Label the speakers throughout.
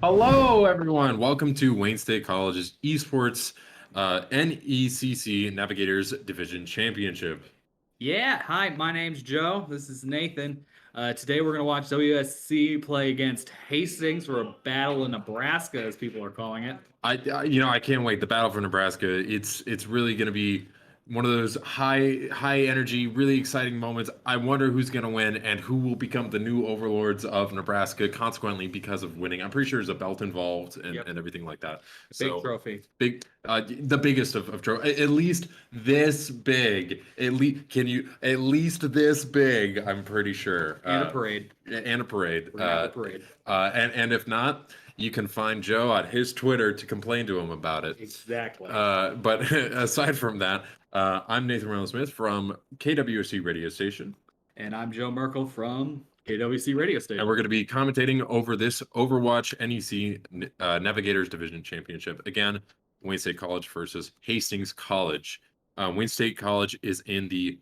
Speaker 1: Hello, everyone. Welcome to Wayne State College's Esports NECC Navigators Division Championship.
Speaker 2: Yeah, hi, my name's Joe. This is Nathan. Today we're going to watch WSC play against Hastings for a battle in Nebraska, as people are calling it.
Speaker 1: I can't wait. The battle for Nebraska. It's really going to be one of those high energy, really exciting moments. I wonder who's going to win and who will become the new overlords of Nebraska. Consequently, because of winning, I'm pretty sure there's a belt involved and,
Speaker 2: Yep,
Speaker 1: and everything like that.
Speaker 2: big
Speaker 1: So
Speaker 2: trophy
Speaker 1: big, the biggest of trophy, at least this big. At least this big? I'm pretty sure.
Speaker 2: and a parade.
Speaker 1: And a parade.
Speaker 2: We're gonna have a parade.
Speaker 1: And if not, you can find Joe on his Twitter to complain to him about it.
Speaker 2: Exactly.
Speaker 1: But aside from that, I'm Nathan Reynolds Smith from KWC Radio Station,
Speaker 2: And I'm Joe Merkel from KWC Radio
Speaker 1: and
Speaker 2: Station.
Speaker 1: we're going to be commentating over this Overwatch NEC Navigators Division Championship. Again, Wayne State College versus Hastings College. Wayne State College is in the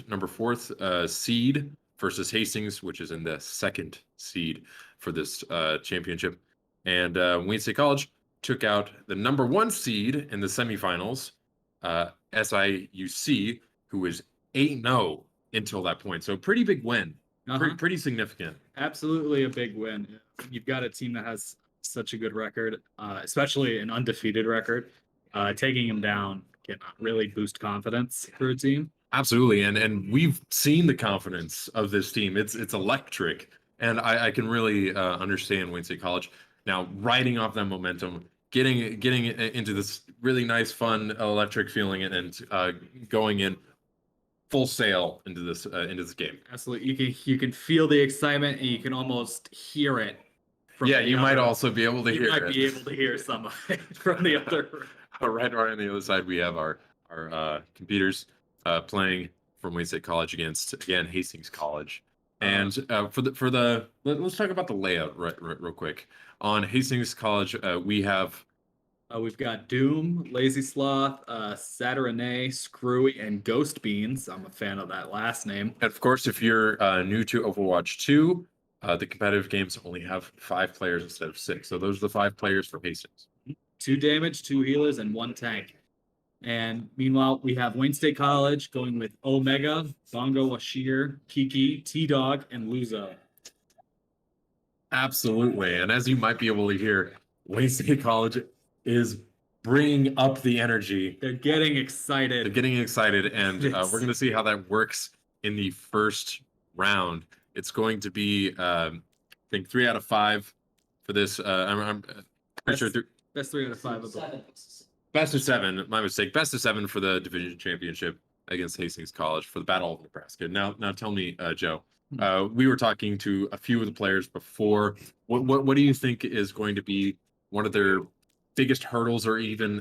Speaker 1: number fourth seed versus Hastings, which is in the second seed for this championship. And Wayne State College took out the number one seed in the semifinals, SIUC, who was 8-0 until that point. So pretty big win. Pretty significant.
Speaker 2: Absolutely a big win. You've got a team that has such a good record, especially an undefeated record. Taking them down can really boost confidence for a team.
Speaker 1: Absolutely, and we've seen the confidence of this team. It's electric, and I can really understand Wayne State College now riding off that momentum, getting into this really nice, fun, electric feeling, and going in full sail into this game.
Speaker 2: Absolutely, you can feel the excitement, and you can almost hear it.
Speaker 1: Yeah, you might also be able to hear it.
Speaker 2: You might be able to hear some of it from the other.
Speaker 1: Right on the other side, we have our computers playing from Wayne State College against again Hastings College. And let's talk about the layout real quick. On Hastings College, we've
Speaker 2: got Doom, Lazy Sloth, Saturday, Screwy, and Ghost Beans. I'm a fan of that last name.
Speaker 1: And of course, if you're new to Overwatch 2, the competitive games only have 5 players instead of 6. So those are the 5 players for Hastings.
Speaker 2: 2 damage, 2 healers, and 1 tank. And meanwhile, we have Wayne State College going with Omega, Bongo Ashir, Kiki, T-Dog, and Luzo.
Speaker 1: Absolutely. And as you might be able to hear, Wayne State College is bringing up the energy.
Speaker 2: They're getting excited.
Speaker 1: And we're going to see how that works in the first round. It's going to be, I think, 3 out of 5 for this. I'm pretty sure.
Speaker 2: Best 3 out of 5 of them.
Speaker 1: Best of 7, my mistake. Best of 7 for the division championship against Hastings College for the Battle of Nebraska. Now tell me, Joe. We were talking to a few of the players before. What do you think is going to be one of their biggest hurdles, or even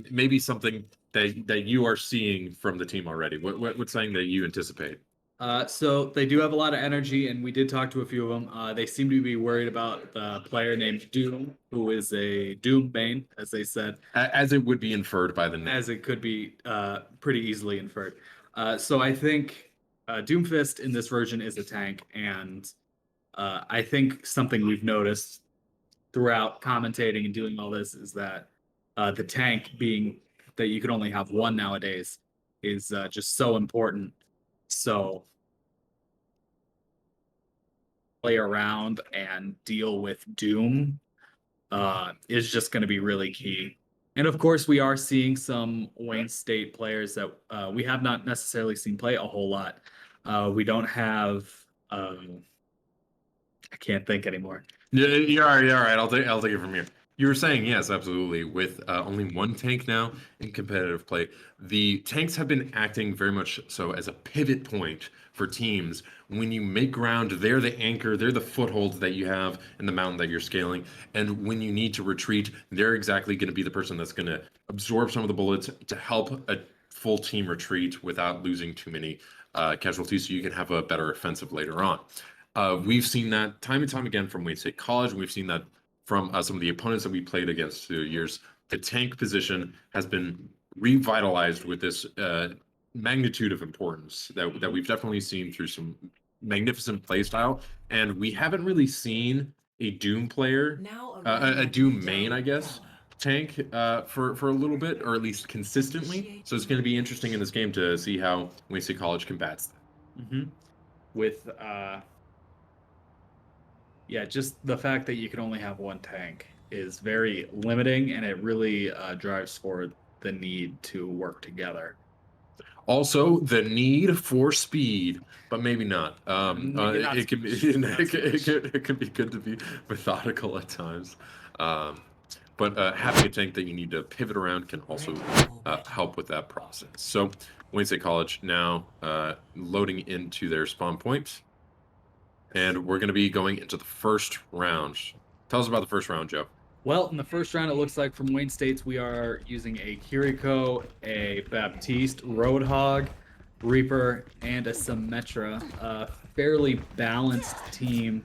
Speaker 1: maybe something that you are seeing from the team already? What's something that you anticipate?
Speaker 2: So they do have a lot of energy, and we did talk to a few of them. They seem to be worried about the player named Doom, who is a Doom Bane, as they said.
Speaker 1: As it would be inferred by the name.
Speaker 2: As it could be pretty easily inferred. So I think Doomfist in this version is a tank, and I think something we've noticed throughout commentating and doing all this is that the tank, being that you can only have one nowadays, is just so important. So play around and deal with Doom is just going to be really key. And of course, we are seeing some Wayne State players that we have not necessarily seen play a whole lot. We don't have. I can't think anymore.
Speaker 1: Yeah, you're all right. I'll take it from here. You were saying yes, absolutely. With only one tank now in competitive play, the tanks have been acting very much so as a pivot point for teams. When you make ground, they're the anchor, they're the footholds that you have in the mountain that you're scaling. And when you need to retreat, they're exactly going to be the person that's going to absorb some of the bullets to help a full team retreat without losing too many casualties, so you can have a better offensive later on. We've seen that time and time again from Wayne State College. We've seen that from some of the opponents that we played against through the years. The tank position has been revitalized with this magnitude of importance that we've definitely seen through some magnificent play style. And we haven't really seen a Doom player,
Speaker 3: Now
Speaker 1: a Doom main, I guess, tank for a little bit, or at least consistently. So it's going to be interesting in this game to see how Wayne State College combats that.
Speaker 2: With yeah, just the fact that you can only have one tank is very limiting, and it really drives forward the need to work together.
Speaker 1: Also, the need for speed, but maybe not.
Speaker 2: Maybe not
Speaker 1: it can be
Speaker 2: not so much.
Speaker 1: it can be good to be methodical at times. But having a tank that you need to pivot around can also help with that process. So, Wayne State College now loading into their spawn point, and we're going to be going into the first round. Tell us about the first round, Joe.
Speaker 2: Well, in the first round, it looks like from Wayne State's, we are using a Kiriko, a Baptiste, Roadhog, Reaper, and a Symmetra. A fairly balanced team.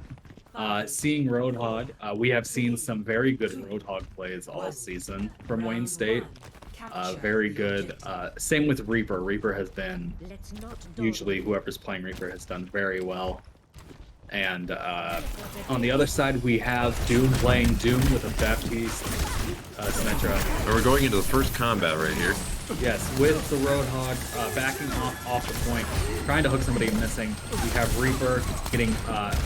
Speaker 2: Seeing Roadhog, we have seen some very good Roadhog plays all season from Wayne State. Very good. Same with Reaper. Reaper has been, usually whoever's playing Reaper has done very well. And on the other side, we have Doom playing Doom with a Baptiste, Symmetra.
Speaker 1: And we're going into the first combat right here.
Speaker 2: Yes, with the Roadhog backing off the point, trying to hook somebody missing. We have Reaper getting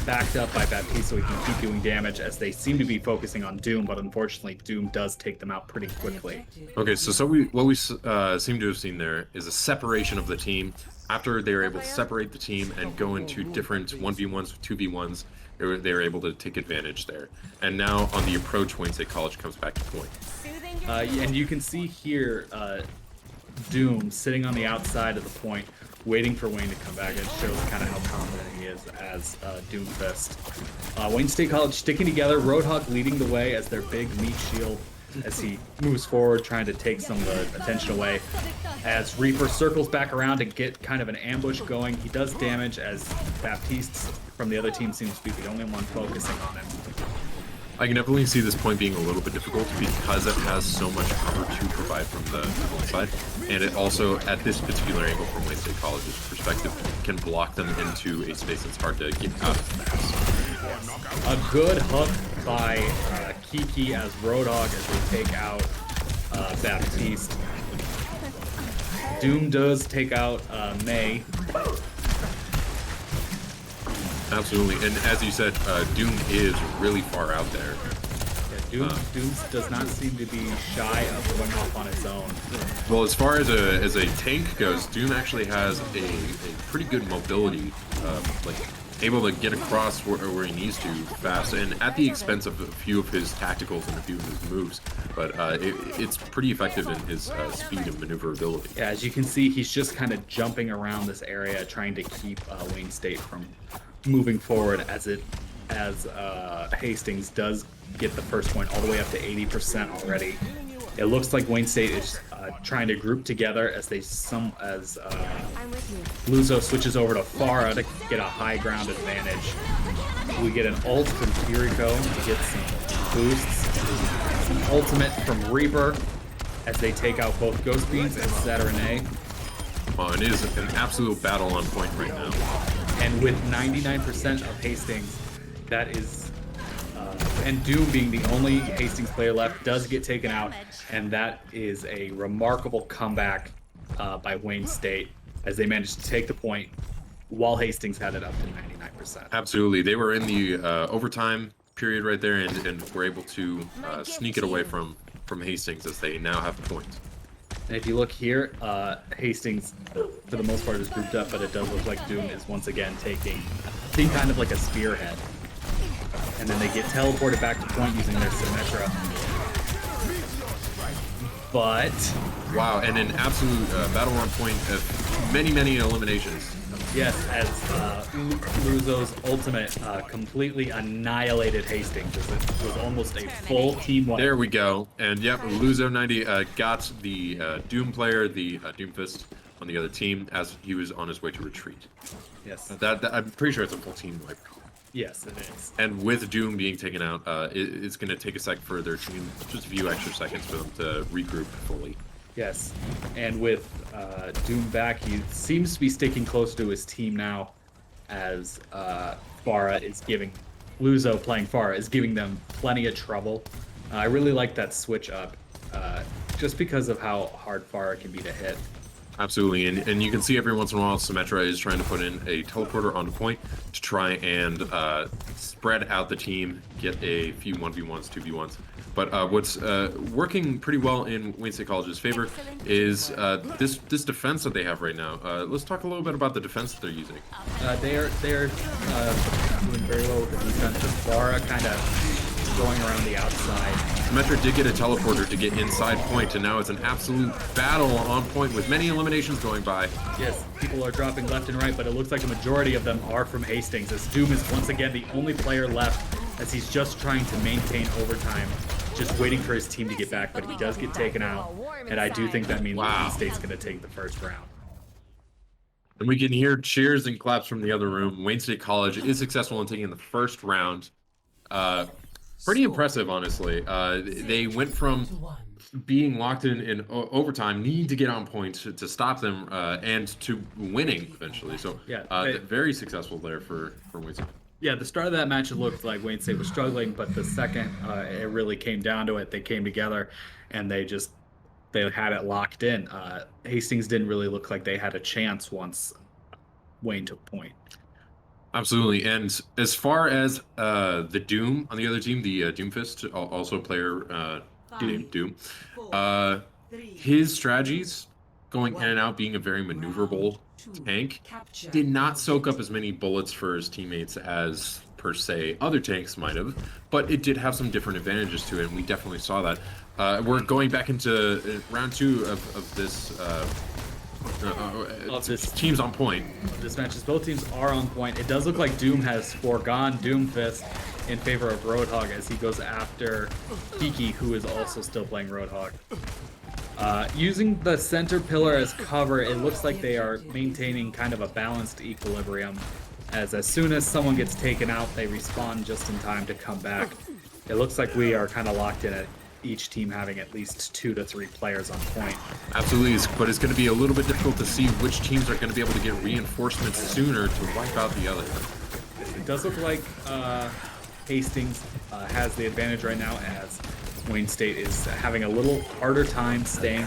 Speaker 2: backed up by Baptiste so he can keep doing damage, as they seem to be focusing on Doom, but unfortunately Doom does take them out pretty quickly.
Speaker 1: Okay, so what we seem to have seen there is a separation of the team. After they were able to separate the team and go into different 1v1s, 2v1s, they were able to take advantage there. And now on the approach, Wayne State College comes back to point.
Speaker 2: And you can see here Doom sitting on the outside of the point, waiting for Wayne to come back. It shows kind of how confident he is as Doomfist. Wayne State College sticking together, Roadhog leading the way as their big meat shield as he moves forward, trying to take some of the attention away. As Reaper circles back around and get kind of an ambush going, he does damage as Baptiste from the other team seems to be the only one focusing on him.
Speaker 1: I can definitely see this point being a little bit difficult because it has so much cover to provide from the side, and it also, at this particular angle from Wayne State College's perspective, can block them into a space that's hard to get out of.
Speaker 2: A good hook by Kiki as Roadhog as they take out Baptiste. Doom does take out May.
Speaker 1: Absolutely, and as you said, Doom is really far out there.
Speaker 2: Yeah, Doom does not seem to be shy of going off on its own.
Speaker 1: Well, as far as a tank goes, Doom actually has a pretty good mobility, like able to get across where he needs to fast, and at the expense of a few of his tacticals and a few of his moves. But it's pretty effective in his speed and maneuverability.
Speaker 2: Yeah, as you can see, he's just kind of jumping around this area, trying to keep Wayne State from moving forward as Hastings does get the first point all the way up to 80% already. It looks like Wayne State is trying to group together as Luzo switches over to Farah to get a high ground advantage. We get an ult from Kiriko to get some boosts. An ultimate from Reaper as they take out both Ghost Beams and Saturday.
Speaker 1: Well, it is an absolute battle on point right now.
Speaker 2: And with 99% of Hastings, that is, and Doom being the only Hastings player left, does get taken out, and that is a remarkable comeback by Wayne State as they managed to take the point while Hastings had it up to 99%.
Speaker 1: Absolutely, they were in the overtime period right there, and were able to sneak it away from Hastings as they now have a point.
Speaker 2: And if you look here, Hastings, for the most part, is grouped up, but it does look like Doom is once again taking kind of like a spearhead. And then they get teleported back to point using their Symmetra. But...
Speaker 1: Wow, and an absolute battle on point of many eliminations.
Speaker 2: Yes, as Luzo's ultimate completely annihilated Hastings. It was almost a full team wipe.
Speaker 1: There we go. And yep, Luzo90 got the Doom player, the Doomfist, on the other team as he was on his way to retreat.
Speaker 2: Yes.
Speaker 1: That I'm pretty sure it's a full team wipe.
Speaker 2: Yes, it is.
Speaker 1: And with Doom being taken out, it's going to take a sec for their team, just a few extra seconds for them to regroup fully.
Speaker 2: Yes, and with Doom back, he seems to be sticking close to his team now, as Farah is giving Luzo playing far is giving them plenty of trouble. I really like that switch up, just because of how hard far it can be to hit.
Speaker 1: Absolutely, and you can see every once in a while Symmetra is trying to put in a teleporter onto point to try and spread out the team, get a few 1v1s, 2v1s. But what's working pretty well in Wayne State College's favor is this defense that they have right now. Let's talk a little bit about the defense that they're using.
Speaker 2: They're doing very well with the defense. Bara kind of going around the outside.
Speaker 1: Symmetra did get a teleporter to get inside point, and now it's an absolute battle on point with many eliminations going by.
Speaker 2: Yes, people are dropping left and right, but it looks like a majority of them are from Hastings, as Doom is once again the only player left, as he's just trying to maintain overtime, just waiting for his team to get back, but he does get taken out, and I do think that means Wayne State's going to take the first round.
Speaker 1: And we can hear cheers and claps from the other room. Wayne State College is successful in taking the first round. Pretty impressive, honestly. They went from being locked in overtime, needing to get on point to stop them, and to winning eventually. So yeah, very successful there for Wayne State.
Speaker 2: Yeah, the start of that match, it looked like Wayne State was struggling, but the second it really came down to it, they came together and they had it locked in. Hastings didn't really look like they had a chance once Wayne took point.
Speaker 1: Absolutely, and as far as the Doom on the other team, the Doomfist, also player named Doom, his strategies going in and out, being a very maneuverable tank, did not soak up as many bullets for his teammates as per se other tanks might have, but it did have some different advantages to it, and we definitely saw that. We're going back into round 2 of this. Teams on point.
Speaker 2: This matches, both teams are on point. It does look like Doom has foregone Doomfist in favor of Roadhog as he goes after Kiki, who is also still playing Roadhog. Using the center pillar as cover, it looks like they are maintaining kind of a balanced equilibrium, as soon as someone gets taken out, they respawn just in time to come back. It looks like we are kind of locked in at each team having at least 2 to 3 players on point.
Speaker 1: Absolutely, but it's going to be a little bit difficult to see which teams are going to be able to get reinforcements sooner to wipe out the other.
Speaker 2: It does look like Hastings has the advantage right now, as Wayne State is having a little harder time staying.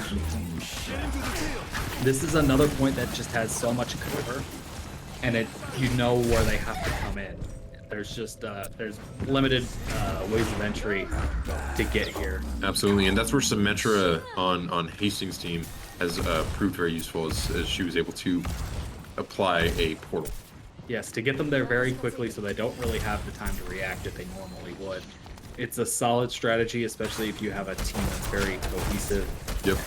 Speaker 2: This is another point that just has so much cover, and you know where they have to come in. There's just there's limited ways of entry to get here.
Speaker 1: Absolutely, and that's where Symmetra on Hastings' team has proved very useful, as she was able to apply a portal.
Speaker 2: Yes, to get them there very quickly so they don't really have the time to react if they normally would. It's a solid strategy, especially if you have a team that's very cohesive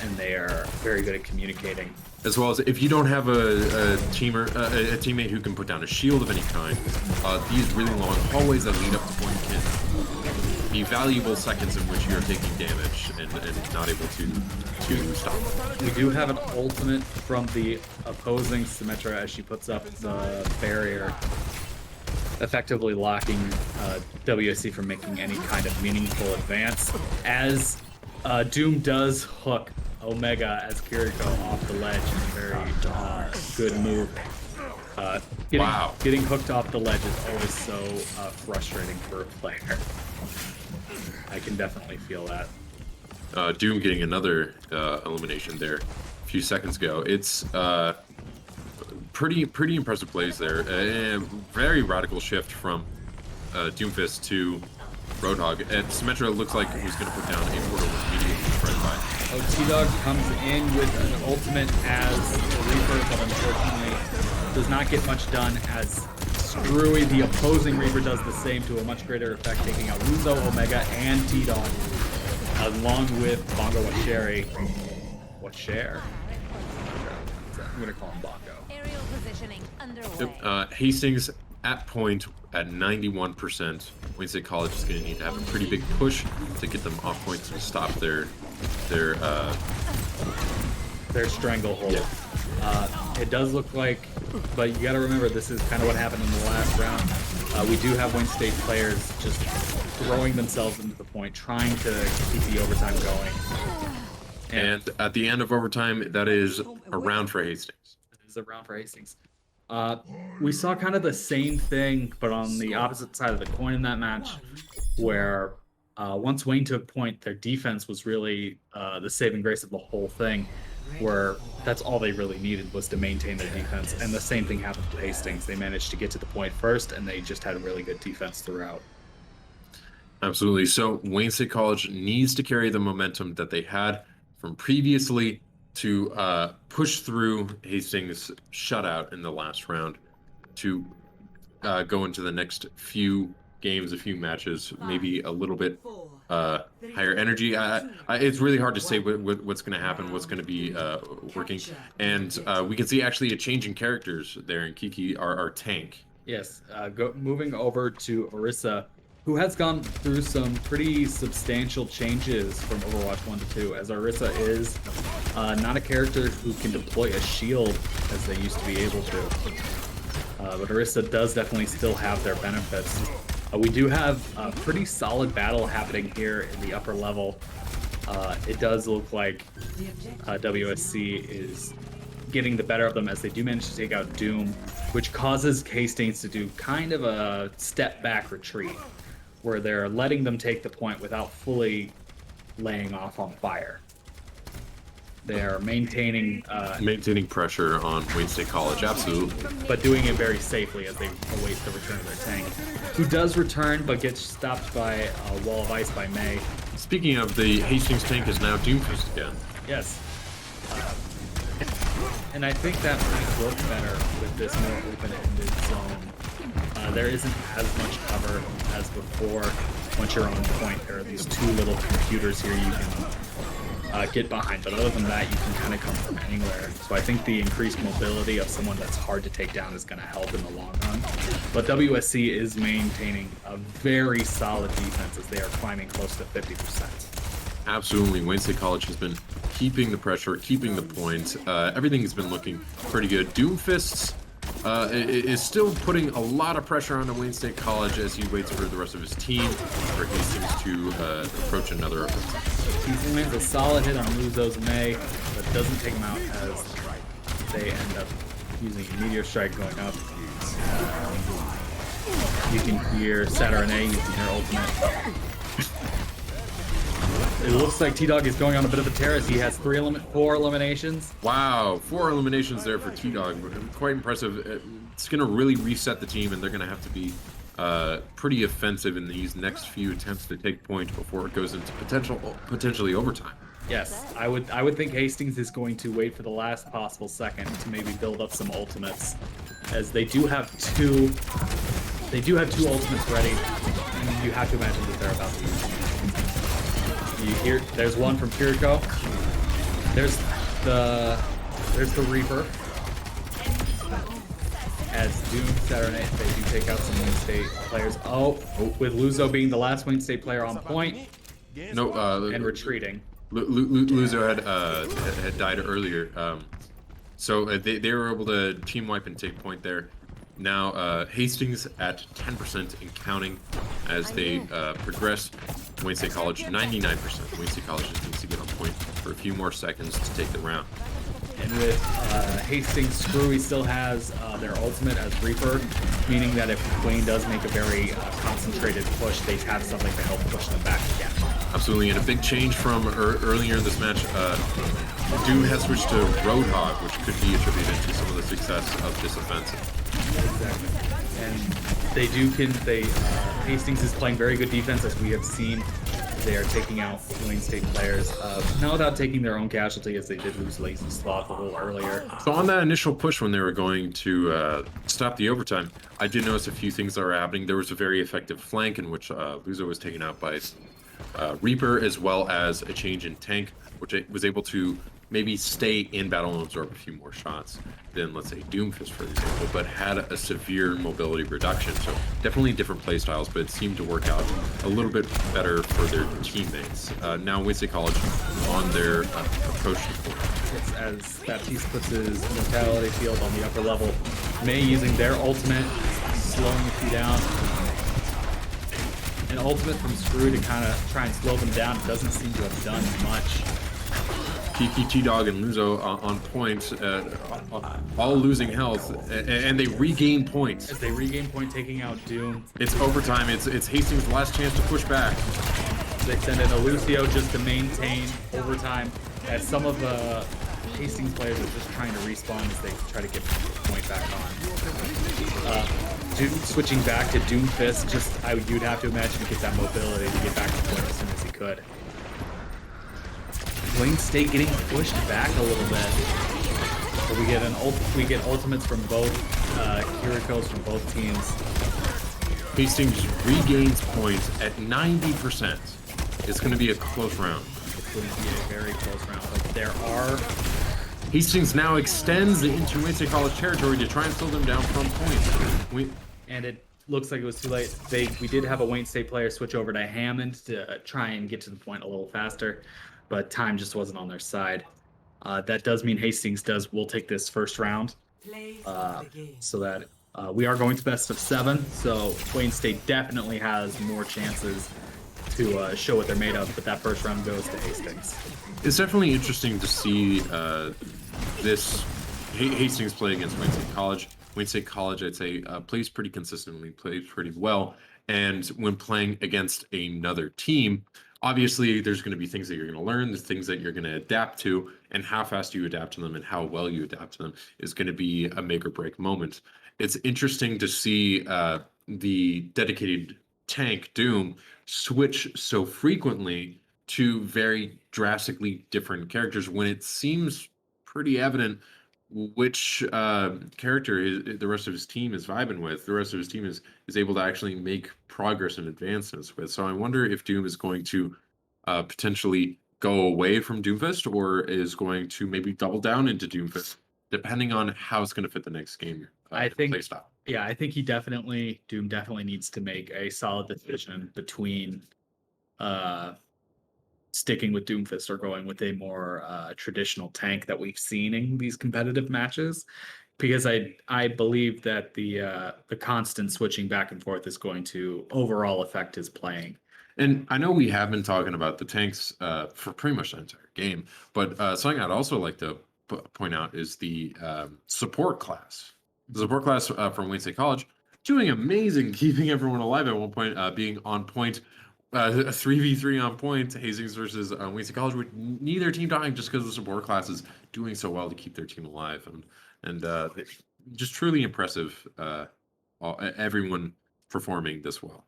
Speaker 2: and they are very good at communicating.
Speaker 1: As well as if you don't have a teammate who can put down a shield of any kind, these really long hallways that lead up to point can be valuable seconds in which you are taking damage and not able to stop.
Speaker 2: We do have an ultimate from the opposing Symmetra as she puts up the barrier, effectively locking WSC from making any kind of meaningful advance, as Doom does hook Omega as Kiriko off the ledge in a very good move. Getting hooked off the ledge is always so frustrating for a player. I can definitely feel that.
Speaker 1: Doom getting another elimination there a few seconds ago. It's pretty impressive plays there. Very radical shift from Doomfist to Roadhog. And Symmetra looks like he's going to put down a portal with immediate right by.
Speaker 2: T-Dog comes in with an ultimate as a Reaper, but unfortunately does not get much done, as Screwy, the opposing Reaper, does the same to a much greater effect, taking out Luzo, Omega, and T-Dog, along with Bongo Washeri. Washer? I'm going to call him Bongo.
Speaker 3: Aerial positioning underway.
Speaker 1: Hastings at point at 91%. Wayne State College is going to need to have a pretty big push to get them off point to stop their
Speaker 2: stranglehold.
Speaker 1: Yeah.
Speaker 2: It does look like, but you got to remember, this is kind of what happened in the last round. We do have Wayne State players just throwing themselves into the point, trying to keep the overtime going.
Speaker 1: And at the end of overtime, that is a round for Hastings.
Speaker 2: It is a round for Hastings. We saw kind of the same thing, but on the opposite side of the coin in that match, where once Wayne took point, their defense was really the saving grace of the whole thing, where that's all they really needed was to maintain their defense. And the same thing happened to Hastings. They managed to get to the point first, and they just had a really good defense throughout.
Speaker 1: Absolutely. So Wayne State College needs to carry the momentum that they had from previously to push through Hastings' shutout in the last round to go into the next few games, a few matches, maybe a little bit higher energy. It's really hard to say what's going to happen, what's going to be working. And we can see actually a change in characters there in Kiki, our tank.
Speaker 2: Yes, moving over to Orisa, who has gone through some pretty substantial changes from Overwatch 1 to 2, as Orisa is not a character who can deploy a shield as they used to be able to. But Orisa does definitely still have their benefits. We do have a pretty solid battle happening here in the upper level. It does look like WSC is getting the better of them as they do manage to take out Doom, which causes Hastings to do kind of a step back retreat, where they're letting them take the point without fully laying off on fire. They're maintaining
Speaker 1: pressure on Wayne State College, absolutely.
Speaker 2: But doing it very safely as they await the return of their tank, who does return but gets stopped by a wall of ice by May.
Speaker 1: Speaking of, the Hastings tank is now Doomfist again.
Speaker 2: Yes. And I think that might work better with this more open-ended zone. There isn't as much cover as before. Once you're on point, there are these two little computers here you can get behind, but other than that, you can kind of come from anywhere. So I think the increased mobility of someone that's hard to take down is going to help in the long run. But WSC is maintaining a very solid defense as they are climbing close to 50%.
Speaker 1: Absolutely. Wayne State College has been keeping the pressure, keeping the points. Everything has been looking pretty good. Doomfists is still putting a lot of pressure on Wayne State College as he waits for the rest of his team for Hastings to approach another offensive.
Speaker 2: He lands a solid hit on Luzo's May, but doesn't take him out as they end up using a Meteor Strike going up. You can hear Saturn A using her ultimate. It looks like T-Dog is going on a bit of a tear as he has 4 eliminations.
Speaker 1: Wow, 4 eliminations there for T-Dog. Quite impressive. It's going to really reset the team, and they're going to have to be pretty offensive in these next few attempts to take point before it goes into potentially overtime.
Speaker 2: Yes, I would think Hastings is going to wait for the last possible second to maybe build up some ultimates, as they do have two ultimates ready, and you have to imagine that they're about to use them. You hear, there's one from Kiriko. There's the Reaper. As Doom, Saturday, they do take out some Wayne State players. Oh, with Luzo being the last Wayne State player on point.
Speaker 1: No,
Speaker 2: and retreating.
Speaker 1: Luzo had died earlier, so they were able to team wipe and take point there. Now Hastings at 10% and counting as they progress. Wayne State College 99%. Wayne State College just needs to get on point for a few more seconds to take the round.
Speaker 2: And with Hastings, Screwy still has their ultimate as Reaper, meaning that if Wayne does make a very concentrated push, they have something to help push them back again.
Speaker 1: Absolutely, and a big change from earlier in this match. Doom has switched to Roadhog, which could be attributed to some of the success of this offensive.
Speaker 2: Exactly. And Hastings is playing very good defense, as we have seen. They are taking out Wayne State players, not without taking their own casualty, as they did lose Lazy Sloth a little earlier.
Speaker 1: So on that initial push when they were going to stop the overtime, I did notice a few things that were happening. There was a very effective flank in which Luzo was taken out by Reaper, as well as a change in tank, which it was able to maybe stay in battle and absorb a few more shots than, let's say, Doomfist, for example, but had a severe mobility reduction. So definitely different play styles, but it seemed to work out a little bit better for their teammates. Now Wayne State College on their approach to point.
Speaker 2: It's as Baptiste puts his mortality field on the upper level. May using their ultimate, slowing the few down. An ultimate from Screw to kind of try and slow them down. It doesn't seem to have done much.
Speaker 1: Kiki, T-Dog, and Luzo on points, all losing health, and they regain points.
Speaker 2: As they regain point, taking out Doom.
Speaker 1: It's overtime. It's Hastings' last chance to push back.
Speaker 2: They send in a Lucio just to maintain overtime, as some of the Hastings players are just trying to respawn as they try to get point back on. Doom switching back to Doomfist, you'd have to imagine to get that mobility to get back to point as soon as he could. Wayne State getting pushed back a little bit. So we get ultimates from both Kirikos from both teams.
Speaker 1: Hastings regains points at 90%. It's going to be a close round.
Speaker 2: It's going to be a very close round, but there are...
Speaker 1: Hastings now extends into Wayne State College territory to try and slow them down from points.
Speaker 2: And it looks like it was too late. We did have a Wayne State player switch over to Hammond to try and get to the point a little faster, but time just wasn't on their side. That does mean Hastings will take this first round, so that we are going to best of 7. So Wayne State definitely has more chances to show what they're made of, but that first round goes to Hastings.
Speaker 1: It's definitely interesting to see this Hastings play against Wayne State College. Wayne State College, I'd say, plays pretty consistently, plays pretty well, and when playing against another team, obviously, there's going to be things that you're going to learn, there's things that you're going to adapt to, and how fast you adapt to them and how well you adapt to them is going to be a make or break moment. It's interesting to see the dedicated tank Doom switch so frequently to very drastically different characters when it seems pretty evident which character the rest of his team is vibing with, the rest of his team is able to actually make progress and advancements with. So I wonder if Doom is going to potentially go away from Doomfist, or is going to maybe double down into Doomfist, depending on how it's going to fit the next game.
Speaker 2: I think,
Speaker 1: playstyle.
Speaker 2: Yeah, I think Doom definitely needs to make a solid decision between sticking with Doomfist or going with a more traditional tank that we've seen in these competitive matches, because I believe that the constant switching back and forth is going to overall affect his playing.
Speaker 1: And I know we have been talking about the tanks for pretty much the entire game, but something I'd also like to point out is the support class. The support class from Wayne State College doing amazing, keeping everyone alive at one point, being on point. A 3v3 on point, Hastings versus Wayne State College, with neither team dying just because the support class is doing so well to keep their team alive, and just truly impressive. Everyone performing this well.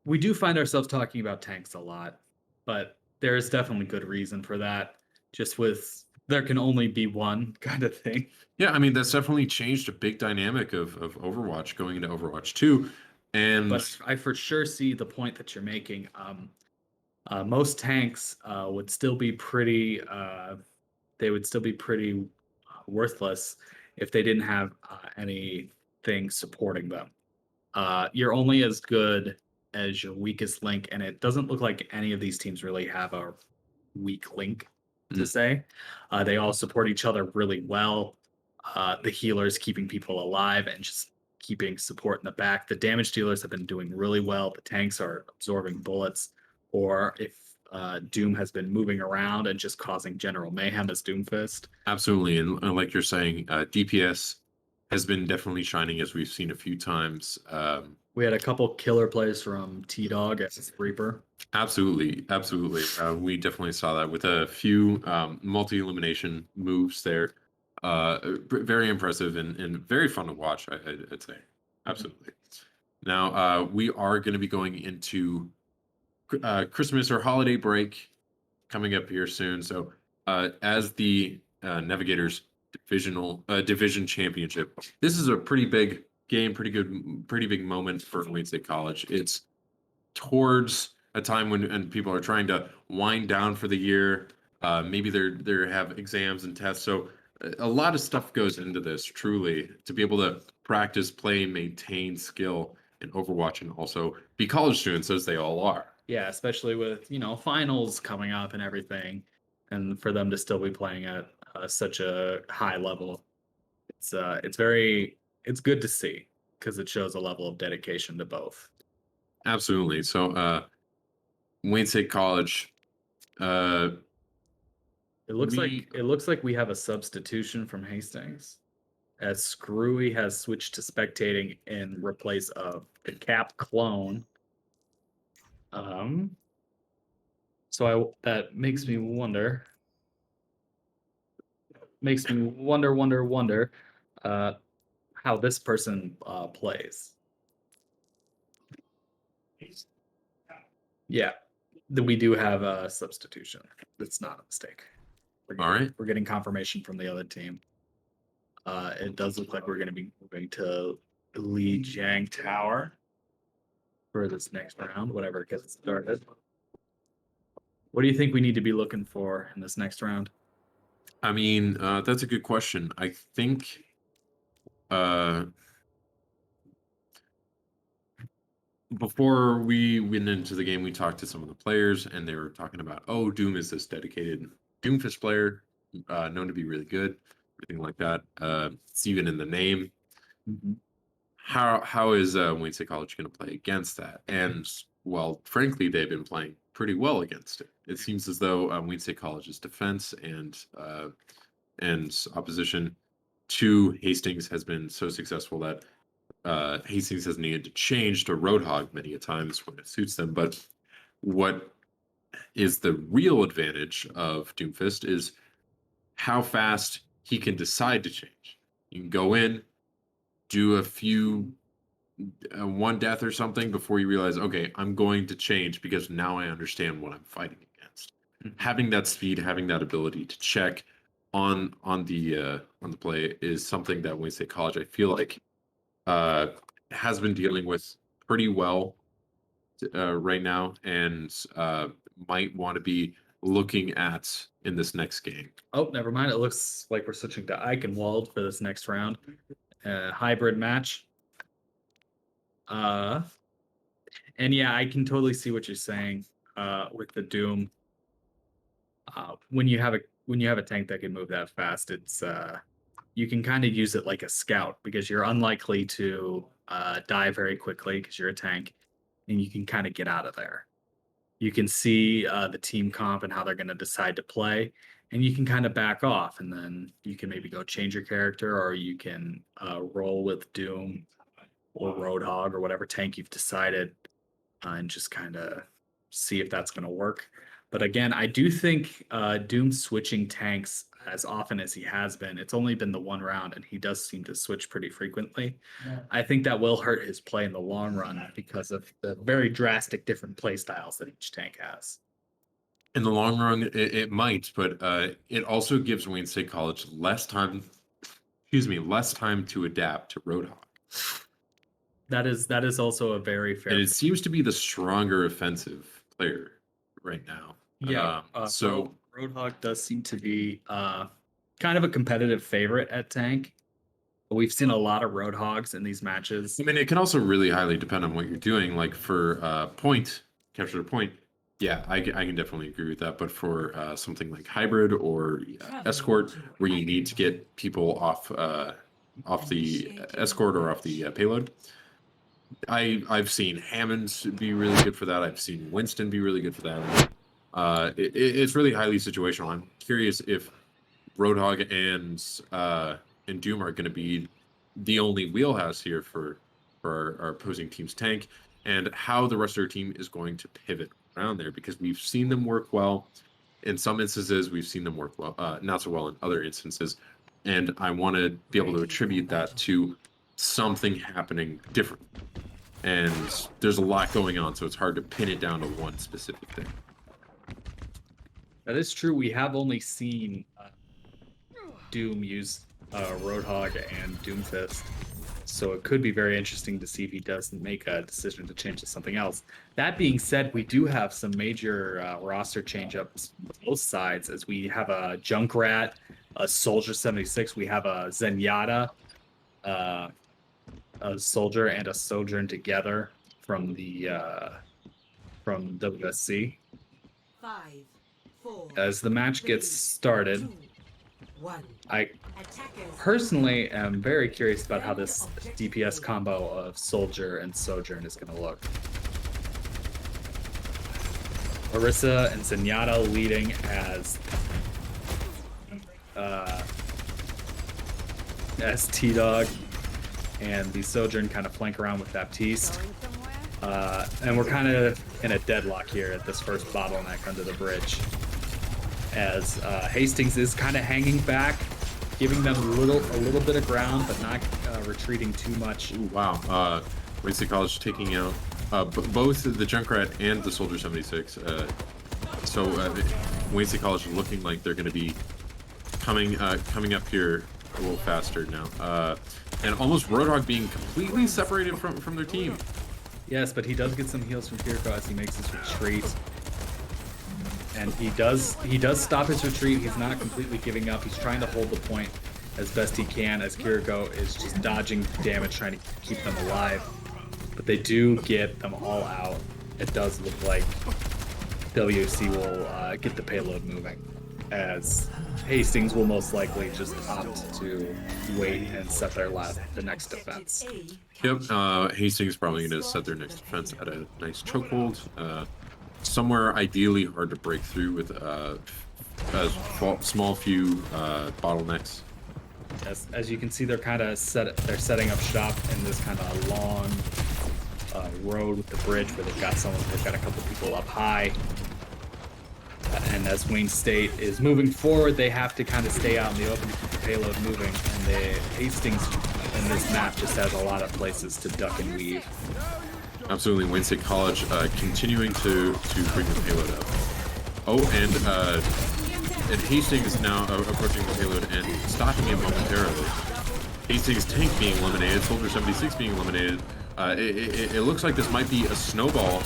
Speaker 2: We do find ourselves talking about tanks a lot, but there is definitely good reason for that. Just with there can only be one kind of thing.
Speaker 1: Yeah, I mean that's definitely changed a big dynamic of Overwatch going into Overwatch 2.
Speaker 2: But I for sure see the point that you're making. Most tanks would still be pretty. They would still be pretty worthless if they didn't have anything supporting them. You're only as good as your weakest link, and it doesn't look like any of these teams really have a weak link to say. They all support each other really well. The healers keeping people alive and just keeping support in the back. The damage dealers have been doing really well. The tanks are absorbing bullets, or if Doom has been moving around and just causing general mayhem as Doomfist.
Speaker 1: Absolutely, and like you're saying, DPS has been definitely shining, as we've seen a few times.
Speaker 2: We had a couple killer plays from T-Dog as Reaper.
Speaker 1: Absolutely. We definitely saw that with a few multi-elimination moves there. Very impressive and very fun to watch, I'd say. Absolutely. Now, we are going to be going into Christmas or holiday break coming up here soon. So as the Navigators division championship, this is a pretty big game, pretty big moment for Wayne State College. It's towards a time when people are trying to wind down for the year. Maybe they have exams and tests. So a lot of stuff goes into this, truly, to be able to practice, play, maintain skill in Overwatch, and also be college students, as they all are.
Speaker 2: Yeah, especially with, finals coming up and everything, and for them to still be playing at such a high level. It's good to see, because it shows a level of dedication to both.
Speaker 1: Absolutely. So Wayne State College
Speaker 2: It looks
Speaker 1: We-
Speaker 2: like we have a substitution from Hastings, as Screwy has switched to spectating in replace of the Cap clone. So that makes me wonder. Wonder how this person plays. Yeah, we do have a substitution. That's not a mistake.
Speaker 1: All right.
Speaker 2: We're getting confirmation from the other team. It does look like we're going to be moving to Lee Jiang Tower for this next round, whatever gets started. What do you think we need to be looking for in this next round?
Speaker 1: I mean, that's a good question. I think before we went into the game, we talked to some of the players, and they were talking about, oh, Doom is this dedicated Doomfist player, known to be really good, everything like that. It's even in the name.
Speaker 2: Mhm.
Speaker 1: How is Wayne State College going to play against that? And well, frankly, they've been playing pretty well against it. It seems as though Wayne State College's defense and opposition to Hastings has been so successful that Hastings has needed to change to Roadhog many a times when it suits them. But what is the real advantage of Doomfist is how fast he can decide to change. You can go in, do a few one death or something before you realize, okay, I'm going to change because now I understand what I'm fighting against.
Speaker 2: Mhm.
Speaker 1: Having that speed, having that ability to check on the play is something that Wayne State College, I feel like, has been dealing with pretty well right now, and might want to be looking at in this next game.
Speaker 2: Oh, never mind. It looks like we're switching to Eichenwald for this next round. Hybrid match. And yeah, I can totally see what you're saying with the Doom. When you have a tank that can move that fast, it's you can kind of use it like a scout because you're unlikely to die very quickly because you're a tank, and you can kind of get out of there. You can see the team comp and how they're going to decide to play, and you can kind of back off, and then you can maybe go change your character, or you can roll with Doom or Roadhog or whatever tank you've decided, and just kind of see if that's going to work. But again, I do think Doom switching tanks as often as he has been. It's only been the one round, and he does seem to switch pretty frequently. I think that will hurt his play in the long run because of the very drastic different play styles that each tank has.
Speaker 1: In the long run, it might, but it also gives Wayne State College less time to adapt to Roadhog.
Speaker 2: That is also a very fair.
Speaker 1: And it seems to be the stronger offensive player right now.
Speaker 2: Yeah.
Speaker 1: So
Speaker 2: Roadhog does seem to be kind of a competitive favorite at tank. We've seen a lot of Roadhogs in these matches.
Speaker 1: I mean, it can also really highly depend on what you're doing. Like for capture the point. Yeah, I can definitely agree with that. But for something like hybrid or escort, where you need to get people off the escort or off the payload, I've seen Hammond be really good for that. I've seen Winston be really good for that. It's really highly situational. I'm curious if Roadhog and Doom are going to be the only wheelhouse here for our opposing team's tank, and how the rest of their team is going to pivot around there, because we've seen them work well in some instances. We've seen them work well, not so well in other instances, and I want to be able to attribute that to something happening different. And there's a lot going on, so it's hard to pin it down to one specific thing.
Speaker 2: That is true. We have only seen Doom use Roadhog and Doomfist, so it could be very interesting to see if he does make a decision to change to something else. That being said, we do have some major roster change-ups on both sides, as we have a Junkrat, a Soldier 76, we have a Zenyatta, a Soldier and a Sojourn together from the from WSC.
Speaker 4: 5, 4,
Speaker 2: As the match gets started,
Speaker 4: 2, 1.
Speaker 2: I personally am very curious about how this DPS combo of Soldier and Sojourn is going to look. Orisa and Zenyatta leading as T-Dog, and the Sojourn kind of flank around with Baptiste.
Speaker 3: Going somewhere?
Speaker 2: And we're kind of in a deadlock here at this first bottleneck under the bridge, as Hastings is kind of hanging back, giving them a little bit of ground, but not retreating too much.
Speaker 1: Ooh, wow. Wayne State College taking out both the Junkrat and the Soldier 76. So Wayne State College looking like they're going to be coming up here a little faster now. And almost Roadhog being completely separated from their team.
Speaker 2: Yes, but he does get some heals from Kiriko as he makes his retreat. And he does stop his retreat. He's not completely giving up. He's trying to hold the point as best he can, as Kiriko is just dodging damage, trying to keep them alive. But they do get them all out. It does look like WSC will get the payload moving, as Hastings will most likely just opt to wait and set the next defense.
Speaker 1: Yep, Hastings probably going to set their next defense at a nice chokehold. Somewhere ideally hard to break through with a small few bottlenecks.
Speaker 2: As you can see, they're setting up shop in this kind of long road with the bridge where they've got a couple people up high. And as Wayne State is moving forward, they have to kind of stay out in the open to keep the payload moving. And the Hastings in this map just has a lot of places to duck and weave.
Speaker 1: Absolutely, Wayne State College continuing to bring the payload up. Oh, and Hastings now approaching the payload and stopping it momentarily. Hastings tank being eliminated, Soldier 76 being eliminated. It looks like this might be a snowball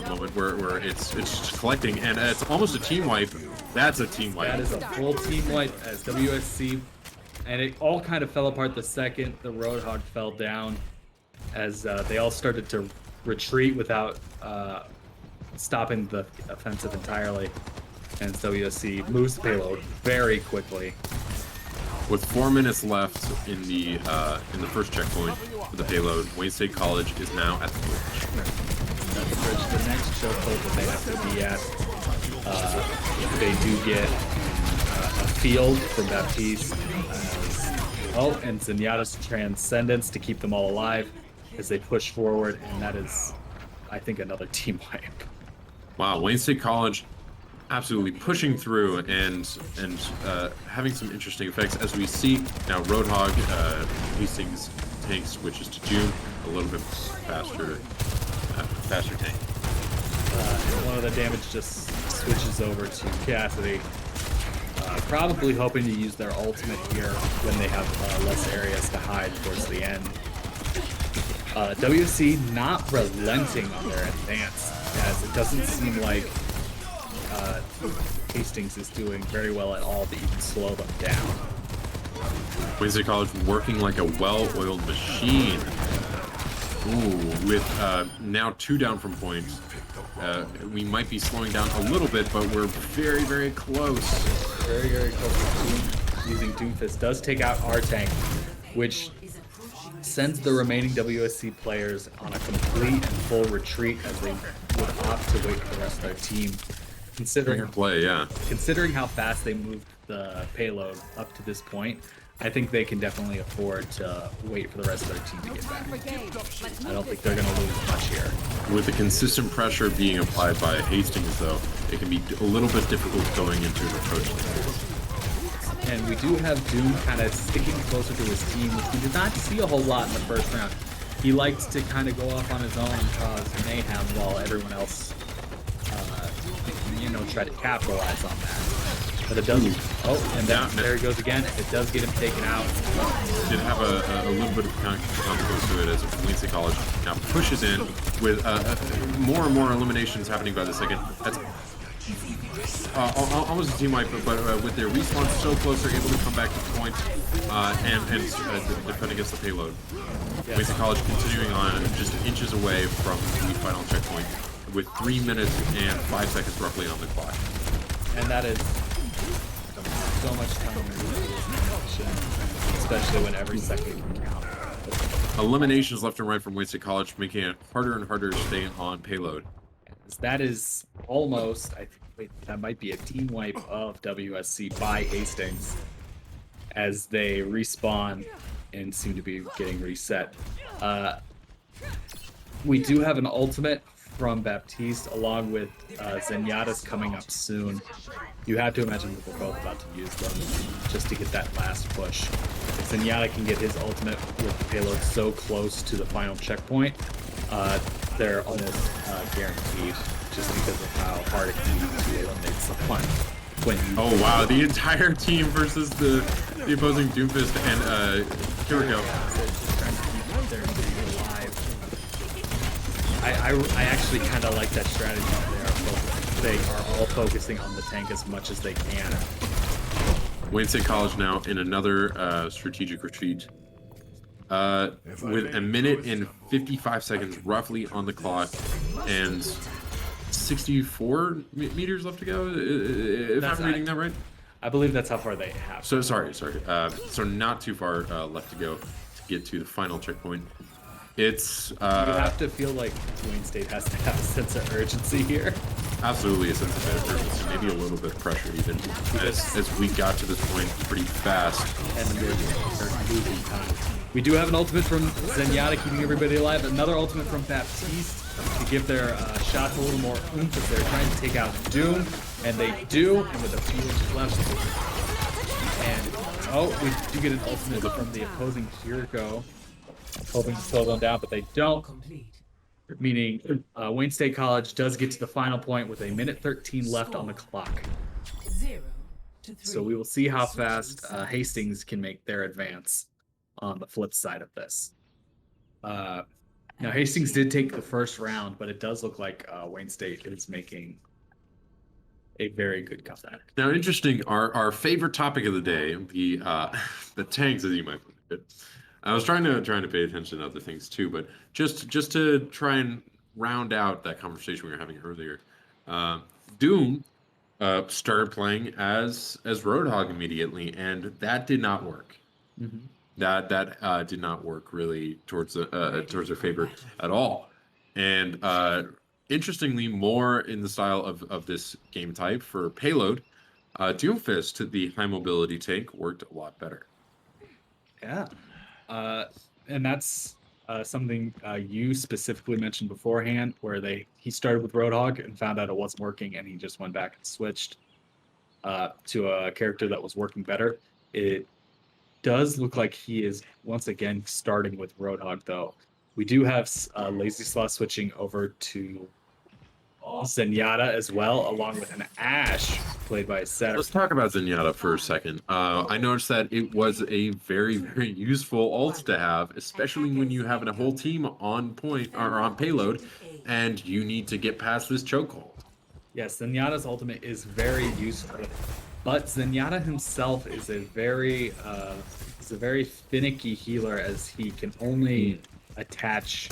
Speaker 1: moment where it's just collecting, and it's almost a team wipe. That's a team wipe.
Speaker 2: That is a full team wipe as WSC, and it all kind of fell apart the second the Roadhog fell down, as they all started to retreat without stopping the offensive entirely, and WSC moves the payload very quickly.
Speaker 1: With 4 minutes left in the first checkpoint for the payload, Wayne State College is now at the bridge.
Speaker 2: That's the bridge. The next chokehold that they have to be at, they do get a field from Baptiste. And Zenyatta's Transcendence to keep them all alive as they push forward, and that is, I think, another team wipe.
Speaker 1: Wow, Wayne State College absolutely pushing through and having some interesting effects as we see now. Roadhog, Hastings tank switches to Doom, a little bit faster tank.
Speaker 2: And one of the damage just switches over to Cassidy, probably hoping to use their ultimate here when they have less areas to hide towards the end. WSC not relenting on their advance, as it doesn't seem like Hastings is doing very well at all to even slow them down.
Speaker 1: Wayne State College working like a well-oiled machine. Ooh, with now 2 down from points. We might be slowing down a little bit, but we're very, very close.
Speaker 2: Very, very close. Using Doomfist does take out our tank, which sends the remaining WSC players on a complete and full retreat, as they would opt to wait for the rest of their team. Considering how fast they moved the payload up to this point, I think they can definitely afford to wait for the rest of their team to get back. I don't think they're going to lose much here.
Speaker 1: With the consistent pressure being applied by Hastings, though, it can be a little bit difficult going into an approach like this.
Speaker 2: And we do have Doom kind of sticking closer to his team, which we did not see a whole lot in the first round. He likes to kind of go off on his own and cause mayhem while everyone else try to capitalize on that. But it doesn't. Oh, and there he goes again. It does get him taken out.
Speaker 1: Did have a little bit of consequence to it as Wayne State College now pushes in with more and more eliminations happening by the second. That's almost a team wipe, but with their respawn so close, they're able to come back to point and defend against the payload. Yes. Wayne State College continuing on, just inches away from the final checkpoint, with 3 minutes and 5 seconds roughly on the clock.
Speaker 2: And that is so much time, especially when every second can count.
Speaker 1: Eliminations left and right from Wayne State College, making it harder and harder to stay on payload.
Speaker 2: That is almost, wait, that might be a team wipe of WSC by Hastings as they respawn and seem to be getting reset. We do have an ultimate from Baptiste along with Zenyatta's coming up soon. You have to imagine that they're both about to use them just to get that last push. If Zenyatta can get his ultimate with the payload so close to the final checkpoint, they're almost guaranteed just because of how hard it can be to eliminate someone. When you
Speaker 1: Oh wow, the entire team versus the opposing Doomfist and Kiriko.
Speaker 2: just trying to keep their team alive. I actually kind of like that strategy. They are all focusing on the tank as much as they can.
Speaker 1: Wayne State College now in another strategic retreat. With a minute and 55 seconds roughly on the clock and 64 meters left to go, if I'm reading that right.
Speaker 2: I believe that's how far they have.
Speaker 1: So sorry. So not too far left to go to get to the final checkpoint. It's
Speaker 2: You have to feel like Wayne State has to have a sense of urgency here.
Speaker 1: absolutely a sense of urgency, maybe a little bit of pressure even, as we got to this point pretty fast.
Speaker 2: And they're losing time. We do have an ultimate from Zenyatta keeping everybody alive. Another ultimate from Baptiste to give their shots a little more oomph as they're trying to take out Doom. And they do, and with a few inches left. And, oh, we do get an ultimate from the opposing Kiriko. Hoping to slow them down, but they don't.
Speaker 4: Complete.
Speaker 2: Meaning Wayne State College does get to the final point with a minute 13 left on the clock.
Speaker 4: 0 to 3.
Speaker 2: So we will see how fast Hastings can make their advance on the flip side of this. Now, Hastings did take the first round, but it does look like Wayne State is making a very good comeback.
Speaker 1: Now, interesting, our favorite topic of the day, the tanks, as you might put it. I was trying to pay attention to other things too, but just to try and round out that conversation we were having earlier, Doom started playing as Roadhog immediately, and that did not work.
Speaker 2: Mm-hmm.
Speaker 1: That did not work really towards their favor at all. And interestingly, more in the style of this game type for payload, Doomfist, the high mobility tank, worked a lot better.
Speaker 2: Yeah. And that's something you specifically mentioned beforehand, where he started with Roadhog and found out it wasn't working, and he just went back and switched to a character that was working better. It does look like he is once again starting with Roadhog, though. We do have Lazy Slaw switching over to Zenyatta as well, along with an Ashe played by Setter.
Speaker 1: Let's talk about Zenyatta for a second. I noticed that it was a very, very useful ult to have, especially when you have a whole team on point or on payload, and you need to get past this chokehold.
Speaker 2: Yes, Zenyatta's ultimate is very useful, but Zenyatta himself is a very finicky healer, as he can only attach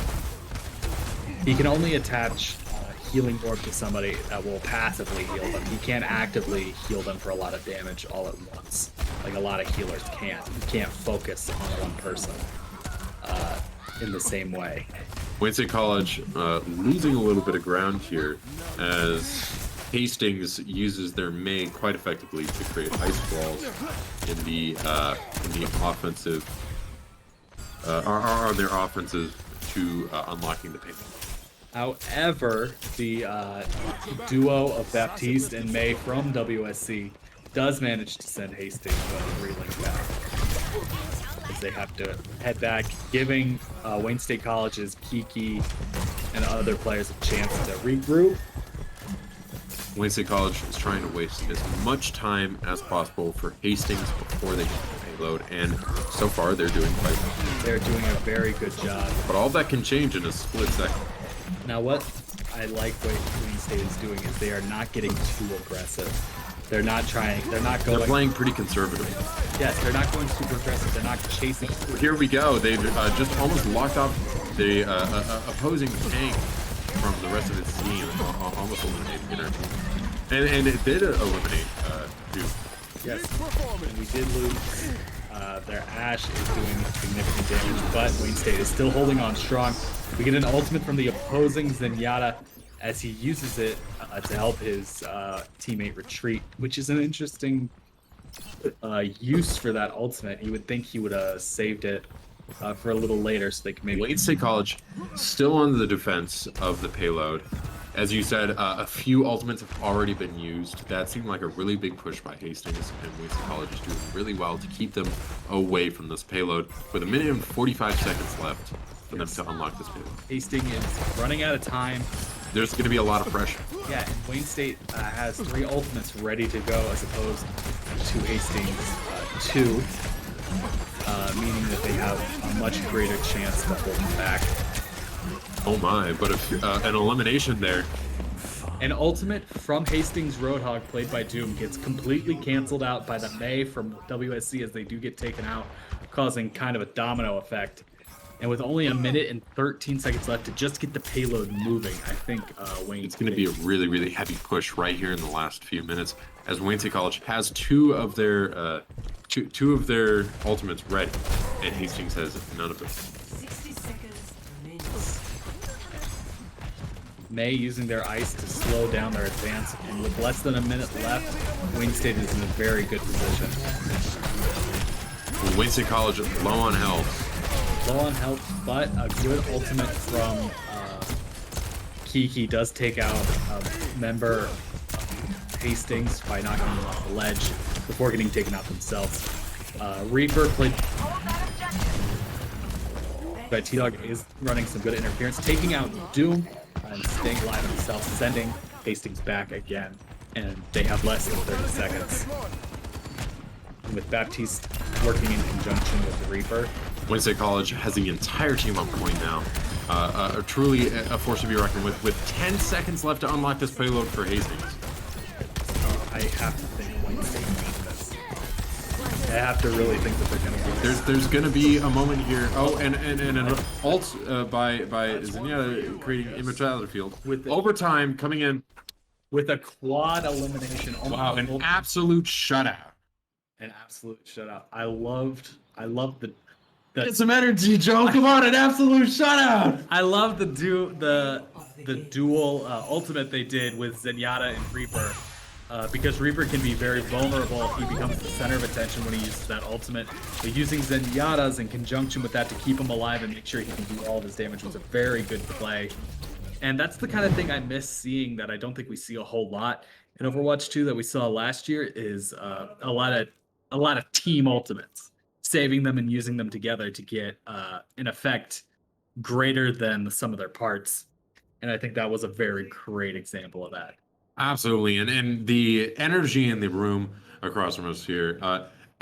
Speaker 2: healing orb to somebody that will passively heal them. He can't actively heal them for a lot of damage all at once, like a lot of healers can't. You can't focus on one person in the same way.
Speaker 1: Wayne State College losing a little bit of ground here as Hastings uses their Mei quite effectively to create ice walls in the offensive, are their offensive to unlocking the payload.
Speaker 2: However, the duo of Baptiste and Mei from WSC does manage to send Hastings reeling back, as they have to head back, giving Wayne State College's Kiki and other players a chance to regroup.
Speaker 1: Wayne State College is trying to waste as much time as possible for Hastings before they get the payload, and so far they're doing quite well.
Speaker 2: They're doing a very good job.
Speaker 1: But all that can change in a split second.
Speaker 2: Now, what I like what Wayne State is doing is they are not getting too aggressive. They're not going...
Speaker 1: They're playing pretty conservative.
Speaker 2: Yes, they're not going super aggressive. They're not chasing...
Speaker 1: Here we go. They've just almost locked off the opposing tank from the rest of its team. Almost eliminated their team. And it did eliminate Duke.
Speaker 2: Yes, and we did lose. Their Ashe is doing significant damage, but Wayne State is still holding on strong. We get an ultimate from the opposing Zenyatta as he uses it to help his teammate retreat, which is an interesting use for that ultimate. You would think he would have saved it for a little later so they could maybe...
Speaker 1: Wayne State College still on the defense of the payload. As you said, a few ultimates have already been used. That seemed like a really big push by Hastings, and Wayne State College is doing really well to keep them away from this payload with a minute and 45 seconds left for them to unlock this payload.
Speaker 2: Hastings is running out of time.
Speaker 1: There's going to be a lot of pressure.
Speaker 2: Yeah, and Wayne State has 3 ultimates ready to go as opposed to Hastings 2, meaning that they have a much greater chance to hold them back.
Speaker 1: Oh my, but an elimination there.
Speaker 2: An ultimate from Hastings Roadhog played by Doom gets completely canceled out by the May from WSC as they do get taken out, causing kind of a domino effect. And with only a minute and 13 seconds left to just get the payload moving, I think Wayne...
Speaker 1: It's going to be a really, really heavy push right here in the last few minutes, as Wayne State College has two of their ultimates ready, and Hastings has none of them.
Speaker 4: 60 seconds remaining.
Speaker 2: May using their ice to slow down their advance, and with less than a minute left, Wayne State is in a very good position.
Speaker 1: Wayne State College low on health.
Speaker 2: Low on health, but a good ultimate from Kiki does take out a member of Hastings by knocking him off the ledge before getting taken out themselves. Reaper played by T-Dog is running some good interference, taking out Doom and staying alive himself, sending Hastings back again, and they have less than 30 seconds. And with Baptiste working in conjunction with the Reaper,
Speaker 1: Wayne State College has the entire team on point now. Truly a force to be reckoned with 10 seconds left to unlock this payload for Hastings.
Speaker 2: I have to think Wayne State wins this. I have to really think that they're going to do this.
Speaker 1: There's going to be a moment here. Oh, and an ult by Zenyatta creating immortality field. With overtime coming in.
Speaker 2: With a quad elimination.
Speaker 1: Wow, an absolute shutout.
Speaker 2: An absolute shutout. I loved the...
Speaker 1: Get some energy, Joe. Come on, an absolute shutout.
Speaker 2: I love the dual ultimate they did with Zenyatta and Reaper, because Reaper can be very vulnerable. He becomes the center of attention when he uses that ultimate. But using Zenyatta's in conjunction with that to keep him alive and make sure he can do all of his damage was a very good play. And that's the kind of thing I miss seeing that I don't think we see a whole lot in Overwatch 2 that we saw last year is a lot of team ultimates. Saving them and using them together to get an effect greater than the sum of their parts. And I think that was a very great example of that.
Speaker 1: Absolutely. And the energy in the room across from us here,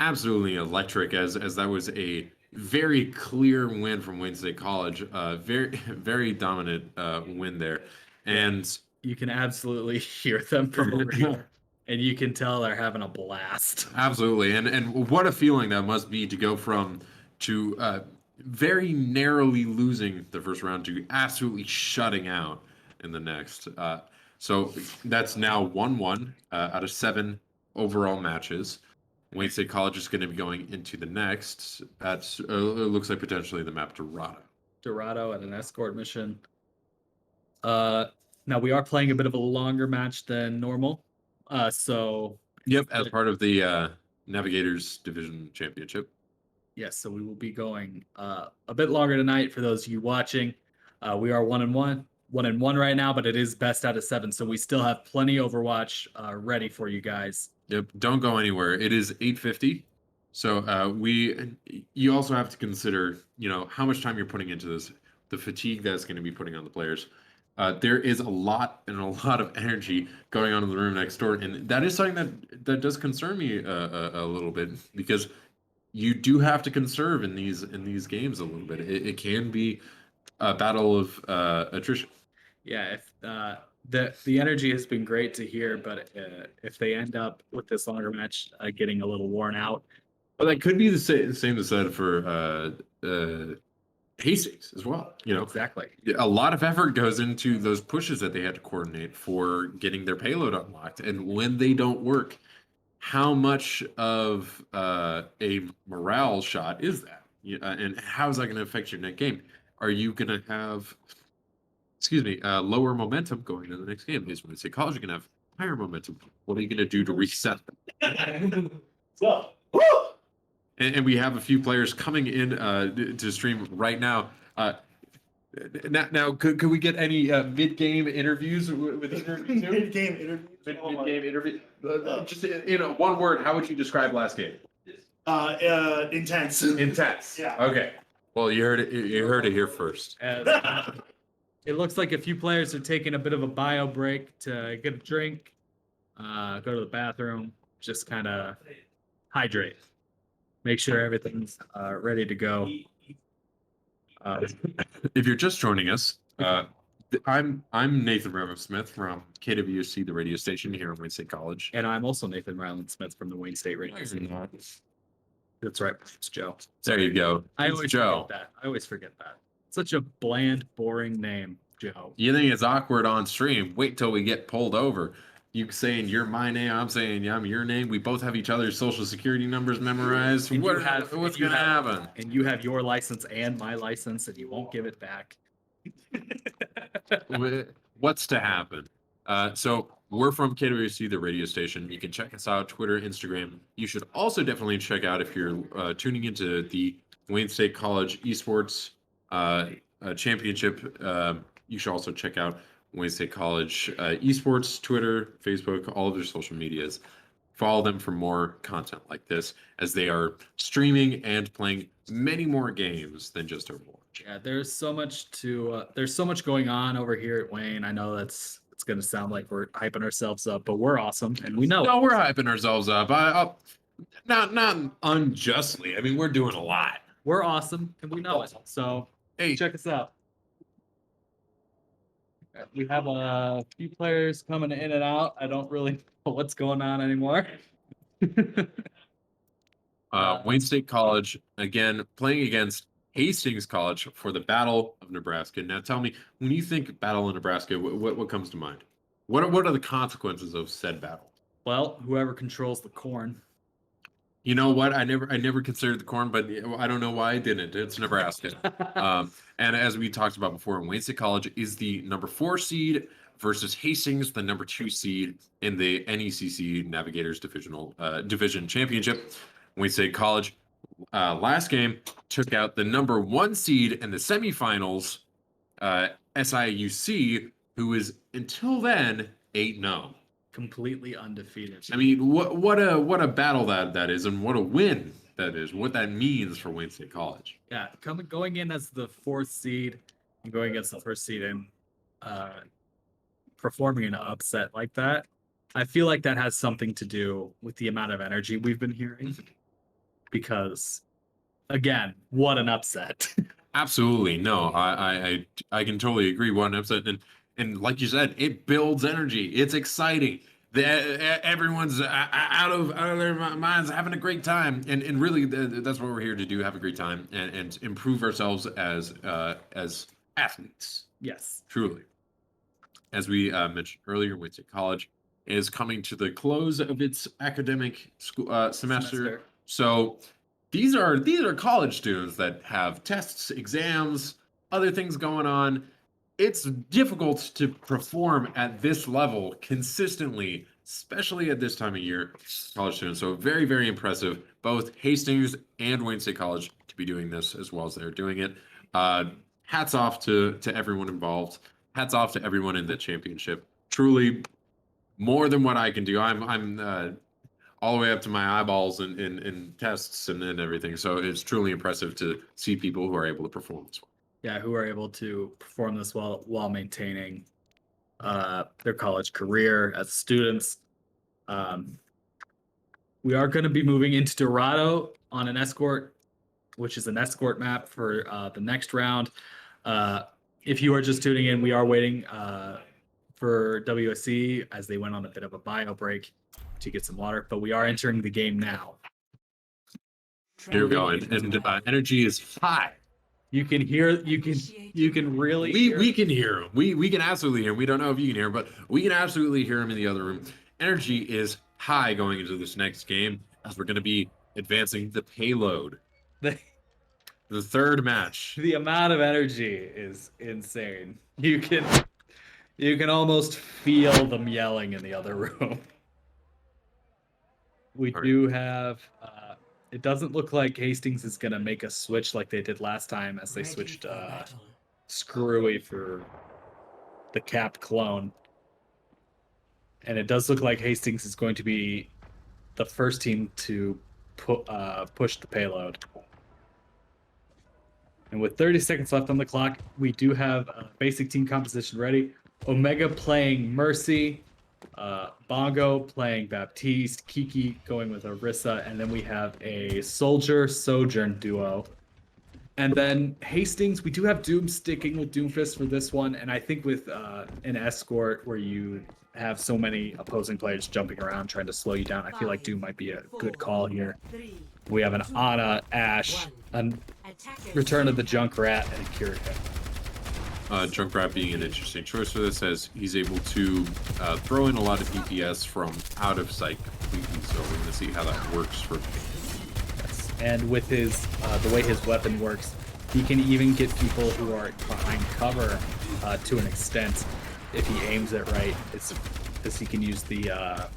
Speaker 1: absolutely electric, as that was a very clear win from Wayne State College. Very, very dominant win there. And
Speaker 2: you can absolutely hear them from over here. And you can tell they're having a blast.
Speaker 1: Absolutely, and what a feeling that must be to go to very narrowly losing the first round to absolutely shutting out in the next. So that's now 1-1 out of 7 overall matches. Wayne State College is going to be going into the next. That's it looks like potentially the map Dorado.
Speaker 2: Dorado at an escort mission. Now we are playing a bit of a longer match than normal.
Speaker 1: Yep, as part of the Navigators Division Championship.
Speaker 2: Yes, so we will be going a bit longer tonight for those of you watching. We are 1-1 right now, but it is best out of 7, so we still have plenty Overwatch ready for you guys.
Speaker 1: Yep, don't go anywhere. It is 8:50, so you also have to consider, how much time you're putting into this, the fatigue that's going to be putting on the players. There is a lot of energy going on in the room next door, and that is something that does concern me a little bit, because you do have to conserve in these games a little bit. It can be a battle of attrition.
Speaker 2: Yeah, if the energy has been great to hear, but if they end up with this longer match getting a little worn out,
Speaker 1: well, that could be the same as said for Hastings as well.
Speaker 2: Exactly.
Speaker 1: A lot of effort goes into those pushes that they had to coordinate for getting their payload unlocked, and when they don't work, how much of a morale shot is that? And how is that going to affect your net game? Are you going to have lower momentum going into the next game. Is when they say college, you're gonna have higher momentum. What are you gonna do to reset them?
Speaker 5: So,
Speaker 1: And we have a few players coming in to stream right now. Now, could we get any mid-game interviews with interviews?
Speaker 5: mid-game interviews.
Speaker 1: Mid-game interview. Just in one word, how would you describe last game?
Speaker 5: Intense.
Speaker 1: Intense.
Speaker 5: Yeah.
Speaker 1: Okay. Well, you heard it. You heard it here first.
Speaker 2: As, it looks like a few players are taking a bit of a bio break to get a drink, go to the bathroom, just kind of hydrate, make sure everything's ready to go.
Speaker 1: If you're just joining us, I'm Nathan Reverend Smith from KWSC, the radio station here at Wayne State College.
Speaker 2: And I'm also Nathan Ryland Smith from the Wayne State Radio Station. That's right, it's Joe.
Speaker 1: There you go.
Speaker 2: I
Speaker 1: It's
Speaker 2: always
Speaker 1: Joe.
Speaker 2: forget that. I always forget that. Such a bland, boring name, Joe.
Speaker 1: You think it's awkward on stream? Wait till we get pulled over. You saying you're my name, I'm saying I'm your name. We both have each other's social security numbers memorized.
Speaker 2: And
Speaker 1: What,
Speaker 2: you have-
Speaker 1: what's
Speaker 2: and you
Speaker 1: gonna
Speaker 2: have-
Speaker 1: happen?
Speaker 2: And you have your license and my license, and you won't give it back.
Speaker 1: What's to happen? So we're from KWC, the radio station. You can check us out, Twitter, Instagram. You should also definitely check out if you're tuning into the Wayne State College Esports Championship. You should also check out Wayne State College Esports, Twitter, Facebook, all of their social medias. Follow them for more content like this, as they are streaming and playing many more games than just Overwatch.
Speaker 2: Yeah, there's so much going on over here at Wayne. I know it's going to sound like we're hyping ourselves up, but we're awesome, and we know
Speaker 1: No,
Speaker 2: it.
Speaker 1: we're hyping ourselves up. Not unjustly. I mean, we're doing a lot.
Speaker 2: We're awesome, and we know it. So
Speaker 1: Hey,
Speaker 2: check us out. We have a few players coming in and out. I don't really know what's going on anymore.
Speaker 1: Wayne State College again playing against Hastings College for the Battle of Nebraska. Now, tell me, when you think Battle of Nebraska, what comes to mind? What are the consequences of said battle?
Speaker 2: Well, whoever controls the corn.
Speaker 1: You know what? I never considered the corn, but I don't know why I didn't. It's Nebraska. And as we talked about before, Wayne State College is the number 4 seed versus Hastings, the number 2 seed in the NECC Navigators Division Championship. Wayne State College last game took out the number 1 seed in the semifinals, SIUC, who is until then 8-0.
Speaker 2: Completely undefeated.
Speaker 1: I mean, what a battle that is, and what a win that is. What that means for Wayne State College.
Speaker 2: Yeah, going in as the 4th seed and going against the 1st seed and performing an upset like that, I feel like that has something to do with the amount of energy we've been hearing. Because, again, what an upset!
Speaker 1: Absolutely, no, I can totally agree. What an upset, and like you said, it builds energy. It's exciting. Everyone's out of their minds, having a great time, and really that's what we're here to do: have a great time and improve ourselves as athletes.
Speaker 2: Yes.
Speaker 1: Truly, as we mentioned earlier, Wayne State College is coming to the close of its academic school semester. So these are college students that have tests, exams, other things going on. It's difficult to perform at this level consistently, especially at this time of year, college students. So very, very impressive, both Hastings and Wayne State College to be doing this as well as they're doing it. Hats off to everyone involved. Hats off to everyone in the championship. Truly more than what I can do. I'm all the way up to my eyeballs in tests and everything. So it's truly impressive to see people who are able to perform this well.
Speaker 2: Yeah, who are able to perform this while maintaining their college career as students. We are going to be moving into Dorado on an escort, which is an escort map for the next round. If you are just tuning in, we are waiting for WSC as they went on a bit of a bio break to get some water, but we are entering the game now.
Speaker 1: Here we go, and energy is high.
Speaker 2: You can really hear.
Speaker 1: We can hear him. We can absolutely hear him. We don't know if you can hear him, but we can absolutely hear him in the other room. Energy is high going into this next game as we're going to be advancing the payload. The third match.
Speaker 2: The amount of energy is insane. You can almost feel them yelling in the other room. We
Speaker 1: All
Speaker 2: do have. It doesn't look like Hastings is gonna make a switch like they did last time, as they
Speaker 4: Ready
Speaker 2: switched
Speaker 4: for battle.
Speaker 2: Screwy for the capped clone. And it does look like Hastings is going to be the first team to push the payload. And with 30 seconds left on the clock, we do have basic team composition ready. Omega playing Mercy, Bongo playing Baptiste, Kiki going with Orisa, and then we have a Soldier Sojourn duo. And then Hastings, we do have Doom sticking with Doomfist for this one, and I think with an escort where you have so many opposing players jumping around trying to slow you down, I feel like Doom might be a good call here. We have an Ana, Ash, a Return of the Junkrat, and a Kirika.
Speaker 1: Junkrat being an interesting choice for this, as he's able to throw in a lot of DPS from out of sight completely. So we're going to see how that works for him.
Speaker 2: Yes. And with his the way his weapon works, he can even get people who are behind cover to an extent if he aims it right. It's because he can use the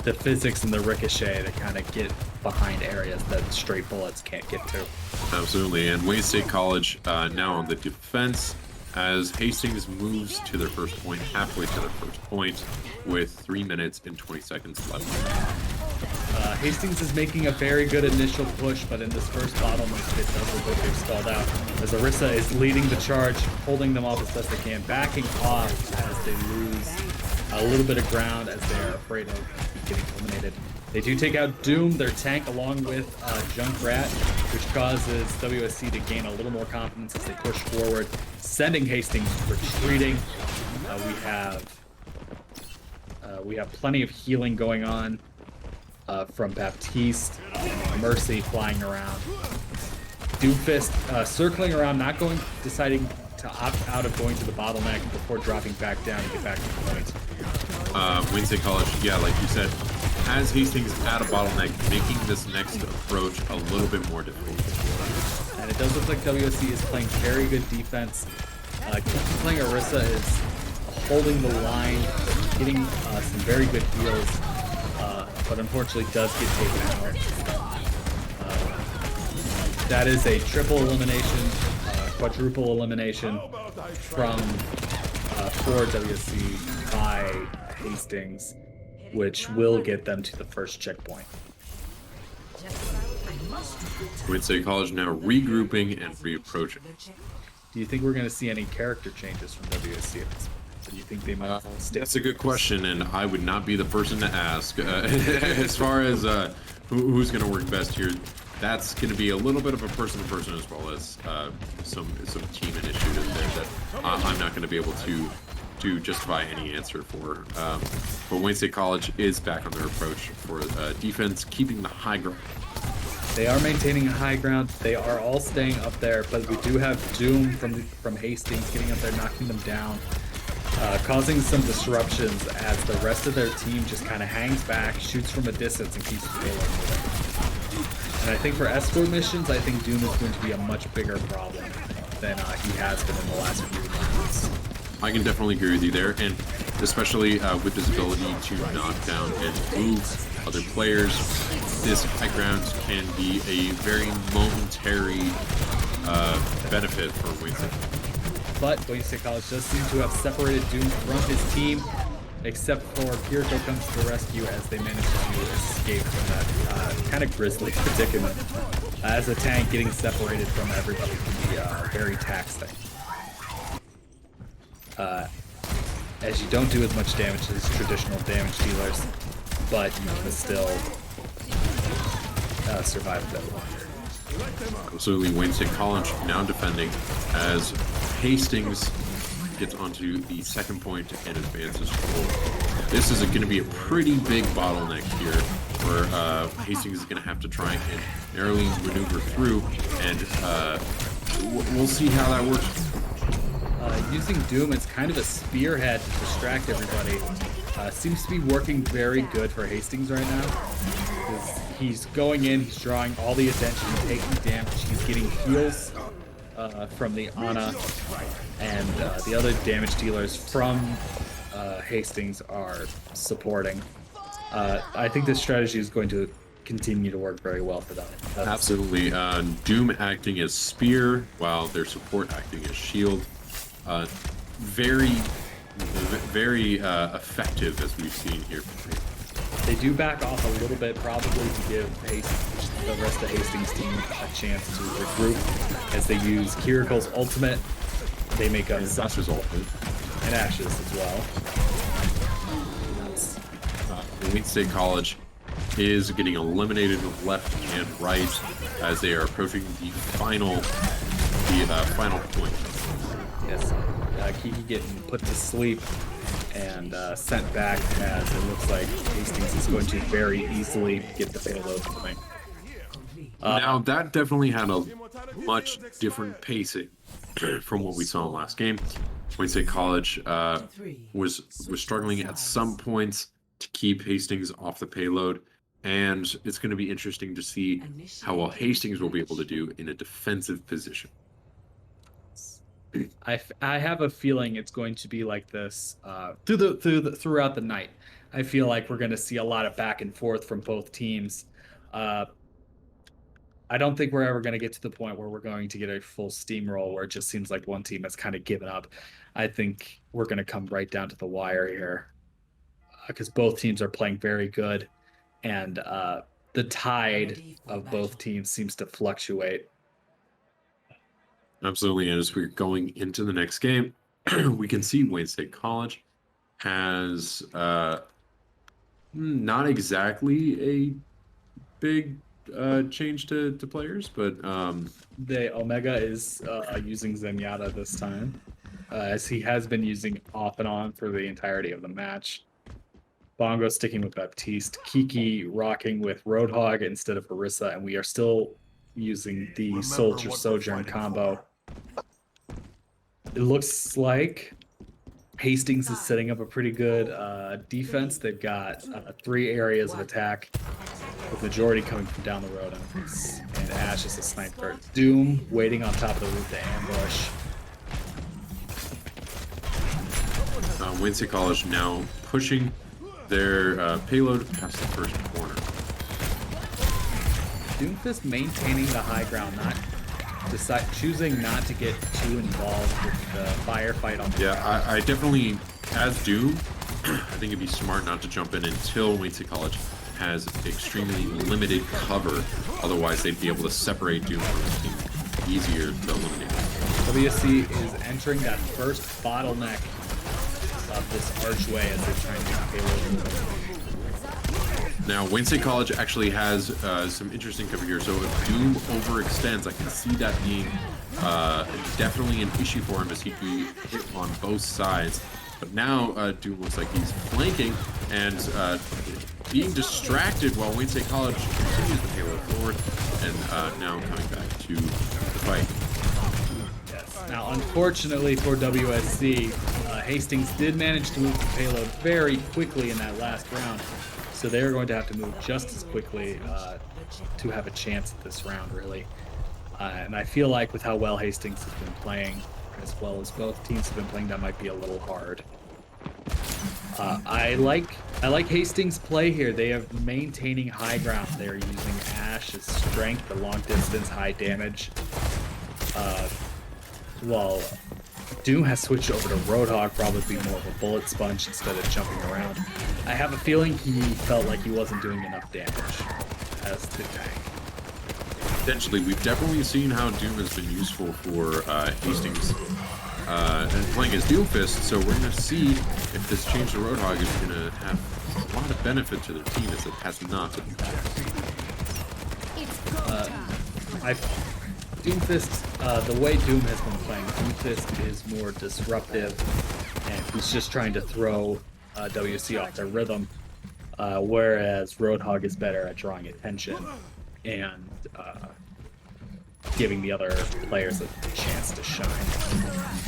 Speaker 2: physics and the ricochet to kind of get behind areas that straight bullets can't get to.
Speaker 1: Absolutely. And Wayne State College now on the defense, as Hastings moves to their first point, halfway to their first point, with 3 minutes and 20 seconds left.
Speaker 2: Hastings is making a very good initial push, but in this first bottleneck, it does look like they've stalled out. As Orisa is leading the charge, holding them off as best they can, backing off as they lose a little bit of ground as they're afraid of getting eliminated. They do take out Doom, their tank, along with Junkrat, which causes WSC to gain a little more confidence as they push forward, sending Hastings retreating. We have plenty of healing going on from Baptiste and Mercy flying around. Doomfist circling around, deciding to opt out of going to the bottleneck before dropping back down to get back to the point.
Speaker 1: Wayne State College, yeah, like you said, has Hastings at a bottleneck, making this next approach a little bit more difficult.
Speaker 2: And it does look like WSC is playing very good defense. Playing Orisa is holding the line, getting some very good heals, but unfortunately does get taken out. That is a triple elimination, quadruple elimination from for WSC by Hastings, which will get them to the first checkpoint.
Speaker 1: Wayne State College now regrouping and reapproaching.
Speaker 2: Do you think we're going to see any character changes from WSC at this point? Do you think they might stick?
Speaker 1: That's a good question, and I would not be the person to ask. As far as who's going to work best here, that's going to be a little bit of a person-to-person as well as some team initiative there that I'm not going to be able to justify any answer for. But Wayne State College is back on their approach for defense, keeping the high ground.
Speaker 2: They are maintaining a high ground. They are all staying up there, but we do have Doom from Hastings getting up there, knocking them down, causing some disruptions as the rest of their team just kind of hangs back, shoots from a distance, and keeps the payload moving. And I think for escort missions, I think Doom is going to be a much bigger problem than he has been in the last few rounds.
Speaker 1: I can definitely agree with you there, and especially with his ability to knock down and move other players, this high ground can be a very momentary benefit for Wayne State.
Speaker 2: But Wayne State College does seem to have separated Doom from his team, except for Kiriko comes to the rescue as they manage to escape from that kind of grisly predicament. As a tank, getting separated from everybody can be very taxing. As you don't do as much damage as traditional damage dealers, but you can still survive a bit longer.
Speaker 1: Absolutely, Wayne State College now defending as Hastings gets onto the second point and advances forward. This is going to be a pretty big bottleneck here, where Hastings is going to have to try and narrowly maneuver through, and we'll see how that works.
Speaker 2: Using Doom as kind of a spearhead to distract everybody seems to be working very good for Hastings right now. He's going in, he's drawing all the attention, taking damage, he's getting heals from the Ana, and the other damage dealers from Hastings are supporting. I think this strategy is going to continue to work very well for them.
Speaker 1: Absolutely. Doom acting as spear, while their support acting as shield. Very effective, as we've seen here.
Speaker 2: They do back off a little bit, probably to give the rest of Hastings' team a chance to regroup as they use Kiriko's ultimate. They make up
Speaker 1: Ashes ultimate.
Speaker 2: and Ashes as well.
Speaker 1: Wayne State College is getting eliminated left and right as they are approaching the final point.
Speaker 2: Yes, Kiki getting put to sleep and sent back as it looks like Hastings is going to very easily get the payload coming.
Speaker 1: Now that definitely had a much different pacing from what we saw in last game. Wayne State College was struggling at some points to keep Hastings off the payload, and it's going to be interesting to see how well Hastings will be able to do in a defensive position.
Speaker 2: I have a feeling it's going to be like this throughout the night. I feel like we're going to see a lot of back and forth from both teams. I don't think we're ever going to get to the point where we're going to get a full steamroll where it just seems like one team has kind of given up. I think we're going to come right down to the wire here because both teams are playing very good, and the tide of both teams seems to fluctuate.
Speaker 1: Absolutely, and as we're going into the next game, we can see Wayne State College has not exactly a big change to players, but
Speaker 2: The Omega is using Zenyatta this time, as he has been using off and on for the entirety of the match. Bongo sticking with Baptiste, Kiki rocking with Roadhog instead of Harissa, and we are still using the Soldier Sojourn combo. It looks like Hastings is setting up a pretty good defense. They've got 3 areas of attack, with majority coming from down the road, and Ash is a sniper. Doom waiting on top of the roof to ambush.
Speaker 1: Wayne State College now pushing their payload past the first corner.
Speaker 2: Doomfist maintaining the high ground, choosing not to get too involved with the firefight on the ground.
Speaker 1: I definitely, as Doom, I think it'd be smart not to jump in until Wayne State College has extremely limited cover. Otherwise, they'd be able to separate Doom from his team easier to eliminate.
Speaker 2: WSC is entering that first bottleneck of this archway as they're trying to get payload.
Speaker 1: Now, Wayne State College actually has some interesting cover here. So if Doom overextends, I can see that being definitely an issue for him as he'd be hit on both sides. But now Doom looks like he's flanking and being distracted while Wayne State College continues the payload forward, and now coming back to the fight.
Speaker 2: Yes. Now, unfortunately for WSC, Hastings did manage to move the payload very quickly in that last round. So they're going to have to move just as quickly to have a chance at this round, really. And I feel like with how well Hastings has been playing, as well as both teams have been playing, that might be a little hard. I like Hastings' play here. They are maintaining high ground. They're using Ash's strength, the long distance, high damage. While Doom has switched over to Roadhog, probably be more of a bullet sponge instead of jumping around. I have a feeling he felt like he wasn't doing enough damage as the tank.
Speaker 1: Potentially, we've definitely seen how Doom has been useful for Hastings and playing as Doomfist, so we're going to see if this change to Roadhog is going to have a lot of benefit to their team, as it has not.
Speaker 2: Doomfist, the way Doom has been playing, Doomfist is more disruptive, and he's just trying to throw WC off their rhythm, whereas Roadhog is better at drawing attention and giving the other players a chance to shine.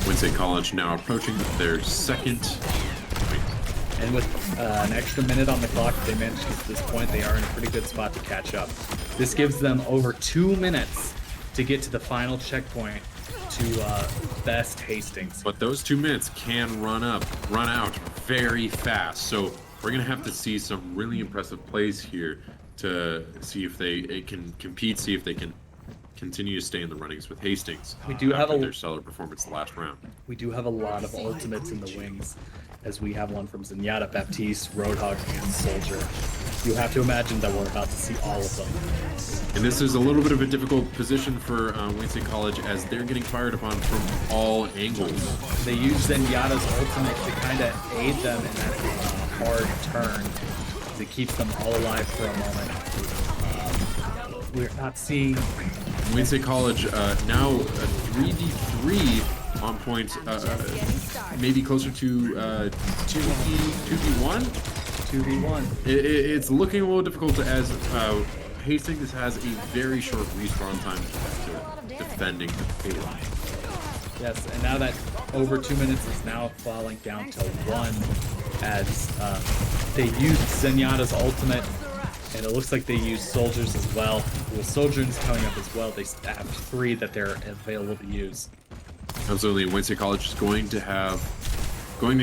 Speaker 1: Wayne State College now approaching their second point.
Speaker 2: And with an extra minute on the clock, if they manage to get to this point, they are in a pretty good spot to catch up. This gives them over 2 minutes to get to the final checkpoint to best Hastings.
Speaker 1: But those 2 minutes can run out very fast. So we're gonna have to see some really impressive plays here to see if they can compete, see if they can continue to stay in the runnings with Hastings.
Speaker 2: We do have
Speaker 1: their stellar performance the last round.
Speaker 2: We do have a lot of ultimates in the wings, as we have one from Zenyatta, Baptiste, Roadhog, and Soldier. You have to imagine that we're about to see all of them.
Speaker 1: And this is a little bit of a difficult position for Wayne State College as they're getting fired upon from all angles.
Speaker 2: They use Zenyatta's ultimate to kind of aid them in that hard turn. It keeps them all alive for a moment. We're not seeing...
Speaker 1: Wayne State College now a 3v3 on point, maybe closer to 2v1?
Speaker 2: 2v1.
Speaker 1: It's looking a little difficult as Hastings has a very short respawn time to defending the payload.
Speaker 2: Yes, and now that over 2 minutes is now falling down to 1 as they use Zenyatta's ultimate, and it looks like they use Soldiers as well. With Soldiers coming up as well, they have 3 that they're available to use.
Speaker 1: Absolutely, Wayne State College is going to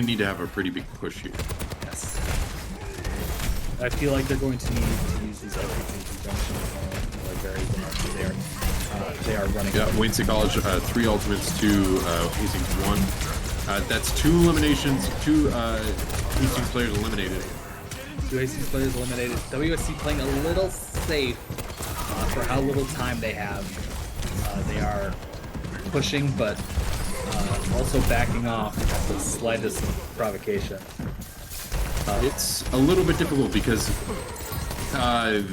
Speaker 1: need to have a pretty big push here.
Speaker 2: Yes. I feel like they're going to need to use these ultimates in conjunction with very well. They are running.
Speaker 1: Yeah, Wayne State College 3 ultimates to Hastings 1. That's 2 eliminations, 2 Hastings players eliminated.
Speaker 2: 2 Hastings players eliminated. WSC playing a little safe for how little time they have. They are pushing, but also backing off at the slightest provocation.
Speaker 1: It's a little bit difficult because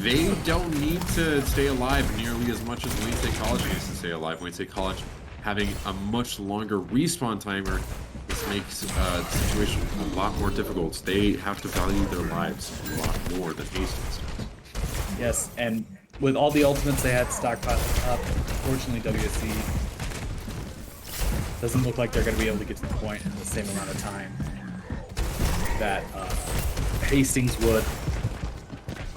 Speaker 1: they don't need to stay alive nearly as much as Wayne State College needs to stay alive. Wayne State College having a much longer respawn timer, this makes the situation a lot more difficult. They have to value their lives a lot more than Hastings.
Speaker 2: Yes, and with all the ultimates they had stockpiled up, unfortunately WSC doesn't look like they're going to be able to get to the point in the same amount of time that Hastings would.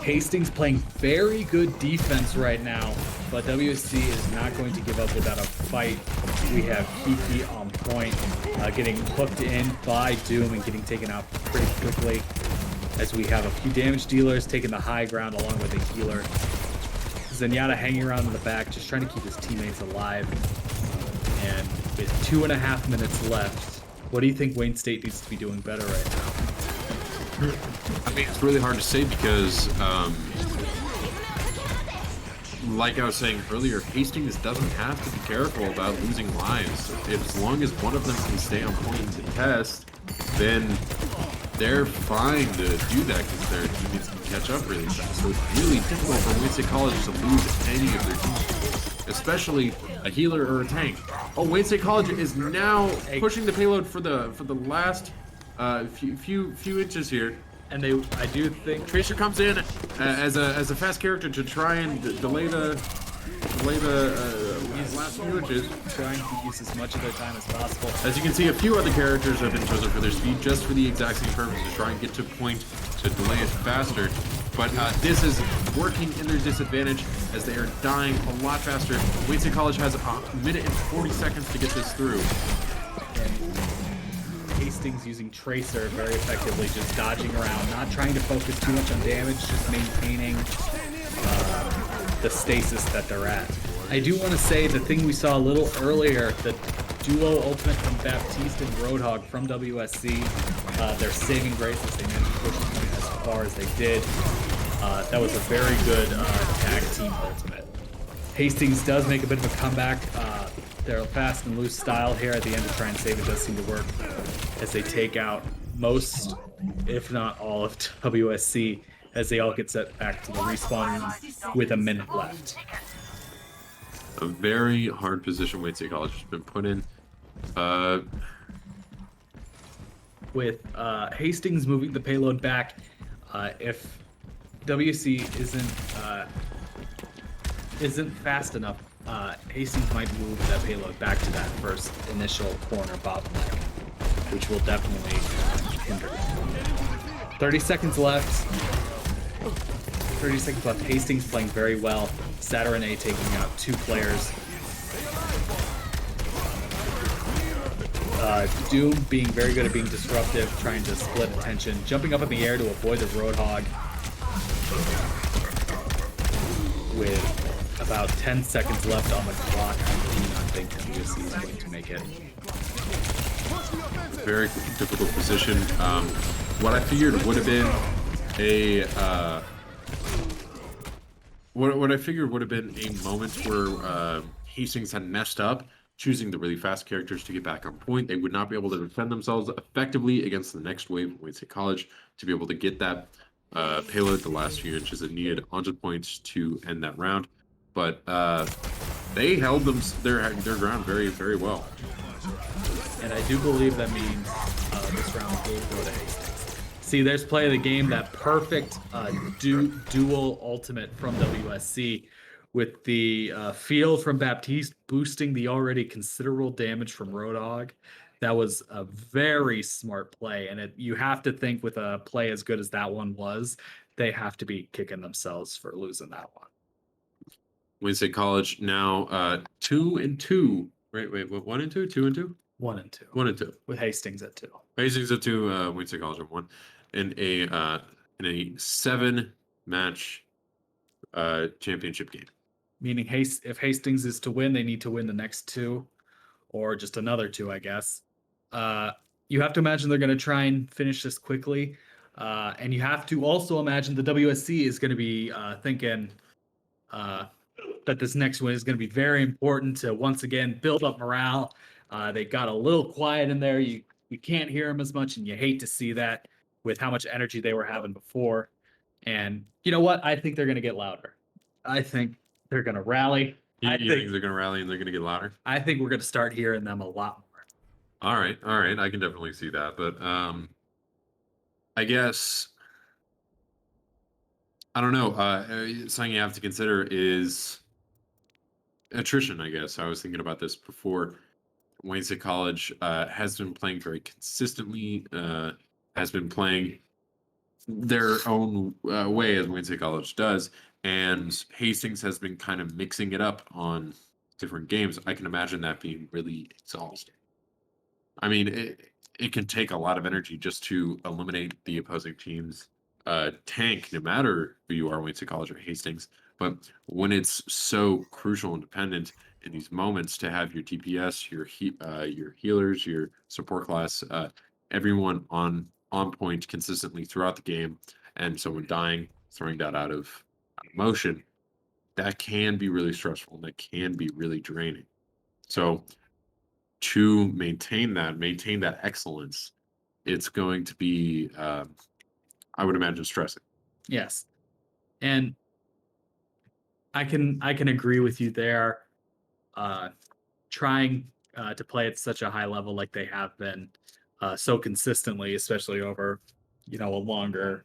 Speaker 2: Hastings playing very good defense right now, but WSC is not going to give up without a fight. We have Kiki on point, getting hooked in by Doom and getting taken out pretty quickly, as we have a few damage dealers taking the high ground along with a healer. Zenyatta hanging around in the back, just trying to keep his teammates alive. And with 2.5 minutes left, what do you think Wayne State needs to be doing better right now?
Speaker 1: I mean, it's really hard to say because, like I was saying earlier, Hastings doesn't have to be careful about losing lives. As long as one of them can stay on point and contest, then they're fine to do that because their teammates can catch up really fast. So it's really difficult for Wayne State College to lose any of their teammates, especially a healer or a tank. Oh, Wayne State College is now pushing the payload for the last few inches here.
Speaker 2: And I do think
Speaker 1: Tracer comes in as a fast character to try and delay the last few inches.
Speaker 2: trying to use as much of their time as possible.
Speaker 1: As you can see, a few other characters have been chosen for their speed just for the exact same purpose, to try and get to point to delay it faster. But this is working in their disadvantage as they are dying a lot faster. Wayne State College has a minute and 40 seconds to get this through.
Speaker 2: And Hastings using Tracer very effectively, just dodging around, not trying to focus too much on damage, just maintaining the stasis that they're at. I do want to say the thing we saw a little earlier, the duo ultimate from Baptiste and Roadhog from WSC, their saving grace as they managed to push the point as far as they did. That was a very good tag team ultimate. Hastings does make a bit of a comeback. Their fast and loose style here at the end to try and save it does seem to work as they take out most, if not all, of WSC as they all get set back to the respawn with a minute left.
Speaker 1: A very hard position Wayne State College has been put in.
Speaker 2: With Hastings moving the payload back, if WC isn't fast enough, Hastings might move that payload back to that first initial corner bottleneck, which will definitely hinder it. 30 seconds left. 30 seconds left. Hastings playing very well. Saturn A taking out 2 players. Doom being very good at being disruptive, trying to split attention, jumping up in the air to avoid the Roadhog. With about 10 seconds left on the clock, I do not think WSC is going to make it.
Speaker 1: Very difficult position. What I figured would have been what I figured would have been a moment where Hastings had messed up, choosing the really fast characters to get back on point. They would not be able to defend themselves effectively against the next wave of Wayne State College to be able to get that payload the last few inches that needed 100 points to end that round. But they held their ground very, very well.
Speaker 2: And I do believe that means this round will go to Hastings. See, there's play of the game, that perfect dual ultimate from WSC with the field from Baptiste boosting the already considerable damage from Roadhog. That was a very smart play. And you have to think with a play as good as that one was, they have to be kicking themselves for losing that one.
Speaker 1: Wayne State College now 2-2. Wait, 1-2, 2-2?
Speaker 2: 1-2.
Speaker 1: 1-2.
Speaker 2: With Hastings at 2.
Speaker 1: Hastings at 2. Wayne State College at 1. In a 7-match championship game.
Speaker 2: Meaning if Hastings is to win, they need to win the next 2, or just another 2, I guess. You have to imagine they're going to try and finish this quickly. And you have to also imagine the WSC is going to be thinking that this next win is going to be very important to once again build up morale. They got a little quiet in there. You can't hear them as much, and you hate to see that with how much energy they were having before. And you know what? I think they're going to get louder. I think they're going to rally.
Speaker 1: You think they're going to rally and they're going to get louder?
Speaker 2: I think we're going to start hearing them a lot more.
Speaker 1: All right. I can definitely see that. But I guess, I don't know. Something you have to consider is attrition, I guess. I was thinking about this before. Wayne State College has been playing very consistently, has been playing their own way as Wayne State College does, and Hastings has been kind of mixing it up on different games. I can imagine that being really exhausting. I mean, it can take a lot of energy just to eliminate the opposing team's tank, no matter who you are, Wayne State College or Hastings. But when it's so crucial and dependent in these moments to have your DPS, your healers, your support class, everyone on point consistently throughout the game, and someone dying, throwing that out of motion, that can be really stressful and that can be really draining. So to maintain that excellence, it's going to be, I would imagine, stressing.
Speaker 2: Yes. And I can agree with you there. Trying to play at such a high level like they have been so consistently, especially over a longer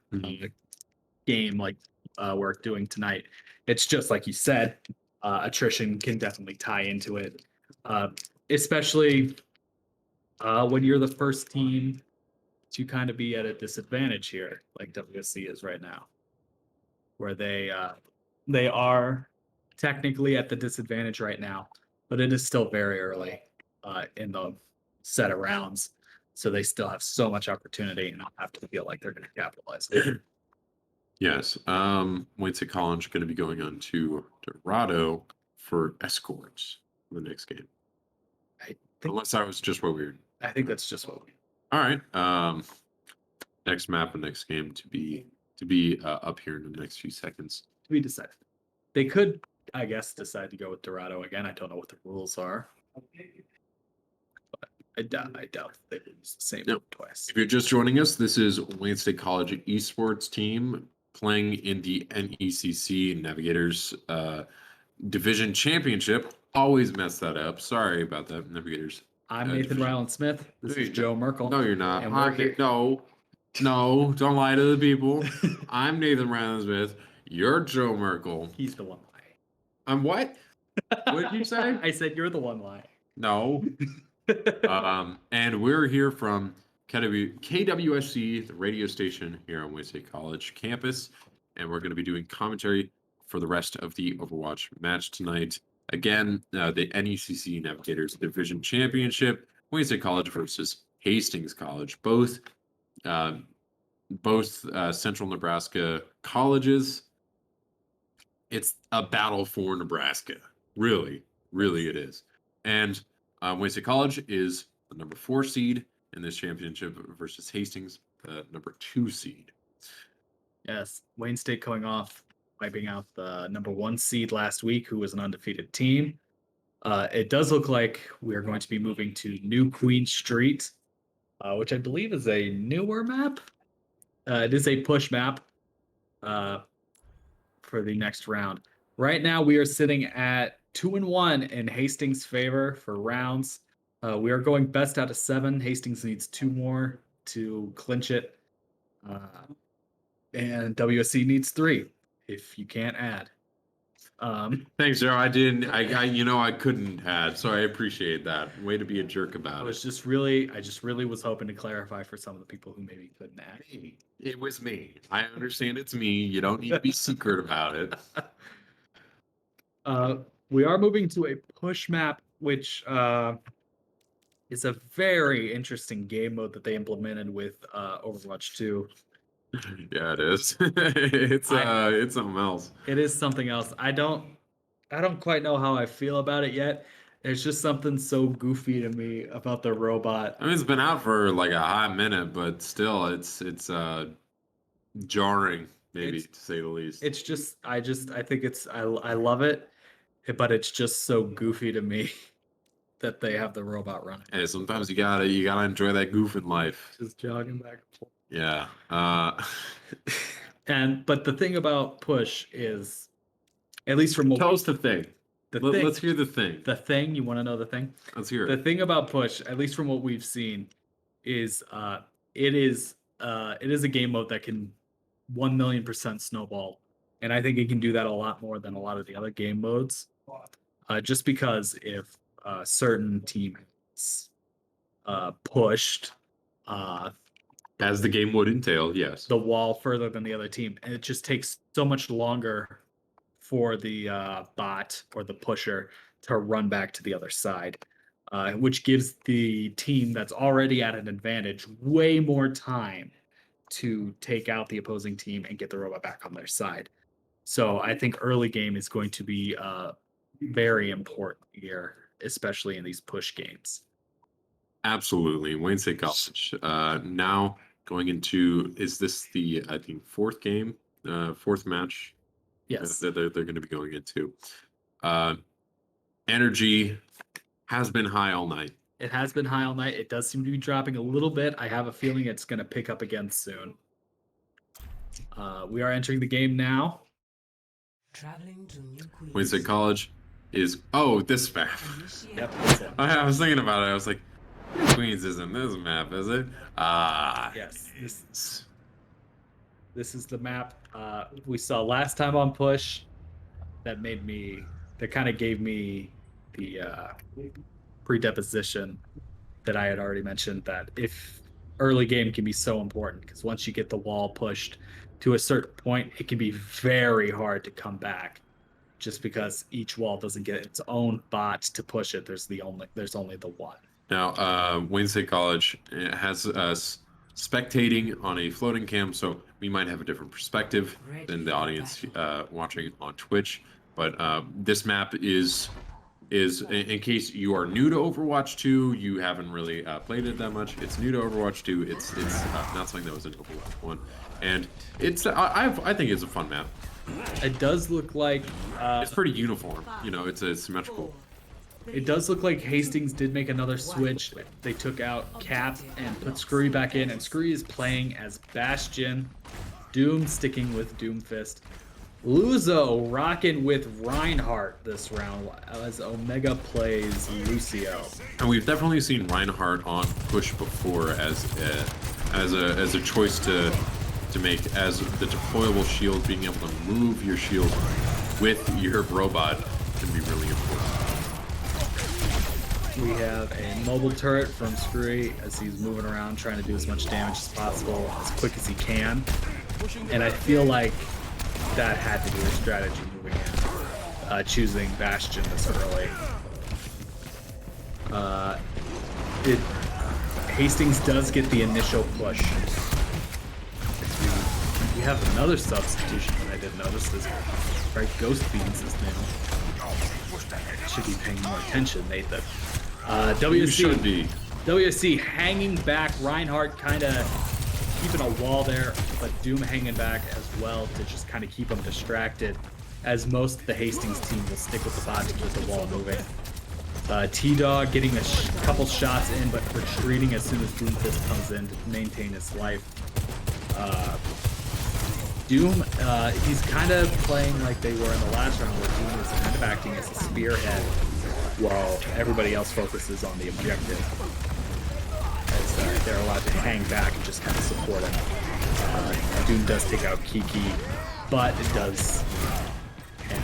Speaker 2: game like we're doing tonight. It's just like you said, attrition can definitely tie into it, especially when you're the first team to kind of be at a disadvantage here, like WSC is right now, where they are technically at the disadvantage right now, but it is still very early in the set of rounds. So they still have so much opportunity and don't have to feel like they're going to capitalize.
Speaker 1: Yes. Wayne State College going to be going on to Dorado for escorts in the next game. Unless that was just what we were.
Speaker 2: I think that's just what we.
Speaker 1: All right. Next map and next game to be up here in the next few seconds.
Speaker 2: To be decided. They could, I guess, decide to go with Dorado again. I don't know what the rules are. But I doubt they would use the same twice.
Speaker 1: If you're just joining us, this is Wayne State College esports team playing in the NECC Navigators Division Championship. Always mess that up. Sorry about that, Navigators.
Speaker 2: I'm Nathan Ryland Smith. This is Joe Merkel.
Speaker 1: No, you're not.
Speaker 2: And we're here.
Speaker 1: No, don't lie to the people. I'm Nathan Ryland Smith. You're Joe Merkel.
Speaker 2: He's the one lying.
Speaker 1: I'm what? What did you say?
Speaker 2: I said you're the one lying.
Speaker 1: No. And we're here from KWSC, the radio station here on Wayne State College campus, and we're going to be doing commentary for the rest of the Overwatch match tonight. Again, the NECC Navigators Division Championship. Wayne State College versus Hastings College, both Central Nebraska colleges. It's a battle for Nebraska. Really, really it is. And Wayne State College is the number 4 seed in this championship versus Hastings, the number 2 seed.
Speaker 2: Yes, Wayne State coming off wiping out the number 1 seed last week, who was an undefeated team. It does look like we are going to be moving to New Queen Street, which I believe is a newer map. It is a push map for the next round. Right now, we are sitting at 2-1 in Hastings' favor for rounds. We are going best out of 7. Hastings needs 2 more to clinch it. And WSC needs 3 if you can't add.
Speaker 1: Thanks, Joe. I couldn't add, so I appreciate that. Way to be a jerk about
Speaker 2: I
Speaker 1: it.
Speaker 2: just really was hoping to clarify for some of the people who maybe couldn't add.
Speaker 1: It was me. I understand it's me. You don't need to be secret about it.
Speaker 2: We are moving to a push map, which is a very interesting game mode that they implemented with Overwatch 2.
Speaker 1: Yeah, it is. It's something else.
Speaker 2: It is something else. I don't quite know how I feel about it yet. There's just something so goofy to me about the robot.
Speaker 1: I mean, it's been out for like a hot minute, but still, it's jarring, maybe to say the least.
Speaker 2: It's just I think I love it, but it's just so goofy to me that they have the robot running.
Speaker 1: Hey, sometimes you gotta enjoy that goof in life.
Speaker 2: Just jogging back and forth.
Speaker 1: Yeah.
Speaker 2: But the thing about push is, at least from what
Speaker 1: Tell us the thing. Let's hear the thing.
Speaker 2: The thing, you want to know the thing?
Speaker 1: Let's hear
Speaker 2: The
Speaker 1: it.
Speaker 2: thing about push, at least from what we've seen, is it is a game mode that can 1,000,000% snowball, and I think it can do that a lot more than a lot of the other game modes. Just because if a certain team is pushed
Speaker 1: As the game would entail, yes.
Speaker 2: the wall further than the other team, and it just takes so much longer for the bot or the pusher to run back to the other side, which gives the team that's already at an advantage way more time to take out the opposing team and get the robot back on their side. So I think early game is going to be very important here, especially in these push games.
Speaker 1: Absolutely. Wayne State College. Now going into, is this the, I think, 4th game, 4th match?
Speaker 2: Yes.
Speaker 1: That they're going to be going into. Energy has been high all night.
Speaker 2: It has been high all night. It does seem to be dropping a little bit. I have a feeling it's going to pick up again soon. We are entering the game now.
Speaker 4: Traveling to New Queen.
Speaker 1: Wayne State College is, this map.
Speaker 2: Yep. That's it.
Speaker 1: I was thinking about it. I was like, Queens isn't this map, is it?
Speaker 2: Yes. This is the map we saw last time on push. That kind of gave me the predeposition that I had already mentioned, that if early game can be so important, because once you get the wall pushed to a certain point, it can be very hard to come back, just because each wall doesn't get its own bot to push it. There's only the one.
Speaker 1: Now, Wayne State College has us spectating on a floating cam, so we might have a different perspective than the audience watching on Twitch. But this map is in case you are new to Overwatch 2, you haven't really played it that much. It's new to Overwatch 2. It's not something that was in Overwatch 1, and I think it's a fun map.
Speaker 2: It does look like
Speaker 1: It's pretty uniform. It's symmetrical.
Speaker 2: it does look like Hastings did make another switch. They took out Cap and put Screwy back in, and Screwy is playing as Bastion. Doom sticking with Doomfist. Luzo rocking with Reinhardt this round as Omega plays Lucio.
Speaker 1: And we've definitely seen Reinhardt on push before as a choice to make, as the deployable shield. Being able to move your shield with your robot can be really important.
Speaker 2: We have a mobile turret from Screwy as he's moving around trying to do as much damage as possible as quick as he can. And I feel like that had to be their strategy moving in, choosing Bastion this early. Hastings does get the initial push. We have another substitution that I didn't notice. This right, Ghost Beans is new. Should be paying more attention, Nathan.
Speaker 1: You should be.
Speaker 2: WSC hanging back. Reinhardt kind of keeping a wall there, but Doom hanging back as well to just kind of keep them distracted, as most of the Hastings team will stick with the bot to keep the wall moving. T-Dog getting a couple shots in, but retreating as soon as Doomfist comes in to maintain his life. Doom, he's kind of playing like they were in the last round, where Doom is kind of acting as a spearhead while everybody else focuses on the objective. As they're allowed to hang back and just kind of support him. Doom does take out Kiki, but it does, and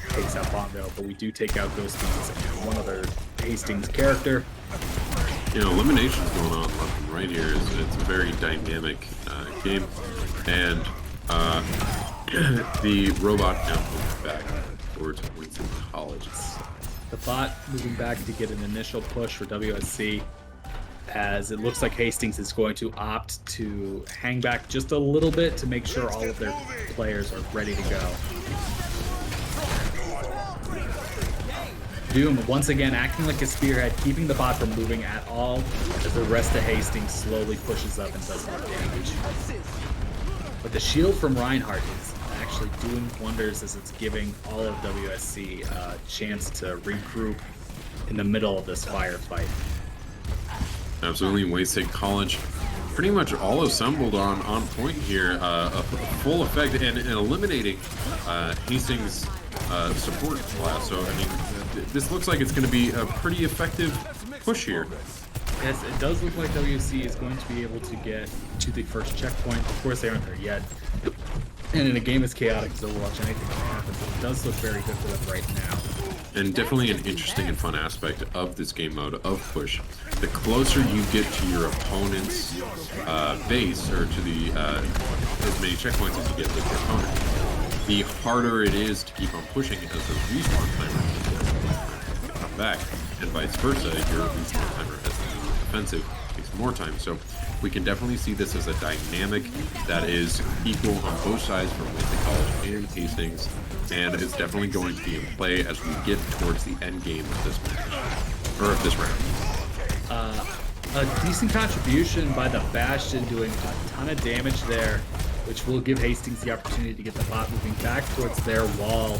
Speaker 2: takes out Bongo, but we do take out Ghost Beans and one other Hastings character.
Speaker 1: You know, elimination's going on left and right here. It's a very dynamic game, and the robot now moves back towards Winston College.
Speaker 2: The bot moving back to get an initial push for WSC, as it looks like Hastings is going to opt to hang back just a little bit to make sure all of their players are ready to go. Doom once again acting like a spearhead, keeping the bot from moving at all, as the rest of Hastings slowly pushes up and does more damage. But the shield from Reinhardt is actually doing wonders, as it's giving all of WSC a chance to regroup in the middle of this firefight.
Speaker 1: Absolutely, Wayne State College pretty much all assembled on point here, a full effect, and eliminating Hastings' support class. So, I mean, this looks like it's going to be a pretty effective push here.
Speaker 2: Yes, it does look like WC is going to be able to get to the first checkpoint. Of course, they aren't there yet. And in a game as chaotic as Overwatch, anything can happen. But it does look very good for them right now.
Speaker 1: And definitely an interesting and fun aspect of this game mode of push. The closer you get to your opponent's base, or to the as many checkpoints as you get with your opponent, the harder it is to keep on pushing as the respawn timer come back, and vice versa. Your respawn timer has to be defensive, takes more time. So we can definitely see this as a dynamic that is equal on both sides for Winston College and Hastings, and it's definitely going to be in play as we get towards the end game of this match, or of this round.
Speaker 2: A decent contribution by the Bastion, doing a ton of damage there, which will give Hastings the opportunity to get the bot moving back towards their wall.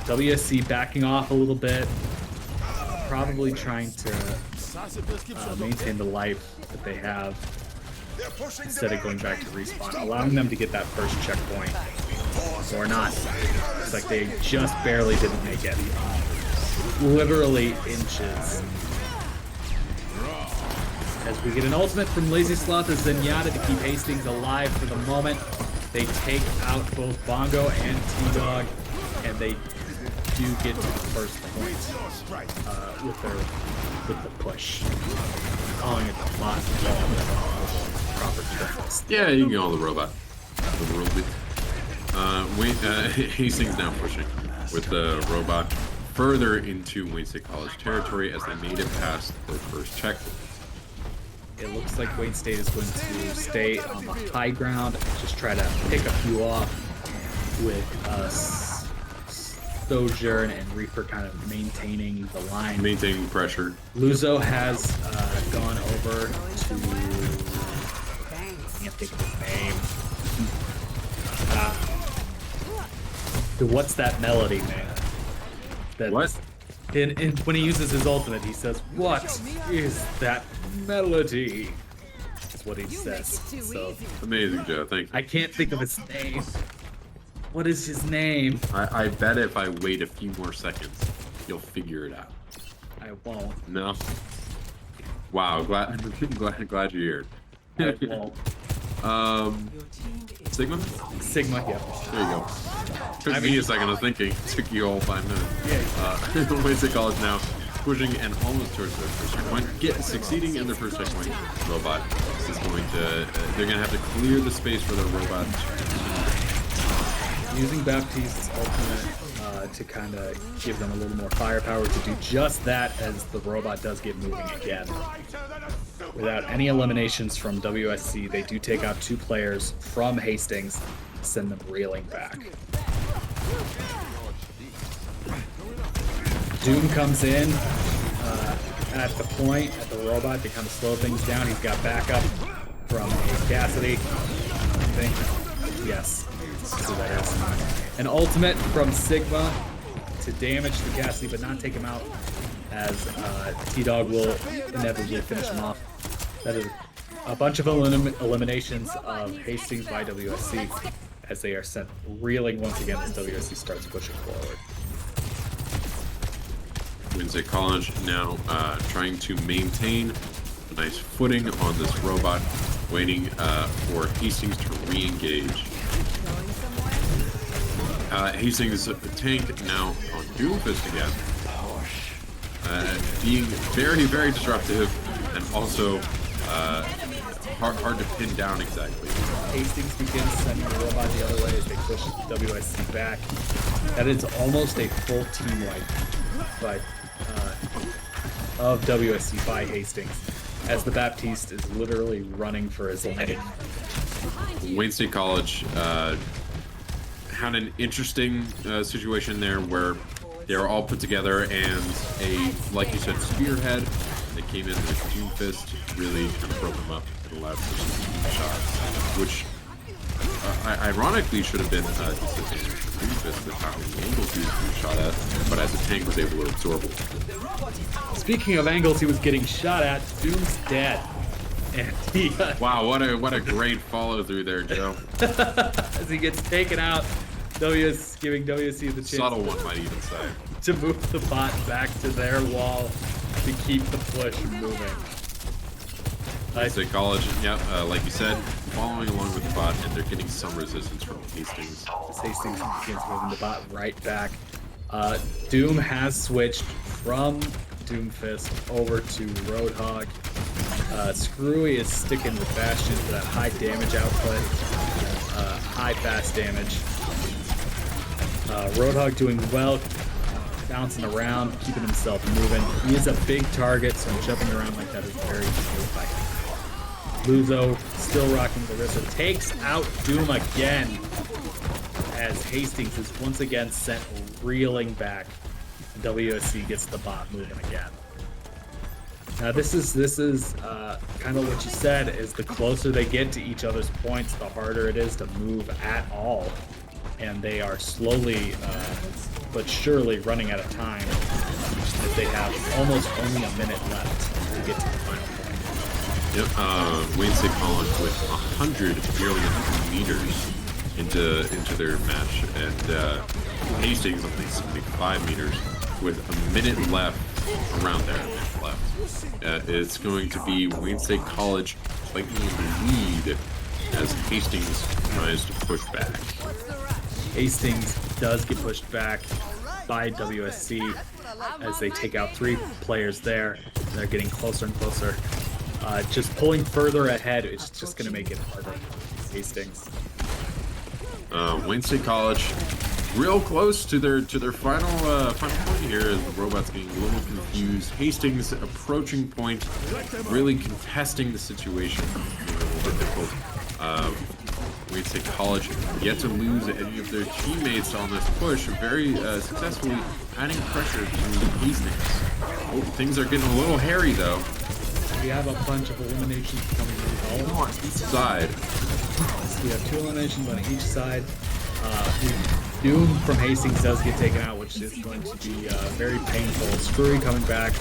Speaker 2: WSC backing off a little bit, probably trying to maintain the life that they have instead of going back to respawn, allowing them to get that first checkpoint, or not. It's like they just barely didn't make it. Literally inches. As we get an ultimate from Lazy Sloth as Zenyatta to keep Hastings alive for the moment. They take out both Bongo and T-Dog, and they do get to the first point with the push. Calling it the bot proper terms.
Speaker 1: Yeah, you can call the robot. Hastings now pushing with the robot further into Wayne State College territory as they made it past their first checkpoint.
Speaker 2: It looks like Wayne State is going to stay on the high ground and just try to pick a few off, with Sojourn and Reaper kind of maintaining the line.
Speaker 1: Maintaining pressure.
Speaker 2: Luzo has gone over to... I can't think of his name. What's that melody, man?
Speaker 1: What?
Speaker 2: And when he uses his ultimate, he says, "What is that melody?" Is what he says. So
Speaker 1: Amazing, Joe. Thank you.
Speaker 2: I can't think of his name. What is his name?
Speaker 1: I bet if I wait a few more seconds, you'll figure it out.
Speaker 2: I won't.
Speaker 1: No. Wow. Glad you're here.
Speaker 2: I won't.
Speaker 1: Sigma?
Speaker 2: Sigma, yeah.
Speaker 1: There you go. Took me a second of thinking. Took you all 5 minutes.
Speaker 2: Yeah.
Speaker 1: Wayne State College now pushing and almost towards their first checkpoint. Succeeding in their first checkpoint. Robot is going to... they're going to have to clear the space for their robot.
Speaker 2: Using Baptiste's ultimate to kind of give them a little more firepower to do just that as the robot does get moving again. Without any eliminations from WSC, they do take out 2 players from Hastings, send them reeling back. Doom comes in at the point, at the robot, to kind of slow things down. He's got backup from Cassidy, I think. Yes, so that is an ultimate from Sigma to damage the Cassidy, but not take him out, as T-Dog will inevitably finish him off. That is a bunch of eliminations of Hastings by WSC, as they are sent reeling once again as WSC starts pushing forward.
Speaker 1: Wednesday College now trying to maintain a nice footing on this robot, waiting for Hastings to re-engage. Hastings tank now on Doomfist again, being very, very disruptive and also hard to pin down exactly.
Speaker 2: Hastings begins sending the robot the other way as they push WSC back. That is almost a full team wipe of WSC by Hastings, as the Baptiste is literally running for his life.
Speaker 1: Wayne State College had an interesting situation there where they were all put together and like you said, spearhead. They came in with Doomfist, really kind of broke them up and allowed for some shots, which ironically should have been a disadvantage for Doomfist with how many angles he was shot at, but as a tank was able to absorb it.
Speaker 2: Speaking of angles he was getting shot at, Doom's dead. And he,
Speaker 1: wow, what a great follow through there, Joe.
Speaker 2: as he gets taken out, giving WSC the chance
Speaker 1: Subtle one, might even say,
Speaker 2: to move the bot back to their wall to keep the push moving.
Speaker 1: State College, yeah, like you said, following along with the bot, and they're getting some resistance from Hastings.
Speaker 2: As Hastings begins moving the bot right back. Doom has switched from Doomfist over to Roadhog. Screwy is sticking with Bastion for that high damage output, high fast damage. Roadhog doing well, bouncing around, keeping himself moving. He is a big target, so jumping around like that is very good by him. Luzo still rocking the Rissa, takes out Doom again, as Hastings is once again sent reeling back. WSC gets the bot moving again. Now this is kind of what you said, is the closer they get to each other's points, the harder it is to move at all. And they are slowly but surely running out of time, as they have almost only a minute left to get to the final point.
Speaker 1: Yep, Wayne State College with 100, nearly 100 meters into their match, and Hastings only 75 meters with a minute left, around there, a minute left. It's going to be Wayne State College slightly in the lead as Hastings tries to push back.
Speaker 2: Hastings does get pushed back by WSC as they take out 3 players there. They're getting closer and closer. Just pulling further ahead is just going to make it harder. Hastings.
Speaker 1: Wayne State College real close to their final point here, as the robot's getting a little confused. Hastings approaching point, really contesting the situation, being a little bit difficult. Wayne State College yet to lose any of their teammates on this push, very successfully adding pressure to Hastings. Oh, things are getting a little hairy though.
Speaker 2: We have a bunch of eliminations coming in
Speaker 1: On each side.
Speaker 2: So we have 2 eliminations on each side. Doom from Hastings does get taken out, which is going to be very painful. Screwy coming back,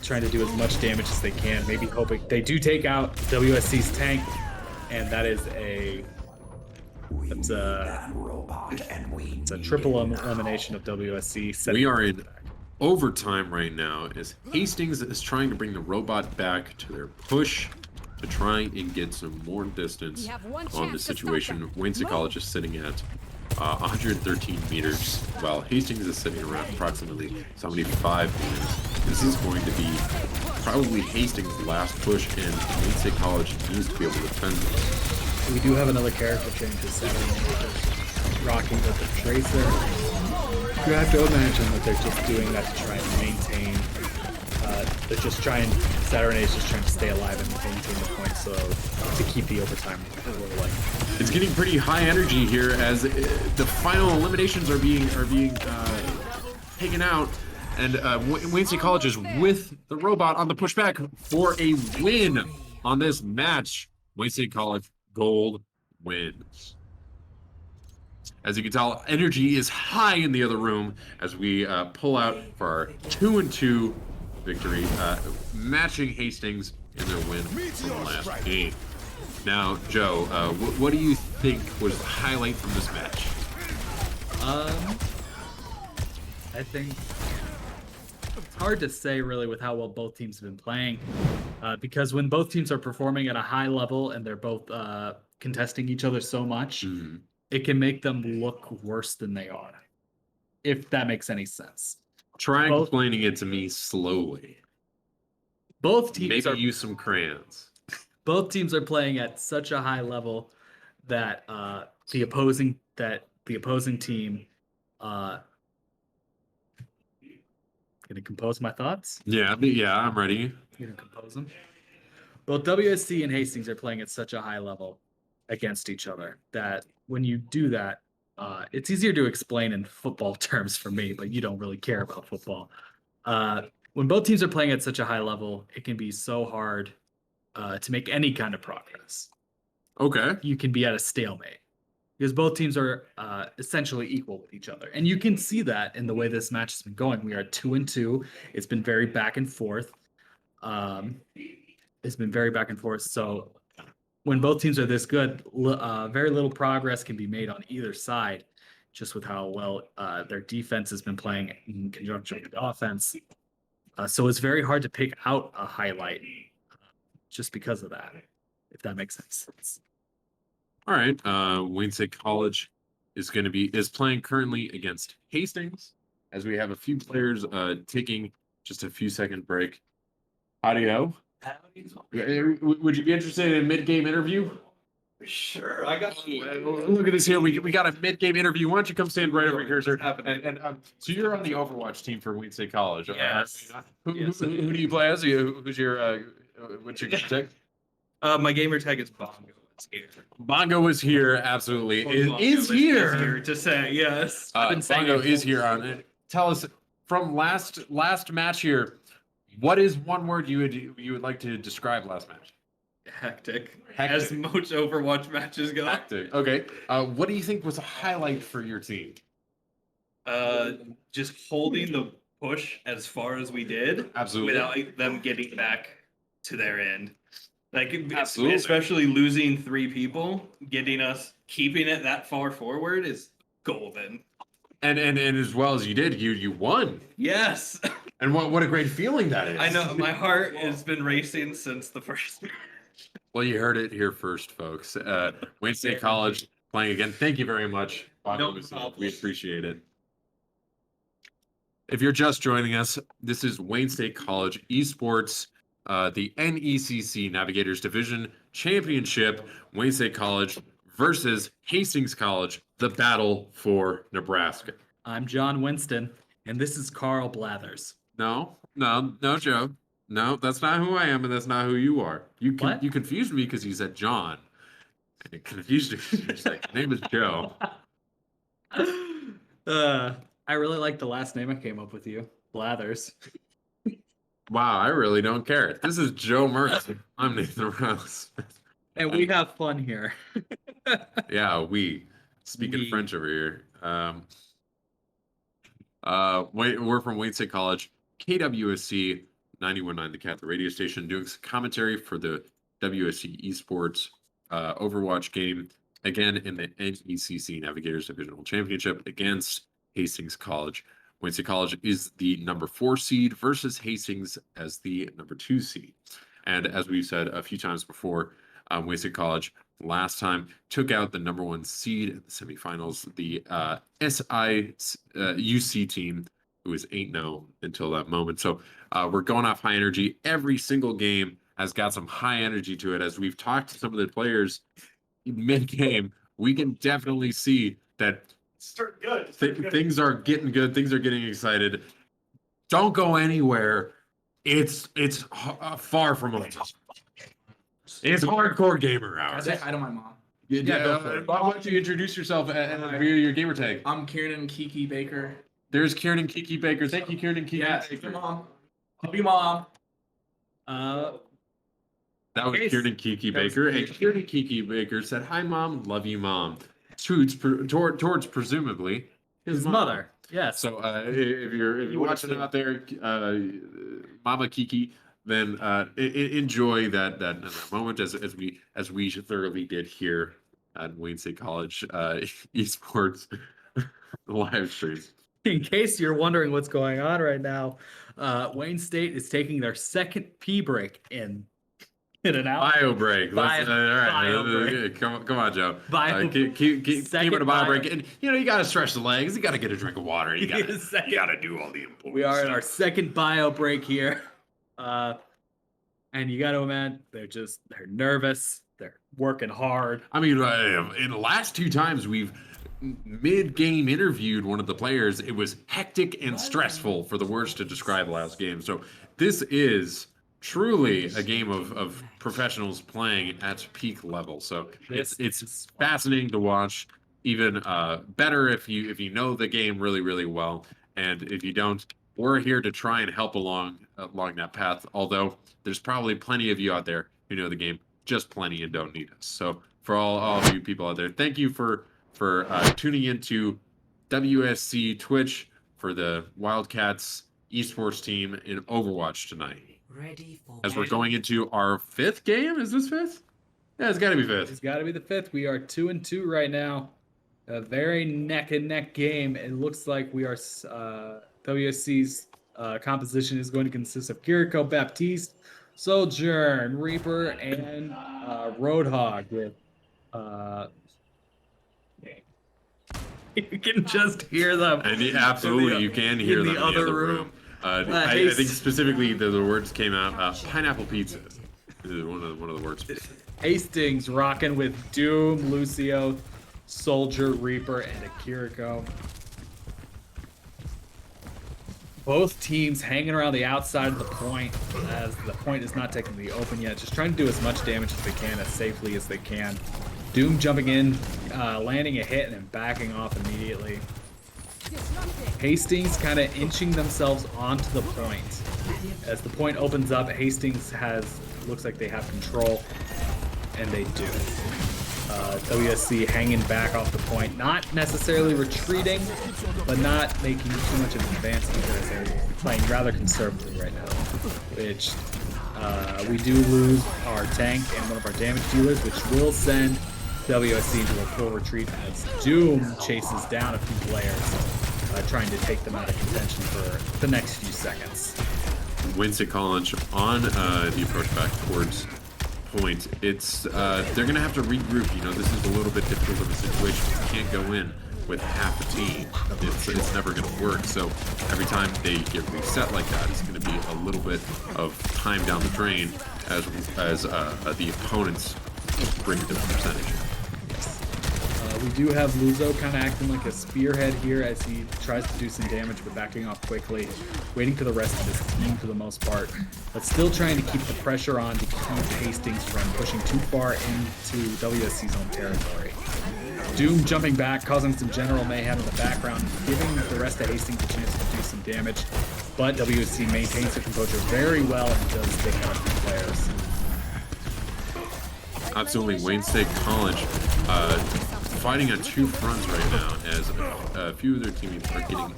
Speaker 2: trying to do as much damage as they can, maybe hoping they do take out WSC's tank, and that is it's a triple elimination of WSC.
Speaker 1: We are in overtime right now, as Hastings is trying to bring the robot back to their push to try and get some more distance on the situation. Wayne State College is sitting at 113 meters, while Hastings is sitting around approximately 75 meters. This is going to be probably Hastings' last push, and Wayne State College needs to be able to defend this.
Speaker 2: We do have another character change with 7 meters. rocking with the Tracer. You have to imagine that they're just doing that to try and maintain. They're just trying. Saturday is just trying to stay alive and maintain the points, so to keep the overtime rolling.
Speaker 1: It's getting pretty high energy here as the final eliminations are being taken out, and Wayne State College is with the robot on the pushback for a win on this match. Wayne State College gold wins. As you can tell, energy is high in the other room as we pull out for our 2-2 victory, matching Hastings in their win from the last game. Now, Joe, what do you think was the highlight from this match?
Speaker 2: I think it's hard to say really with how well both teams have been playing, because when both teams are performing at a high level and they're both contesting each other so much, it can make them look worse than they are, if that makes any sense.
Speaker 1: Try explaining it to me slowly.
Speaker 2: Both teams
Speaker 1: Maybe use some crayons.
Speaker 2: Both teams are playing at such a high level that the opposing team. Gonna compose my thoughts.
Speaker 1: Yeah, I'm ready.
Speaker 2: Gonna compose them. Both WSC and Hastings are playing at such a high level against each other that when you do that, it's easier to explain in football terms for me, but you don't really care about football. When both teams are playing at such a high level, it can be so hard to make any kind of progress.
Speaker 1: Okay.
Speaker 2: You can be at a stalemate because both teams are essentially equal with each other. And you can see that in the way this match has been going. We are 2-2. It's been very back and forth. So when both teams are this good, very little progress can be made on either side, just with how well their defense has been playing in conjunction with the offense. So it's very hard to pick out a highlight just because of that, if that makes sense.
Speaker 1: All right. Wayne State College is playing currently against Hastings, as we have a few players taking just a few second break. Audio. Would you be interested in a mid-game interview?
Speaker 5: Sure, I got you.
Speaker 1: Look at this here. We got a mid-game interview. Why don't you come stand right over here, sir? So you're on the Overwatch team for Wayne State College.
Speaker 5: Yes.
Speaker 1: Who do you play as? Who's your what's your tag?
Speaker 5: My gamer tag is Bongo. It's here.
Speaker 1: Bongo is here. Absolutely, is here.
Speaker 5: To say yes. I've been saying
Speaker 1: Bongo
Speaker 5: it
Speaker 1: is here on it. Tell us from last match here. What is one word you would like to describe last match?
Speaker 5: Hectic.
Speaker 1: Hectic.
Speaker 5: As most Overwatch matches go.
Speaker 1: Hectic. Okay. What do you think was a highlight for your team?
Speaker 5: Just holding the push as far as we did.
Speaker 1: Absolutely.
Speaker 5: Without them getting back to their end. Like,
Speaker 1: Absolutely.
Speaker 5: especially losing 3 people, keeping it that far forward is golden.
Speaker 1: And as well as you did, you won.
Speaker 5: Yes.
Speaker 1: And what a great feeling that is.
Speaker 5: I know, my heart has been racing since the first match.
Speaker 1: Well, you heard it here first, folks. Wayne State College playing again. Thank you very much.
Speaker 5: No problem.
Speaker 1: We appreciate it. If you're just joining us, this is Wayne State College Esports, the NECC Navigators Division Championship. Wayne State College versus Hastings College, the battle for Nebraska.
Speaker 2: I'm John Winston, and this is Carl Blathers.
Speaker 1: No, Joe. No, that's not who I am, and that's not who you are. You confused me because you said John. And it confused me. You're like, name is Joe.
Speaker 2: I really like the last name I came up with you, Blathers.
Speaker 1: Wow, I really don't care. This is Joe Mertz. I'm Nathan Rouse.
Speaker 2: And we have fun here.
Speaker 1: Yeah, we. Speaking French over here. We're from Wayne State College, KWSC 91.9 The Cat, the radio station, doing some commentary for the WSC Esports Overwatch game, again in the NECC Navigators Divisional Championship against Hastings College. Wayne State College is the number 4 seed versus Hastings as the number 2 seed. And as we've said a few times before, Wayne State College last time took out the number 1 seed in the semifinals, the UC team, who was 8-0 until that moment. So we're going off high energy. Every single game has got some high energy to it. As we've talked to some of the players mid-game, we can definitely see that
Speaker 6: Good.
Speaker 1: things are getting good. Things are getting excited. Don't go anywhere. It's far from over. It's hardcore gamer
Speaker 6: I
Speaker 1: hours.
Speaker 6: say hi to my mom.
Speaker 1: Why don't you introduce yourself and reveal your gamer tag?
Speaker 6: I'm Kieran Kiki Baker.
Speaker 1: There's Kieran and Kiki Baker. Thank you, Kieran and Kiki
Speaker 6: Yeah,
Speaker 1: Baker.
Speaker 6: mom. Love you, mom.
Speaker 1: That was Kieran and Kiki Baker. And Kieran and Kiki Baker said, "Hi, mom. Love you, mom." Towards presumably
Speaker 2: His mother. Yes.
Speaker 1: So if you're watching out there, Mama Kiki, then enjoy that moment as we thoroughly did here at Wayne State College esports live streams.
Speaker 2: In case you're wondering what's going on right now, Wayne State is taking their second pee break in and out.
Speaker 1: Bio break. All right.
Speaker 2: Bio break.
Speaker 1: Come on, Joe.
Speaker 2: Bio-
Speaker 1: keep it a bio
Speaker 2: bio.
Speaker 1: break. And you got to stretch the legs. You got to get a drink of water. You got to do all the important
Speaker 2: We are in
Speaker 1: stuff.
Speaker 2: our second bio break here. And you got to imagine they're nervous. They're working hard.
Speaker 1: I mean, in the last 2 times we've mid-game interviewed one of the players, it was hectic and stressful for the words to describe last game. So this is truly a game of professionals playing at peak level. So it's fascinating to watch. Even better if you know the game really, really well. And if you don't, we're here to try and help along that path. Although there's probably plenty of you out there who know the game just plenty and don't need us. So for all of you people out there, thank you for tuning into WSC Twitch for the Wildcats esports team in Overwatch tonight.
Speaker 4: Ready for
Speaker 1: As we're going into our 5th game. Is this 5th? Yeah, it's got to be 5th.
Speaker 2: It's got to be the 5th. We are 2-2 right now. A very neck and neck game. It looks like we are WSC's composition is going to consist of Kiriko, Baptiste, Sojourn, Reaper, and Roadhog with you can just hear them.
Speaker 1: And absolutely, you can hear them in the other room. I think specifically the words came out. Pineapple pizza is one of the words.
Speaker 2: Hastings rocking with Doom, Lucio, Soldier, Reaper, and Akiriko. Both teams hanging around the outside of the point, as the point is not technically open yet. Just trying to do as much damage as they can, as safely as they can. Doom jumping in, landing a hit, and then backing off immediately. Hastings kind of inching themselves onto the point. As the point opens up, Hastings looks like they have control, and they do. WSC hanging back off the point, not necessarily retreating, but not making too much of an advance either, as they're playing rather conservatively right now. Which we do lose our tank and one of our damage dealers, which will send WSC into a full retreat as Doom chases down a few players, trying to take them out of contention for the next few seconds.
Speaker 1: Wayne State College on the approach back towards point. It's they're gonna have to regroup. This is a little bit difficult of a situation. You can't go in with half a team. It's never gonna work. So every time they get reset like that, it's gonna be a little bit of time down the drain as the opponents bring the percentage.
Speaker 2: We do have Luzo kind of acting like a spearhead here as he tries to do some damage, but backing off quickly, waiting for the rest of his team for the most part, but still trying to keep the pressure on to keep Hastings from pushing too far into WSC's own territory. Doom jumping back, causing some general mayhem in the background, giving the rest of Hastings a chance to do some damage, but WSC maintains their composure very well and does take out a few players.
Speaker 1: Absolutely, Wayne State College fighting on 2 fronts right now as a few of their teammates are getting.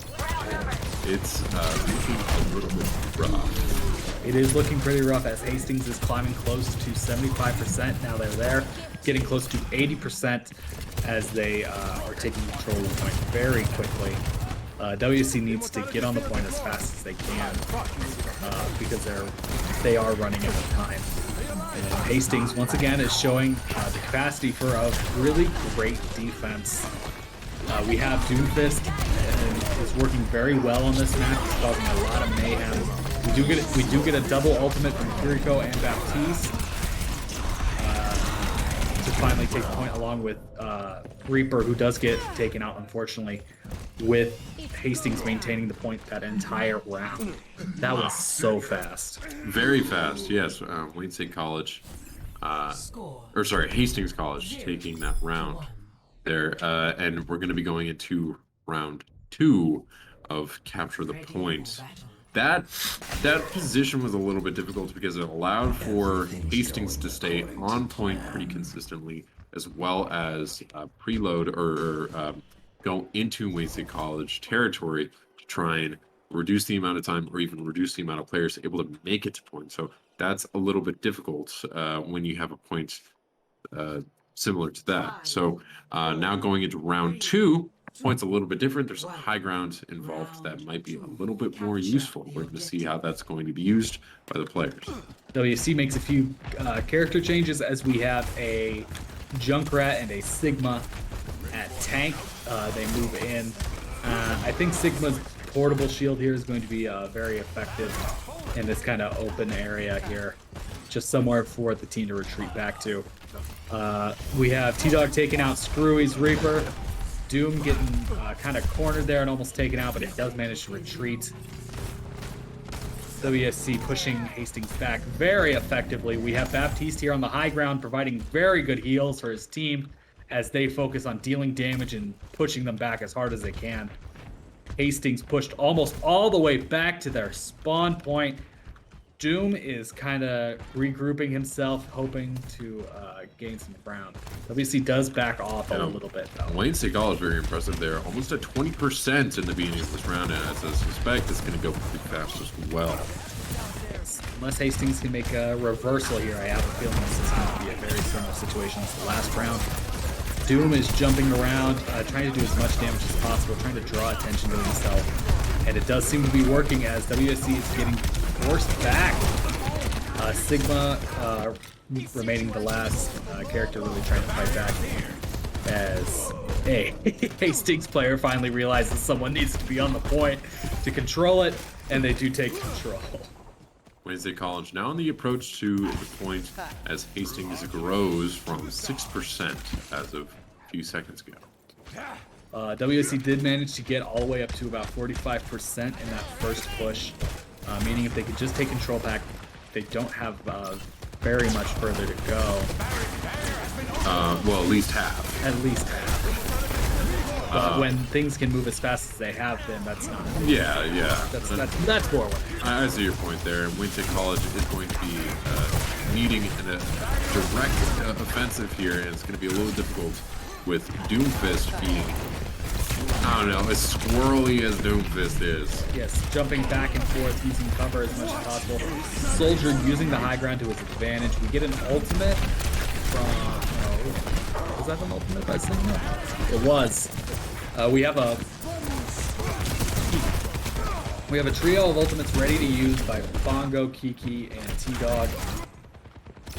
Speaker 1: It's looking a little bit rough.
Speaker 2: It is looking pretty rough as Hastings is climbing close to 75%. Now they're there, getting close to 80% as they are taking control of the point very quickly. WSC needs to get on the point as fast as they can because they are running out of time. And Hastings, once again, is showing the capacity for a really great defense. We have Doomfist, and is working very well on this map. He's causing a lot of mayhem. We do get a double ultimate from Kiriko and Baptiste to finally take the point along with Reaper, who does get taken out, unfortunately, with Hastings maintaining the point that entire round. That was so fast.
Speaker 1: Very fast, yes. Wayne State College,
Speaker 4: Score.
Speaker 1: or sorry, Hastings College taking that round there. And we're going to be going into round 2 of Capture the Point. That position was a little bit difficult because it allowed for Hastings to stay on point pretty consistently, as well as preload or go into Wayne State College territory to try and reduce the amount of time or even reduce the amount of players able to make it to point. So that's a little bit difficult when you have a point similar to that. So now going into round 2, point's a little bit different. There's some high ground involved that might be a little bit more useful. We're going to see how that's going to be used by the players.
Speaker 2: WSC makes a few character changes as we have a Junkrat and a Sigma at tank. They move in. I think Sigma's portable shield here is going to be very effective in this kind of open area here. Just somewhere for the team to retreat back to. We have T-Dog taking out Screwy's Reaper. Doom getting kind of cornered there and almost taken out, but it does manage to retreat. WSC pushing Hastings back very effectively. We have Baptiste here on the high ground providing very good heals for his team as they focus on dealing damage and pushing them back as hard as they can. Hastings pushed almost all the way back to their spawn point. Doom is kind of regrouping himself, hoping to gain some ground. WC does back off a little bit, though.
Speaker 1: Wayne State College very impressive there. Almost at 20% in the beginning of this round, and as I suspect, it's going to go pretty fast as well.
Speaker 2: Unless Hastings can make a reversal here, I have a feeling this is going to be a very similar situation as the last round. Doom is jumping around, trying to do as much damage as possible, trying to draw attention to himself. And it does seem to be working as WSC is getting forced back. Sigma remaining the last character really trying to fight back as a Hastings player finally realizes someone needs to be on the point to control it, and they do take control.
Speaker 1: Wayne State College now on the approach to the point as Hastings grows from 6% as of a few seconds ago.
Speaker 2: WSC did manage to get all the way up to about 45% in that first push, meaning if they could just take control back, they don't have very much further to go.
Speaker 1: Well, at least half.
Speaker 2: At least half. But when things can move as fast as they have been, that's not.
Speaker 1: Yeah.
Speaker 2: That's forward.
Speaker 1: I see your point there. Wayne State College is going to be needing a direct offensive here, and it's going to be a little difficult with Doomfist being, I don't know, as squirrely as Doomfist is.
Speaker 2: Yes, jumping back and forth, using cover as much as possible. Soldier using the high ground to his advantage. We get an ultimate from, was that an ultimate by Sigma? It was. We have a trio of ultimates ready to use by Bongo, Kiki, and T-Dog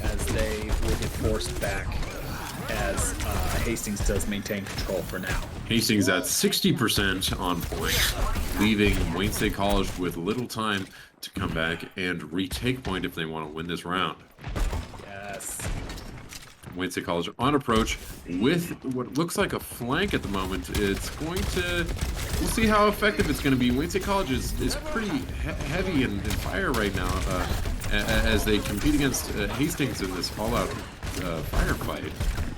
Speaker 2: as they will get forced back as Hastings does maintain control for now.
Speaker 1: Hastings at 60% on point, leaving Wayne State College with little time to come back and retake point if they want to win this round.
Speaker 2: Yes.
Speaker 1: Wayne State College on approach with what looks like a flank at the moment. It's going to, we'll see how effective it's going to be. Wayne State College is pretty heavy in fire right now as they compete against Hastings in this all-out firefight.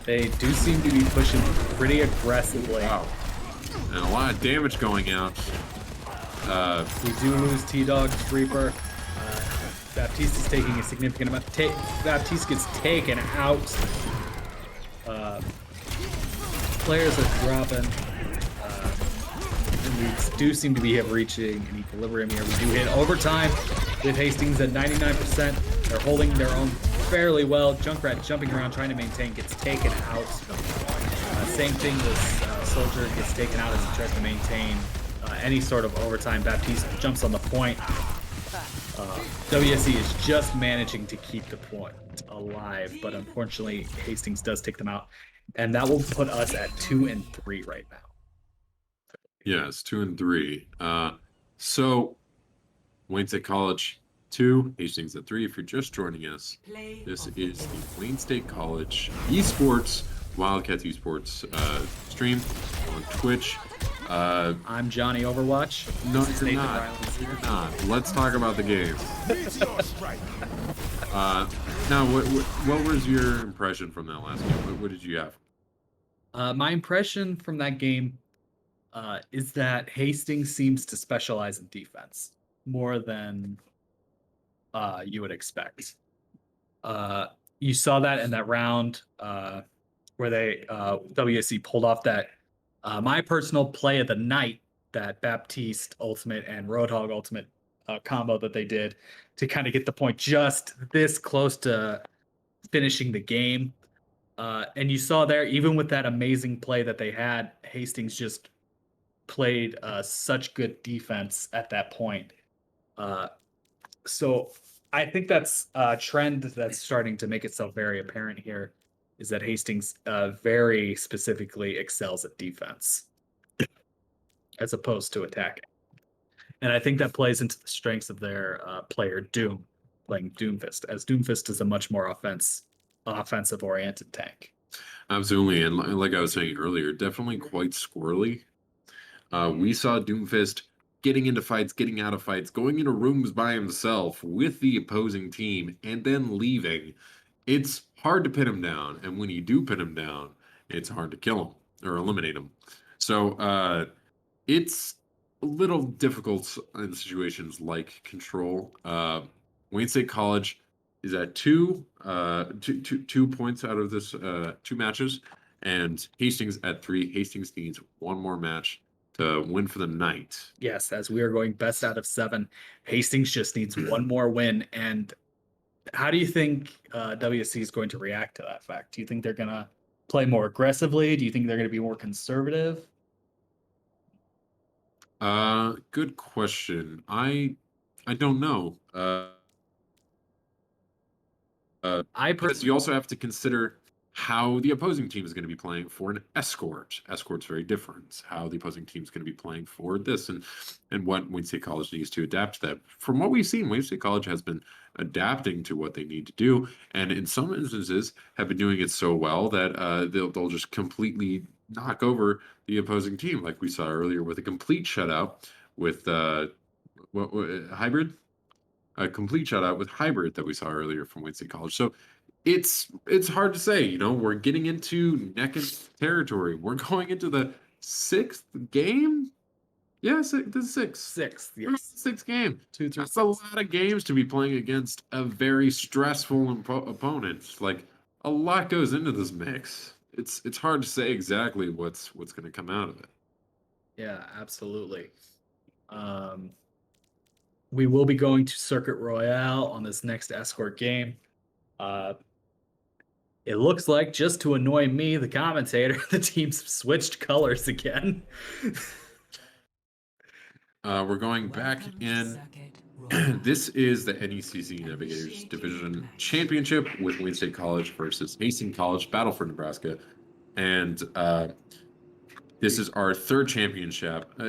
Speaker 2: They do seem to be pushing pretty aggressively.
Speaker 1: Wow. And a lot of damage going out.
Speaker 2: We do lose T-Dog's Reaper. Baptiste is taking a significant amount. Baptiste gets taken out. Players are dropping. And we do seem to be reaching an equilibrium here. We do hit overtime with Hastings at 99%. They're holding their own fairly well. Junkrat jumping around trying to maintain, gets taken out. Same thing with Soldier, gets taken out as he tries to maintain any sort of overtime. Baptiste jumps on the point. WSC is just managing to keep the point alive, but unfortunately Hastings does take them out, and that will put us at 2 and 3 right now.
Speaker 1: Yes, 2 and 3. So Wayne State College 2, Hastings at 3. If you're just joining us,
Speaker 4: Play
Speaker 1: this
Speaker 4: of
Speaker 1: is the Wayne State College Esports Wildcats Esports stream on Twitch.
Speaker 2: I'm Johnny Overwatch.
Speaker 1: No,
Speaker 2: This is
Speaker 1: you're
Speaker 2: Nathan
Speaker 1: not.
Speaker 2: Rylands here.
Speaker 1: You're not. Let's talk about the game. Now, what was your impression from that last game? What did you have?
Speaker 2: My impression from that game is that Hastings seems to specialize in defense more than you would expect. You saw that in that round where they WSC pulled off that my personal play of the night, that Baptiste ultimate and Roadhog ultimate combo that they did to kind of get the point just this close to finishing the game. And you saw there, even with that amazing play that they had, Hastings just played such good defense at that point. So I think that's a trend that's starting to make itself very apparent here, is that Hastings very specifically excels at defense as opposed to attacking. And I think that plays into the strengths of their player Doom, playing Doomfist, as Doomfist is a much more offensive oriented tank.
Speaker 1: Absolutely, and like I was saying earlier, definitely quite squirrely. We saw Doomfist getting into fights, getting out of fights, going into rooms by himself with the opposing team, and then leaving. It's hard to pin him down, and when you do pin him down, it's hard to kill him or eliminate him. So it's a little difficult in situations like Control. Wayne State College is at two points out of this 2 matches, and Hastings at 3. Hastings needs one more match to win for the night.
Speaker 2: Yes, as we are going best out of 7, Hastings just needs one more win. And how do you think WSC is going to react to that fact? Do you think they're going to play more aggressively? Do you think they're going to be more conservative?
Speaker 1: Good question. I don't know. Because you also have to consider how the opposing team is going to be playing for an escort. Escort's very different. How the opposing team is going to be playing for this, and what Wayne State College needs to adapt to that. From what we've seen, Wayne State College has been adapting to what they need to do, and in some instances have been doing it so well that they'll just completely knock over the opposing team, like we saw earlier with a complete shutout with hybrid. A complete shutout with hybrid that we saw earlier from Wayne State College. So it's hard to say. You know, we're getting into NECC territory. We're going into the 6th game. Yeah, the 6th.
Speaker 2: 6th,
Speaker 1: We're in
Speaker 2: yes.
Speaker 1: the 6th game.
Speaker 2: 2 through
Speaker 1: That's a lot of games to be playing against a very stressful opponent. Like, a lot goes into this mix. It's hard to say exactly what's going to come out of it.
Speaker 2: Yeah, absolutely. We will be going to Circuit Royale on this next escort game. It looks like, just to annoy me, the commentator, the teams switched colors again.
Speaker 1: We're going back in. This is the NECC Navigators Division Championship with Wayne State College versus Hastings College, Battle for Nebraska. And this is our 3rd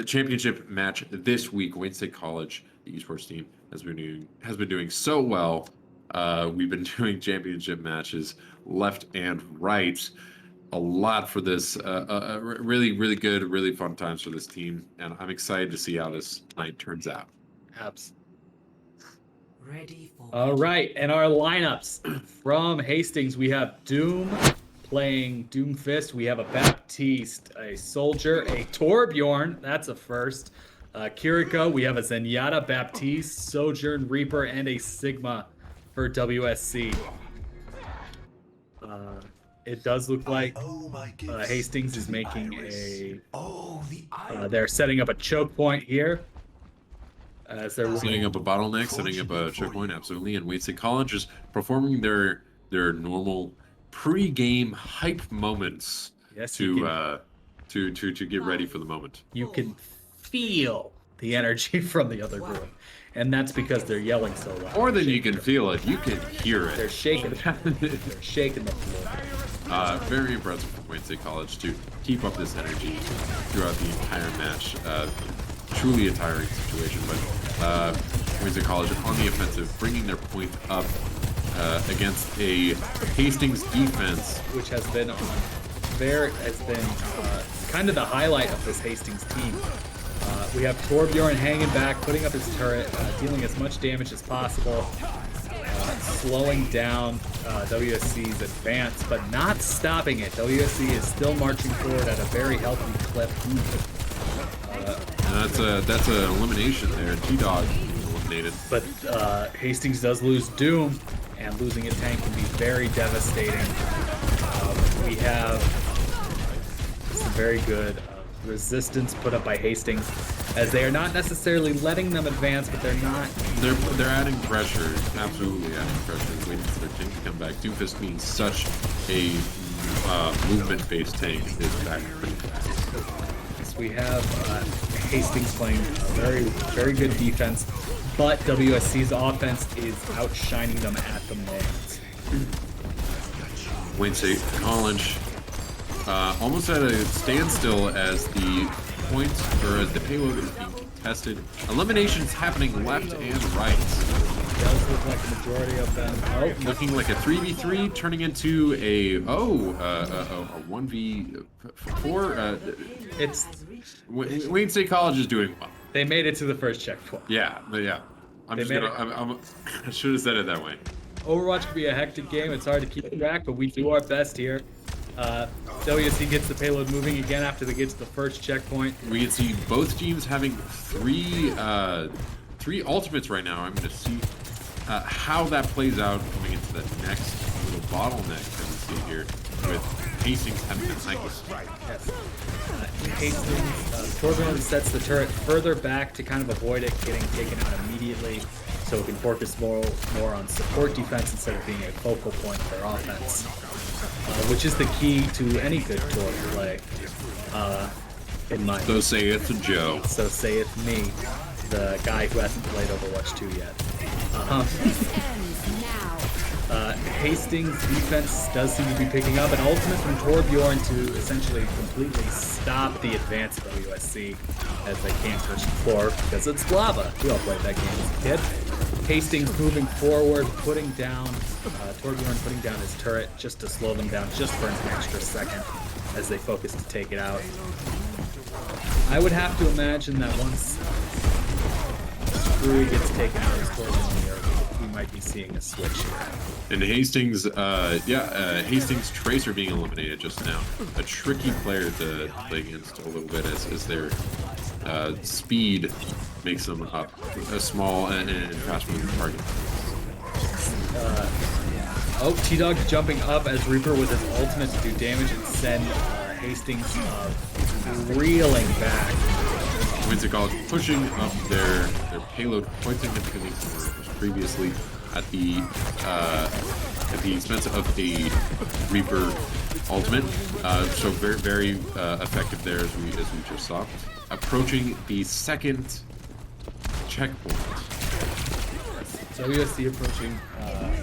Speaker 1: championship match this week. Wayne State College, the esports team, has been doing so well. We've been doing championship matches left and right. A lot for this. Really, really good, really fun times for this team, and I'm excited to see how this night turns out.
Speaker 2: Abs.
Speaker 4: Ready for
Speaker 2: All right, and our lineups from Hastings, we have Doom playing Doomfist. We have a Baptiste, a Soldier, a Torbjorn. That's a first. Kiriko, we have a Zenyatta, Baptiste, Sojourn, Reaper, and a Sigma for WSC. It does look like Hastings is making a. They're setting up a choke point here. As they're
Speaker 1: Setting up a bottleneck, setting up a choke point, absolutely. And Wayne State College is performing their normal pre-game hype moments to get ready for the moment.
Speaker 2: You can feel the energy from the other group, and that's because they're yelling so loud.
Speaker 1: More than you can feel it, you can hear
Speaker 2: They're
Speaker 1: it.
Speaker 2: shaking. They're shaking the floor.
Speaker 1: Very impressive from Wayne State College to keep up this energy throughout the entire match. Truly a tiring situation, but Windsor College on the offensive, bringing their point up against a Hastings defense.
Speaker 2: Which has been kind of the highlight of this Hastings team. We have Torbjorn hanging back, putting up his turret, dealing as much damage as possible, slowing down WSC's advance, but not stopping it. WSC is still marching forward at a very healthy clip.
Speaker 1: That's a elimination there. T-Dog eliminated.
Speaker 2: But Hastings does lose Doom, and losing a tank can be very devastating. We have some very good resistance put up by Hastings, as they are not necessarily letting them advance, but they're
Speaker 1: adding pressure, absolutely adding pressure, waiting for their tank to come back. Doomfist being such a movement-based tank is back pretty fast.
Speaker 2: We have Hastings playing very, very good defense, but WSC's offense is outshining them at the moment.
Speaker 1: Wayne State College almost at a standstill as the points, or as the payload is being contested. Eliminations happening left and right.
Speaker 2: It does look like the majority of them. Oh,
Speaker 1: Looking like a 3v3 turning into a 1v4.
Speaker 2: it's
Speaker 1: Wayne State College is doing well.
Speaker 2: they made it to the first checkpoint.
Speaker 1: Yeah, but yeah. I should have said it that way.
Speaker 2: Overwatch can be a hectic game. It's hard to keep track, but we do our best here. WSC gets the payload moving again after they get to the first checkpoint.
Speaker 1: We can see both teams having three ultimates right now. I'm going to see how that plays out coming into the next little bottleneck that we see here with Hastings having the highest.
Speaker 2: Yes. Hastings, Torbjorn sets the turret further back to kind of avoid it getting taken out immediately, so it can focus more on support defense instead of being a focal point of their offense, which is the key to any good Tor play. In my
Speaker 1: So saith Joe.
Speaker 2: So saith me, the guy who hasn't played Overwatch 2 yet. Hastings' defense does seem to be picking up an ultimate from Torbjorn to essentially completely stop the advance of WSC as they can't push the floor because it's lava. We all played that game as a kid. Hastings moving forward, putting down Torbjorn putting down his turret just to slow them down just for an extra second as they focus to take it out. I would have to imagine that once Screwy gets taken out as Torbjorn here, we might be seeing a switch here.
Speaker 1: And Hastings, Hastings Tracer being eliminated just now. A tricky player to play against a little bit as their speed makes them up a small and fast moving target.
Speaker 2: T-Dog jumping up as Reaper with his ultimate to do damage and send Hastings reeling back.
Speaker 1: Windsor College pushing up their payload quite significantly previously at the expense of the Reaper ultimate. So very, very effective there as we just saw. Approaching the second checkpoint.
Speaker 2: WSC approaching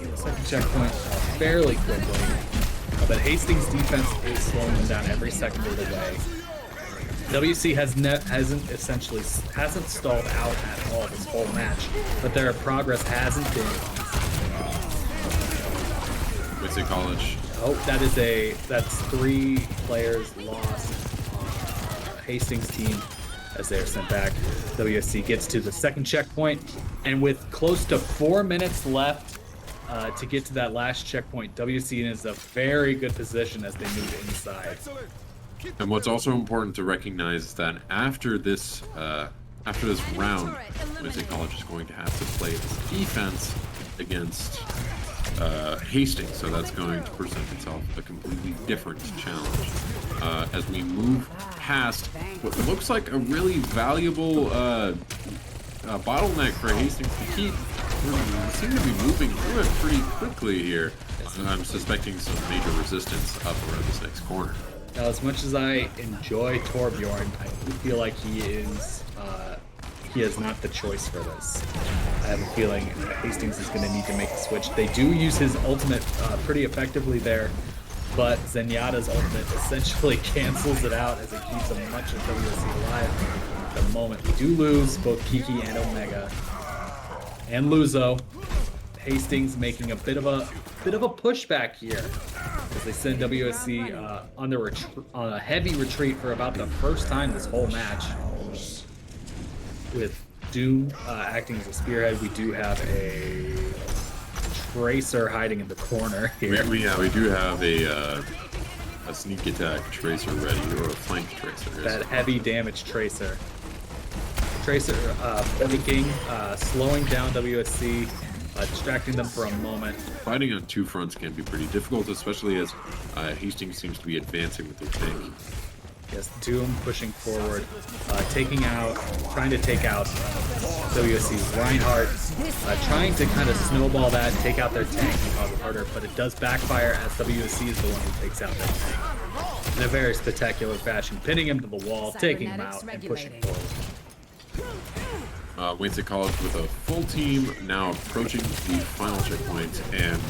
Speaker 2: the second checkpoint fairly quickly, but Hastings' defense is slowing them down every second of the way. WC hasn't stalled out at all this whole match, but their progress hasn't been.
Speaker 1: Windsor College.
Speaker 2: Oh, that's 3 players lost on Hastings' team as they are sent back. WSC gets to the second checkpoint, and with close to 4 minutes left to get to that last checkpoint, WC is in a very good position as they move inside.
Speaker 1: And what's also important to recognize is that after this round, Windsor College is going to have to play its defense against Hastings, so that's going to present itself a completely different challenge as we move past what looks like a really valuable bottleneck for Hastings to keep. We seem to be moving through it pretty quickly here. I'm suspecting some major resistance up around this next corner.
Speaker 2: Now, as much as I enjoy Torbjorn, I do feel like he is not the choice for this. I have a feeling Hastings is going to need to make a switch. They do use his ultimate pretty effectively there, but Zenyatta's ultimate essentially cancels it out as it keeps a bunch of WSC alive. At the moment, we do lose both Kiki and Omega. And Luzo. Hastings making a bit of a pushback here as they send WSC on a heavy retreat for about the first time this whole match. With Doom acting as a spearhead, we do have a Tracer hiding in the corner here.
Speaker 1: We do have a sneak attack Tracer ready, or a flank Tracer.
Speaker 2: That heavy damage Tracer. Tracer flanking, slowing down WSC, distracting them for a moment.
Speaker 1: Fighting on two fronts can be pretty difficult, especially as Hastings seems to be advancing with their tank.
Speaker 2: Yes, Doom pushing forward, trying to take out WSC's Reinhardt, trying to kind of snowball that, take out their tank and cause it harder, but it does backfire as WSC is the one who takes out their tank in a very spectacular fashion, pinning him to the wall, taking him out, and pushing forward.
Speaker 1: Wayne State College with a full team now approaching the final checkpoint, and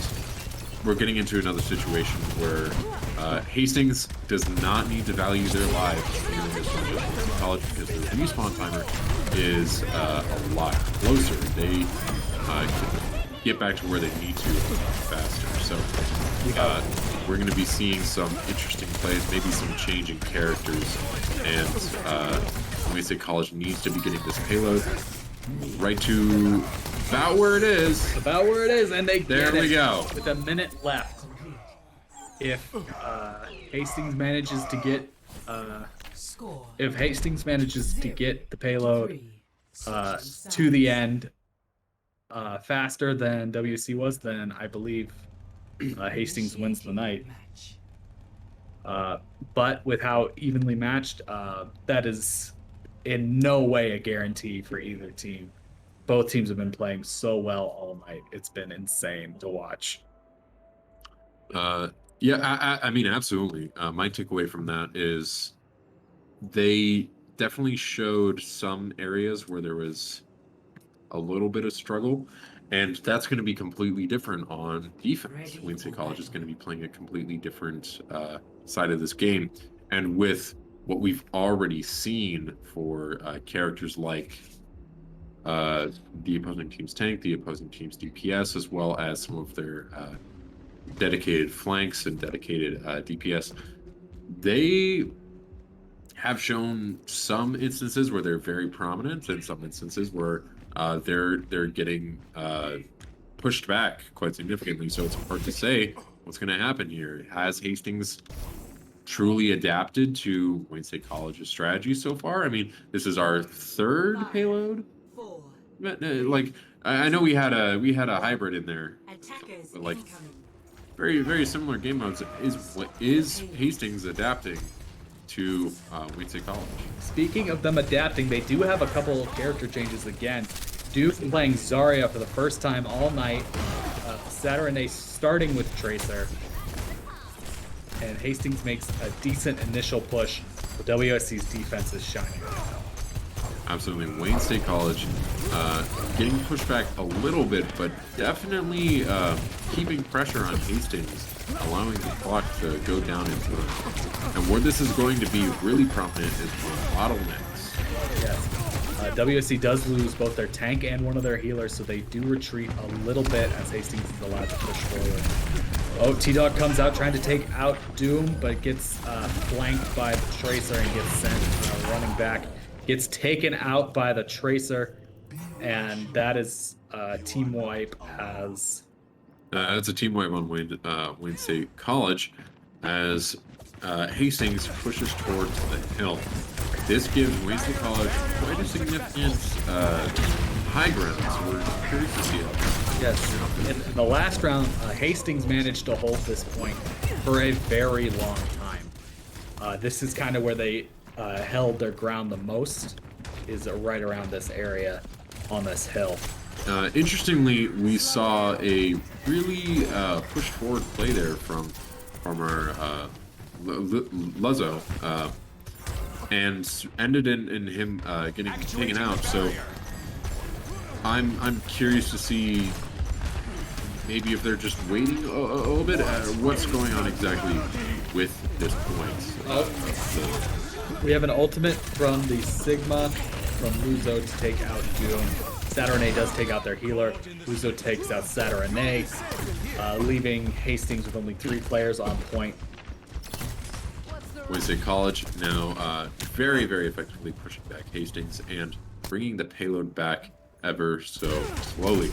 Speaker 1: we're getting into another situation where Hastings does not need to value their lives nearly as much as Wayne State College, because their respawn timer is a lot closer. They can get back to where they need to faster. So we're going to be seeing some interesting plays, maybe some changing characters, and Wayne State College needs to be getting this payload right to about where it is.
Speaker 2: About where it is, and they
Speaker 1: there
Speaker 2: get
Speaker 1: we
Speaker 2: it
Speaker 1: go.
Speaker 2: with a minute left. If Hastings manages to get
Speaker 4: Score.
Speaker 2: the payload to the end faster than WC was, then I believe Hastings wins the night. But with how evenly matched, that is in no way a guarantee for either team. Both teams have been playing so well all night. It's been insane to watch.
Speaker 1: Yeah, I mean, absolutely. My takeaway from that is they definitely showed some areas where there was a little bit of struggle, and that's going to be completely different on defense. Wayne State College is going to be playing a completely different side of this game, and with what we've already seen for characters like the opposing team's tank, the opposing team's DPS, as well as some of their dedicated flanks and dedicated DPS, they have shown some instances where they're very prominent, and some instances where they're getting pushed back quite significantly. So it's hard to say what's going to happen here. Has Hastings truly adapted to Wayne State College's strategy so far? I mean, this is our third payload.
Speaker 4: 4.
Speaker 1: Like, I know we had a hybrid in there,
Speaker 4: Attackers
Speaker 1: but like
Speaker 4: incoming.
Speaker 1: very similar game modes. Is Hastings adapting to Wayne State College?
Speaker 2: Speaking of them adapting, they do have a couple of character changes again. Duke playing Zarya for the first time all night. Saturday starting with Tracer. And Hastings makes a decent initial push. The WSC's defense is shining.
Speaker 1: Absolutely. Wayne State College getting pushed back a little bit, but definitely keeping pressure on Hastings, allowing the clock to go down into it. And where this is going to be really prominent is on bottlenecks.
Speaker 2: Yes. WSC does lose both their tank and one of their healers, so they do retreat a little bit as Hastings is allowed to push forward. Oh, T-Dog comes out trying to take out Doom, but gets flanked by the Tracer and gets sent running back. Gets taken out by the Tracer, and that is team wipe as...
Speaker 1: That's a team wipe on Wayne State College as Hastings pushes towards the hill. This gives Wayne State College quite a significant high ground, so we're curious to see how.
Speaker 2: Yes, in the last round, Hastings managed to hold this point for a very long time. This is kind of where they held their ground the most, is right around this area on this hill.
Speaker 1: Interestingly, we saw a really push forward play there from our Luzzo, and ended in him getting taken out. So I'm curious to see maybe if they're just waiting a little bit, what's going on exactly with this point?
Speaker 2: We have an ultimate from the Sigma from Luzo to take out Doom. Saturday does take out their healer. Luzo takes out Saturday, leaving Hastings with only 3 players on point.
Speaker 1: WSC College now very, very effectively pushing back Hastings and bringing the payload back ever so slowly.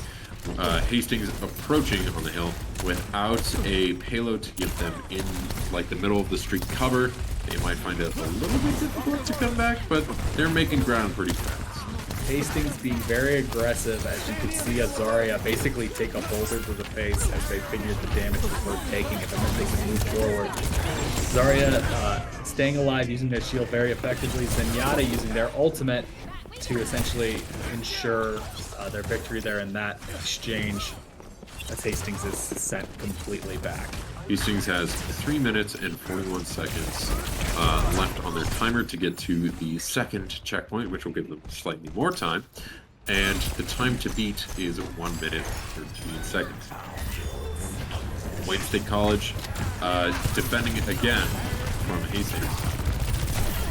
Speaker 1: Hastings approaching on the hill without a payload to give them in like the middle of the street cover. They might find it a little bit difficult to come back, but they're making ground pretty fast.
Speaker 2: Hastings being very aggressive, as you can see Azaria basically take a boulder to the face as they figured the damage was worth taking if they can move forward. Zarya staying alive using their shield very effectively, Zenyatta using their ultimate to essentially ensure their victory there in that exchange as Hastings is sent completely back.
Speaker 1: Hastings has 3 minutes and 41 seconds left on their timer to get to the second checkpoint, which will give them slightly more time. And the time to beat is 1 minute 13 seconds. Wayne State College defending it again from Hastings.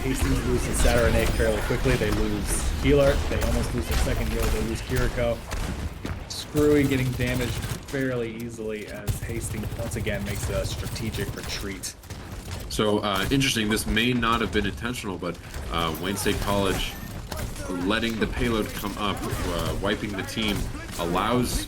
Speaker 2: Hastings loses Saturday fairly quickly. They lose healer. They almost lose their second healer. They lose Kiriko. Screwy getting damaged fairly easily as Hastings once again makes a strategic retreat.
Speaker 1: So interesting, this may not have been intentional, but Wayne State College letting the payload come up, wiping the team, allows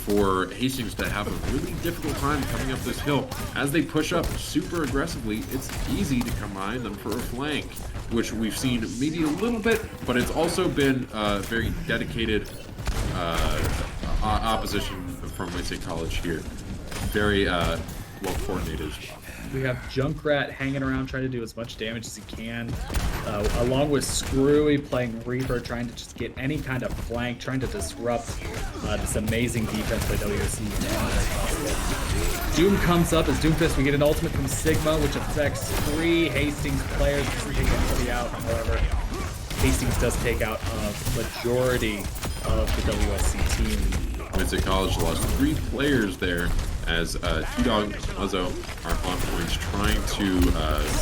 Speaker 1: for Hastings to have a really difficult time coming up this hill. As they push up super aggressively, it's easy to come behind them for a flank, which we've seen maybe a little bit, but it's also been very dedicated opposition from Wayne State College here. Very well coordinated.
Speaker 2: We have Junkrat hanging around trying to do as much damage as he can, along with Screwy playing Reaper, trying to just get any kind of flank, trying to disrupt this amazing defense by WSC. Doom comes up as Doomfist. We get an ultimate from Sigma, which affects 3 Hastings players. Doesn't take anybody out, however. Hastings does take out a majority of the WSC team.
Speaker 1: Wayne State College lost 3 players there as T-Dog and Muzzo are on points trying to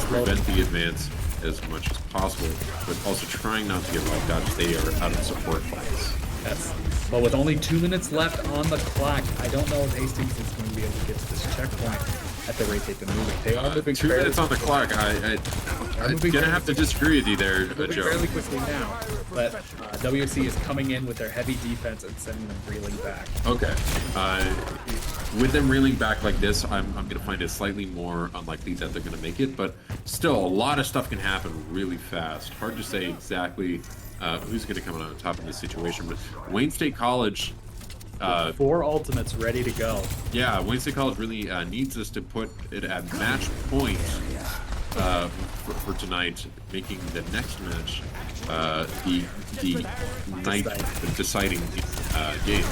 Speaker 1: prevent the advance as much as possible, but also trying not to get wiped out as they are out of support fights.
Speaker 2: Yes. But with only 2 minutes left on the clock, I don't know if Hastings is going to be able to get to this checkpoint at the rate they've been moving. They are moving
Speaker 1: 2 minutes on the clock. I'm gonna have to disagree with you there, Joe.
Speaker 2: Fairly quickly now, but WSC is coming in with their heavy defense and sending them reeling back.
Speaker 1: Okay. With them reeling back like this, I'm going to find it slightly more unlikely that they're going to make it, but still, a lot of stuff can happen really fast. Hard to say exactly who's going to come out on top in this situation, but Wayne State College...
Speaker 2: 4 ultimates ready to go.
Speaker 1: Yeah, Wayne State College really needs us to put it at match point for tonight, making the next match the deciding game.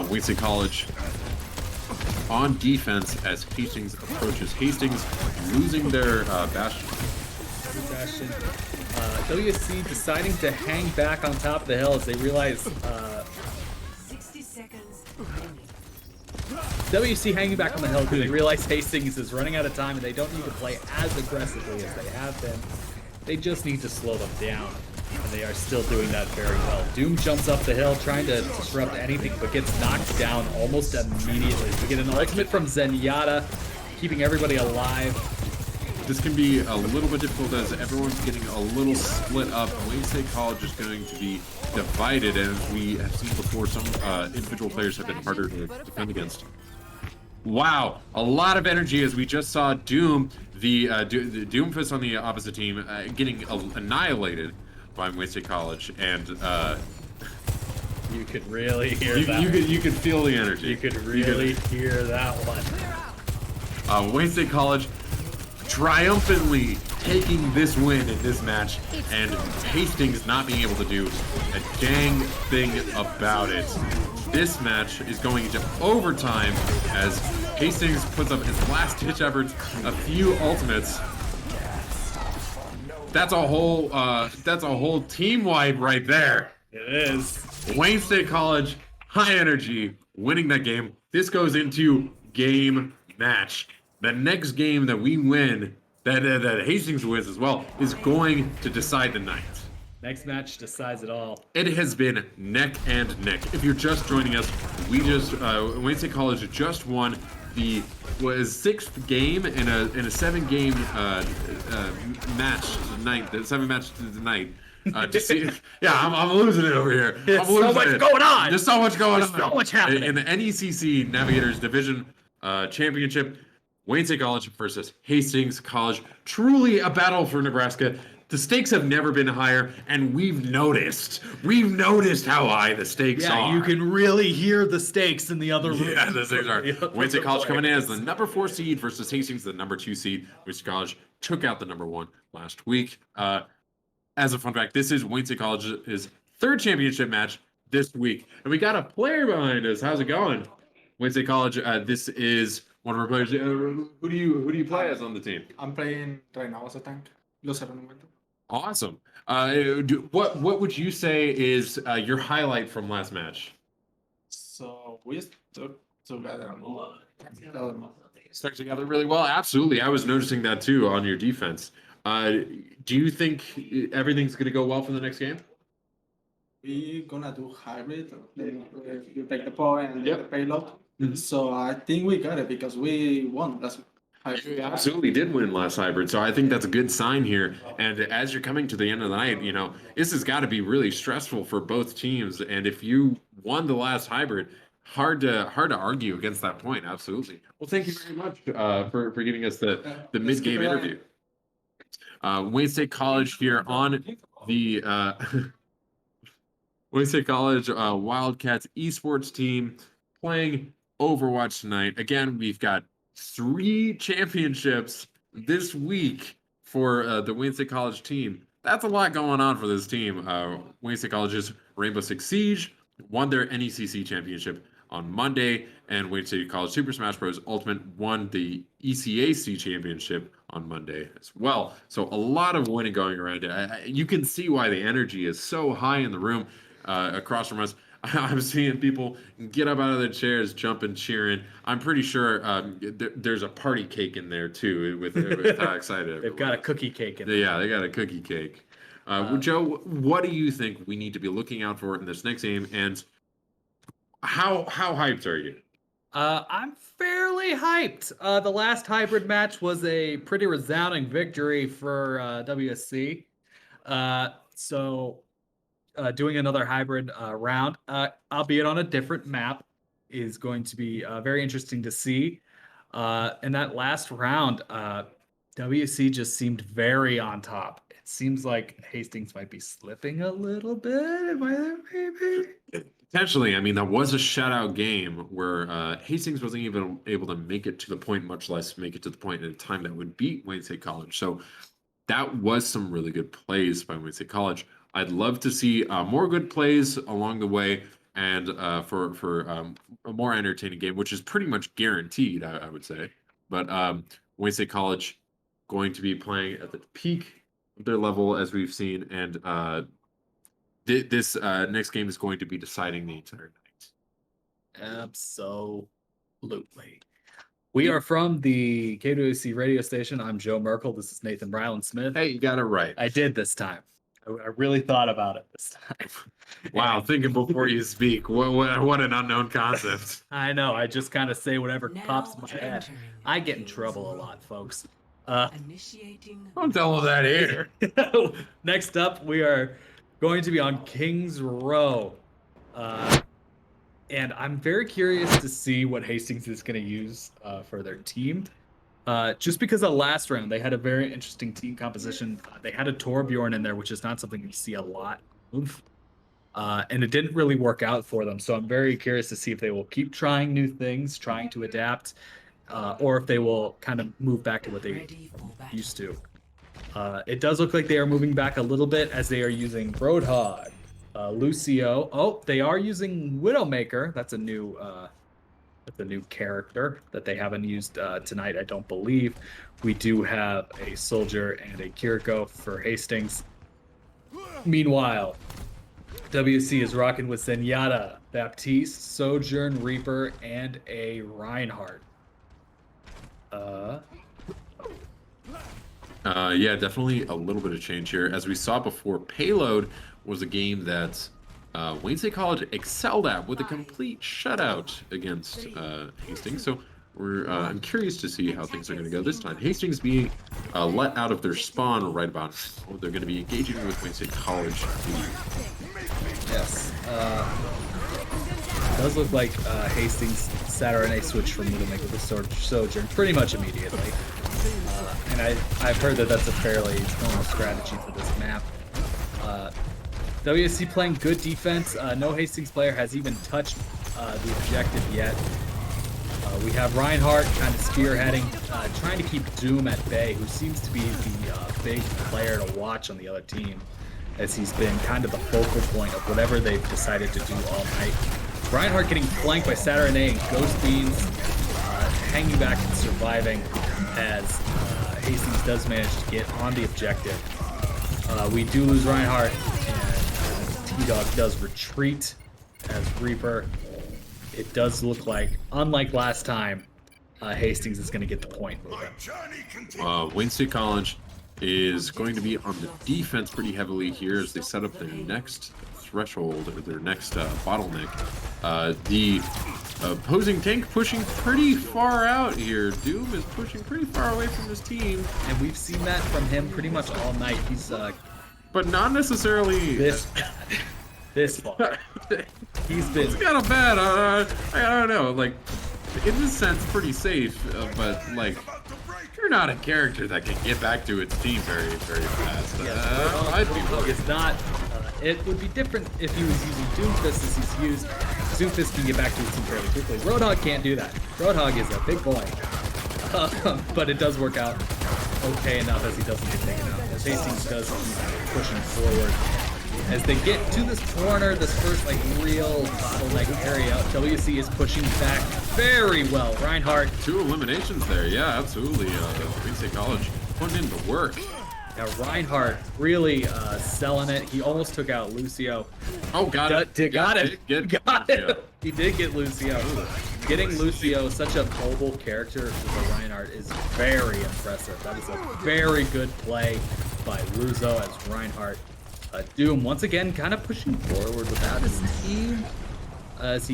Speaker 1: Wayne State College on defense as Hastings approaches. Hastings losing their Bastion.
Speaker 2: WSC deciding to hang back on top of the hill as they realize
Speaker 4: 60 seconds.
Speaker 2: WSC hanging back on the hill because they realize Hastings is running out of time and they don't need to play as aggressively as they have been. They just need to slow them down, and they are still doing that very well. Doom jumps up the hill trying to disrupt anything but gets knocked down almost immediately. We get an ultimate from Zenyatta, keeping everybody alive.
Speaker 1: This can be a little bit difficult as everyone's getting a little split up. Wayne State College is going to be divided, and as we have seen before, some individual players have been harder to defend against. Wow, a lot of energy as we just saw Doom, the Doomfist on the opposite team, getting annihilated by Wayne State College, and
Speaker 2: you could really hear that.
Speaker 1: You could feel the energy.
Speaker 2: You could really hear that one.
Speaker 1: Wayne State College triumphantly taking this win in this match, and Hastings not being able to do a dang thing about it. This match is going into overtime as Hastings puts up his last-ditch efforts, a few ultimates. That's a whole team wipe right there.
Speaker 2: It is.
Speaker 1: Wayne State College, high energy, winning that game. This goes into game match. The next game that we win, that Hastings wins as well, is going to decide the night.
Speaker 2: Next match decides it all.
Speaker 1: It has been neck and neck. If you're just joining us, Wayne State College just won the sixth game in a 7-game match tonight. The 7-match tonight. I'm losing it over here.
Speaker 2: There's so much going on.
Speaker 1: There's so much going on.
Speaker 2: So much happening.
Speaker 1: In the NECC Navigators Division Championship, Wayne State College versus Hastings College. Truly a battle for Nebraska. The stakes have never been higher, and we've noticed how high the stakes are.
Speaker 2: Yeah, you can really hear the stakes in the other room.
Speaker 1: Yeah, the stakes are. Wayne State College coming in as the number 4 seed versus Hastings, the number 2 seed. Wayne State College took out the number 1 last week. As a fun fact, this is Wayne State College's 3rd championship match this week, and we got a player behind us. How's it going? Wayne State College. This is one of our players. Who do you play as on the team?
Speaker 6: I'm playing right now as a tank. Los Hermanos.
Speaker 1: Awesome. What would you say is your highlight from last match?
Speaker 6: So we stuck together.
Speaker 1: Stuck together really well. Absolutely. I was noticing that too on your defense. Do you think everything's going to go well for the next game?
Speaker 6: We're gonna do hybrid. You take the point and
Speaker 1: Yep.
Speaker 6: the payload.
Speaker 1: Mhm.
Speaker 6: So I think we got it because we won. That's
Speaker 1: You absolutely did win last hybrid, so I think that's a good sign here. And as you're coming to the end of the night, this has got to be really stressful for both teams. And if you won the last hybrid, hard to argue against that point. Absolutely. Well, thank you very much for giving us the mid-game interview. Wayne State College here on the Wayne State College Wildcats esports team playing Overwatch tonight. Again, we've got 3 championships this week for the Wayne State College team. That's a lot going on for this team. Wayne State College's Rainbow Six Siege won their NECC championship on Monday, and Wayne State College Super Smash Bros. Ultimate won the ECAC championship on Monday as well. So a lot of winning going around. You can see why the energy is so high in the room across from us. I'm seeing people get up out of their chairs, jumping, cheering. I'm pretty sure there's a party cake in there too, with how excited
Speaker 2: They've got a cookie cake in there.
Speaker 1: Yeah, they got a cookie cake. Joe, what do you think we need to be looking out for in this next game, and how hyped are you?
Speaker 2: I'm fairly hyped. The last hybrid match was a pretty resounding victory for WSC. So doing another hybrid round, albeit on a different map, is going to be very interesting to see. In that last round, WSC just seemed very on top. It seems like Hastings might be slipping a little bit. Am I there, maybe?
Speaker 1: Potentially. I mean, that was a shutout game where Hastings wasn't even able to make it to the point, much less make it to the point in a time that would beat Wayne State College. So that was some really good plays by Wayne State College. I'd love to see more good plays along the way, and for a more entertaining game, which is pretty much guaranteed, I would say. But Wayne State College going to be playing at the peak of their level, as we've seen, and this next game is going to be deciding the entire night.
Speaker 2: Absolutely. We are from the WSC radio station. I'm Joe Merkel. This is Nathan Ryland Smith.
Speaker 1: Hey, you got it right.
Speaker 2: I did this time. I really thought about it this time.
Speaker 1: Wow, thinking before you speak. What an unknown concept.
Speaker 2: I know. I just kind of say whatever
Speaker 4: Now
Speaker 2: pops in my head.
Speaker 4: entering.
Speaker 2: I get in trouble a lot, folks.
Speaker 4: Initiating.
Speaker 1: Don't tell them that here.
Speaker 2: Next up, we are going to be on Kings Row. And I'm very curious to see what Hastings is going to use for their team. Just because of last round, they had a very interesting team composition. They had a Torbjorn in there, which is not something we see a lot of. And it didn't really work out for them. So I'm very curious to see if they will keep trying new things, trying to adapt, or if they will kind of move back to what they
Speaker 4: Ready for battle.
Speaker 2: used to. It does look like they are moving back a little bit as they are using Roadhog, Lucio. Oh, they are using Widowmaker. That's a new character that they haven't used tonight, I don't believe. We do have a Soldier and a Kiriko for Hastings. Meanwhile, WC is rocking with Zenyatta, Baptiste, Sojourn, Reaper, and a Reinhardt.
Speaker 1: Yeah, definitely a little bit of change here. As we saw before, Payload was a game that Wayne State College excelled at with a complete shutout against Hastings. So I'm curious to see how things are going to go this time. Hastings being let out of their spawn right about now. They're going to be engaging with Wayne State College.
Speaker 2: Yes. It does look like Hastings Saturday switched from Little Make with the Sojourn pretty much immediately. And I've heard that that's a fairly normal strategy for this map. WSC playing good defense. No Hastings player has even touched the objective yet. We have Reinhardt kind of spearheading, trying to keep Doom at bay, who seems to be the big player to watch on the other team, as he's been kind of the focal point of whatever they've decided to do all night. Reinhardt getting flanked by Saturday and Ghost Beans, hanging back and surviving as Hastings does manage to get on the objective. We do lose Reinhardt, and T-Dog does retreat as Reaper. It does look like, unlike last time, Hastings is going to get the point with them.
Speaker 1: Wayne State College is going to be on the defense pretty heavily here as they set up their next threshold, or their next bottleneck. The opposing tank pushing pretty far out here. Doom is pushing pretty far away from his team.
Speaker 2: And we've seen that from him pretty much all night. He's
Speaker 1: but not necessarily
Speaker 2: this far. He's been
Speaker 1: kind of bad. I don't know. Like, in this sense, pretty safe. But like, you're not a character that can get back to its team very, very fast. I'd be worried.
Speaker 2: It's not. It would be different if he was using Doomfist as he's used. Doomfist can get back to his team fairly quickly. Roadhog can't do that. Roadhog is a big boy. But it does work out okay enough as he doesn't get taken out. As Hastings does keep pushing forward. As they get to this corner, this first like real bottleneck carry out, WC is pushing back very well. Reinhardt.
Speaker 1: 2 eliminations there. Yeah, absolutely. Wayne State College putting in the work.
Speaker 2: Now Reinhardt really selling it. He almost took out Lucio.
Speaker 1: Oh, got it.
Speaker 2: Got it.
Speaker 1: Got it.
Speaker 2: He did get Lucio. Getting Lucio, such a mobile character for Reinhardt, is very impressive. That is a very good play by Luzo as Reinhardt. Doom once again kind of pushing forward without his team as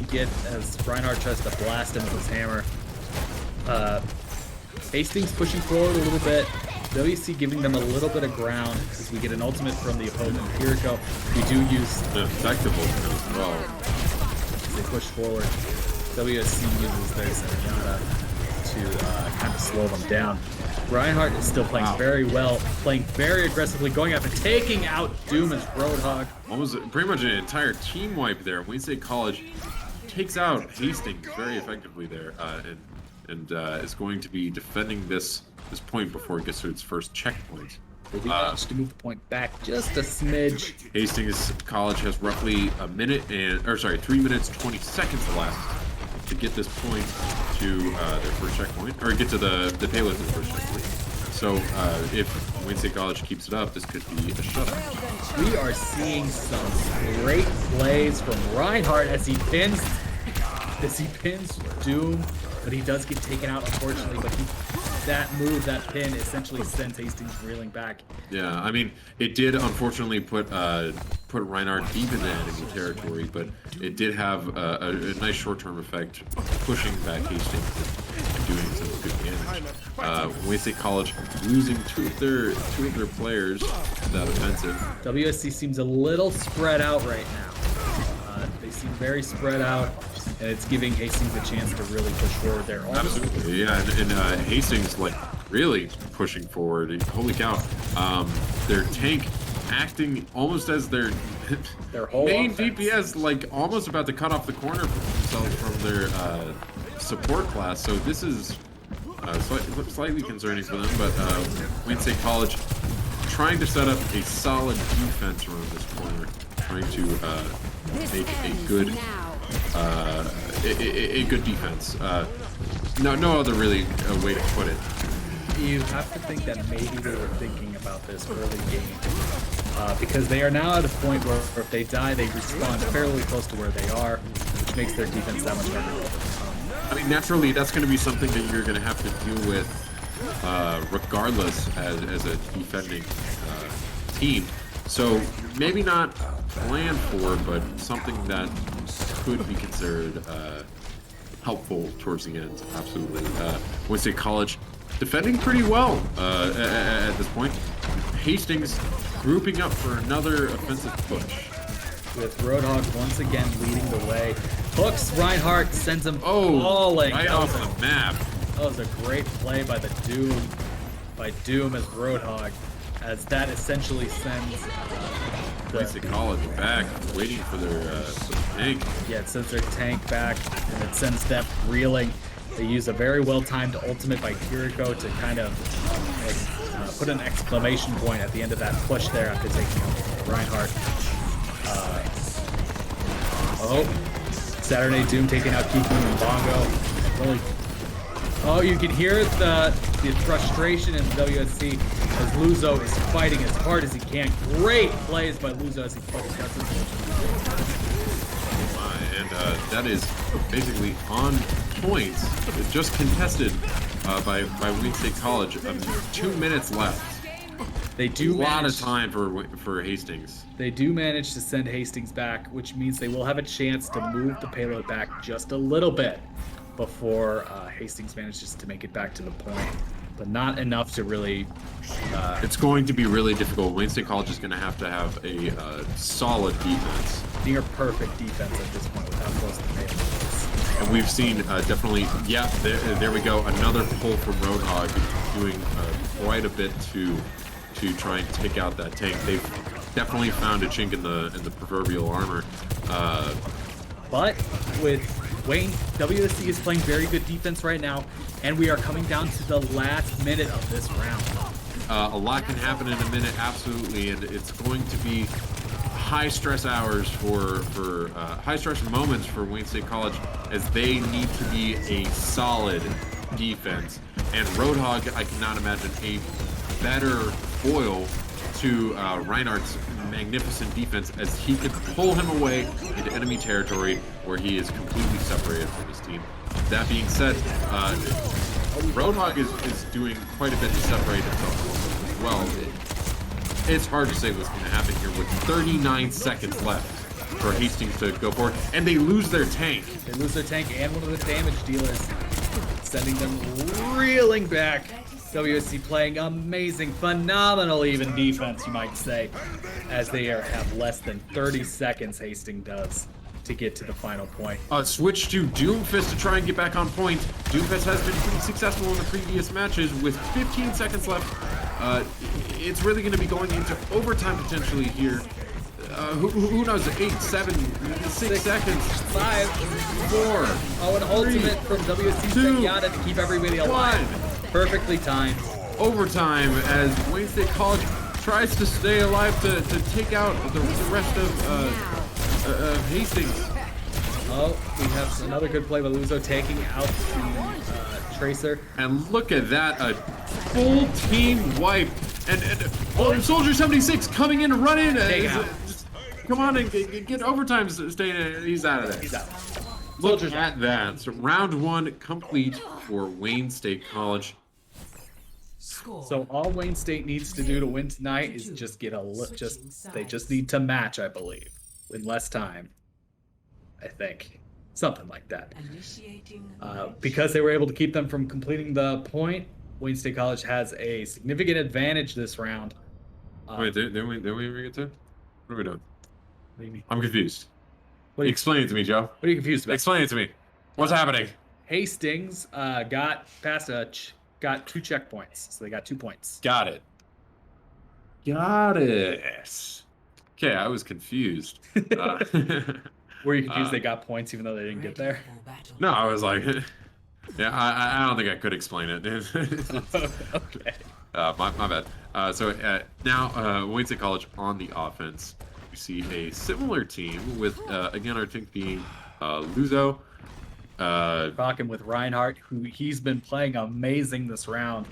Speaker 2: Reinhardt tries to blast him with his hammer. Hastings pushing forward a little bit. WC giving them a little bit of ground as we get an ultimate from the opponent. Empirico, we do use
Speaker 1: the effective ultimate as well.
Speaker 2: As they push forward, WSC uses their Zenyatta to kind of slow them down. Reinhardt is still playing very well, playing very aggressively, going after taking out Doom as Roadhog.
Speaker 1: Almost pretty much an entire team wipe there. Wayne State College takes out Hastings very effectively there, and is going to be defending this point before it gets to its first checkpoint.
Speaker 2: They do manage to move the point back just a smidge.
Speaker 1: Hastings College has roughly 3 minutes 20 seconds left to get this point to their first checkpoint, or get to the payload to the first checkpoint. So if Wayne State College keeps it up, this could be a shutout.
Speaker 2: We are seeing some great plays from Reinhardt as he pins Doom, but he does get taken out, unfortunately. But that pin essentially sends Hastings reeling back.
Speaker 1: Yeah, I mean, it did unfortunately put Reinhardt deep in the enemy territory, but it did have a nice short-term effect, pushing back Hastings and doing some good damage. Wayne State College losing two of their players to that offensive.
Speaker 2: WSC seems a little spread out right now. They seem very spread out, and it's giving Hastings a chance to really push forward there.
Speaker 1: Absolutely, yeah, and Hastings like really pushing forward. Holy cow! Their tank acting almost as their
Speaker 2: whole
Speaker 1: main
Speaker 2: offense.
Speaker 1: DPS, like almost about to cut off the corner for themselves from their support class. So this is slightly concerning for them. But Wayne State College trying to set up a solid defense around this corner, trying to make a good a good defense. No other really way to put it.
Speaker 2: You have to think that maybe they were thinking about this early game because they are now at a point where if they die, they respawn fairly close to where they are, which makes their defense that much harder.
Speaker 1: I mean, naturally, that's going to be something that you're going to have to deal with regardless as a defending team. So maybe not planned for, but something that could be considered helpful towards the end. Absolutely. Wayne State College defending pretty well at this point. Hastings grouping up for another offensive push.
Speaker 2: With Roadhog once again leading the way. Hooks Reinhardt, sends him falling.
Speaker 1: Right off the map.
Speaker 2: That was a great play by Doom as Roadhog, as that essentially sends
Speaker 1: Wayne State College back, waiting for their tank.
Speaker 2: Yeah, it sends their tank back, and it sends them reeling. They use a very well-timed ultimate by Kiriko to kind of put an exclamation point at the end of that push there after taking out Reinhardt. Saturday Doom taking out Kiku and Bongo. Really, you can hear the frustration in WSC as Luzo is fighting as hard as he can. Great plays by Luzo as he cuts his.
Speaker 1: And that is basically on point. Just contested by Wayne State College. 2 minutes left.
Speaker 2: They do
Speaker 1: a lot of time for Hastings.
Speaker 2: They do manage to send Hastings back, which means they will have a chance to move the payload back just a little bit before Hastings manages to make it back to the point, but not enough to really.
Speaker 1: It's going to be really difficult. Wayne State College is going to have a solid defense.
Speaker 2: Near perfect defense at this point with how close the payload is.
Speaker 1: And we've seen definitely, yeah, there we go. Another pull from Roadhog, doing quite a bit to try and take out that tank. They've definitely found a chink in the proverbial armor.
Speaker 2: But with Wayne, WSC is playing very good defense right now, and we are coming down to the last minute of this round.
Speaker 1: A lot can happen in a minute, absolutely, and it's going to be high stress hours for high stress moments for Wayne State College, as they need to be a solid defense. And Roadhog, I cannot imagine a better foil to Reinhardt's magnificent defense, as he could pull him away into enemy territory where he is completely separated from his team. That being said, Roadhog is doing quite a bit to separate himself as well. It's hard to say what's going to happen here with 39 seconds left for Hastings to go forward, and they lose their tank.
Speaker 2: They lose their tank and one of the damage dealers, sending them reeling back. WSC playing amazing, phenomenal even defense, you might say, as they have less than 30 seconds, Hastings does, to get to the final point.
Speaker 1: Switch to Doomfist to try and get back on point. Doomfist has been pretty successful in the previous matches with 15 seconds left. It's really going to be going into overtime potentially here. Who knows? 8, 7, 6 seconds.
Speaker 2: 5,
Speaker 1: 4.
Speaker 2: Oh, an ultimate from WSC Zenyatta to keep everybody alive.
Speaker 1: 1.
Speaker 2: Perfectly timed.
Speaker 1: Overtime as Wayne State College tries to stay alive to take out the rest of Hastings.
Speaker 2: Oh, we have another good play by Luzo taking out the Tracer.
Speaker 1: And look at that, a full team wipe. And Soldier 76 coming in to run in. Just, come on and get overtime. He's out of there.
Speaker 2: He's out.
Speaker 1: Look at that. So round 1 complete for Wayne State College.
Speaker 2: So all Wayne State needs to do to win tonight is just get they just need to match, I believe, in less time. I think something like that. Because they were able to keep them from completing the point, Wayne State College has a significant advantage this round.
Speaker 1: Wait, didn't we ever get to? What are we doing?
Speaker 2: What do you mean?
Speaker 1: I'm confused.
Speaker 2: What are you,
Speaker 1: Explain it to me, Joe.
Speaker 2: what are you confused about?
Speaker 1: Explain it to me. What's happening?
Speaker 2: Hastings got past got 2 checkpoints, so they got 2 points.
Speaker 1: Got it. Got it. Okay, I was confused.
Speaker 2: Were you confused they got points even though they didn't get there?
Speaker 1: No, I was like, yeah, I don't think I could explain it.
Speaker 2: Okay.
Speaker 1: My bad. So now Wayne State College on the offense. We see a similar team with, again, our team being Luzo.
Speaker 2: Rocking with Reinhardt, who he's been playing amazing this round.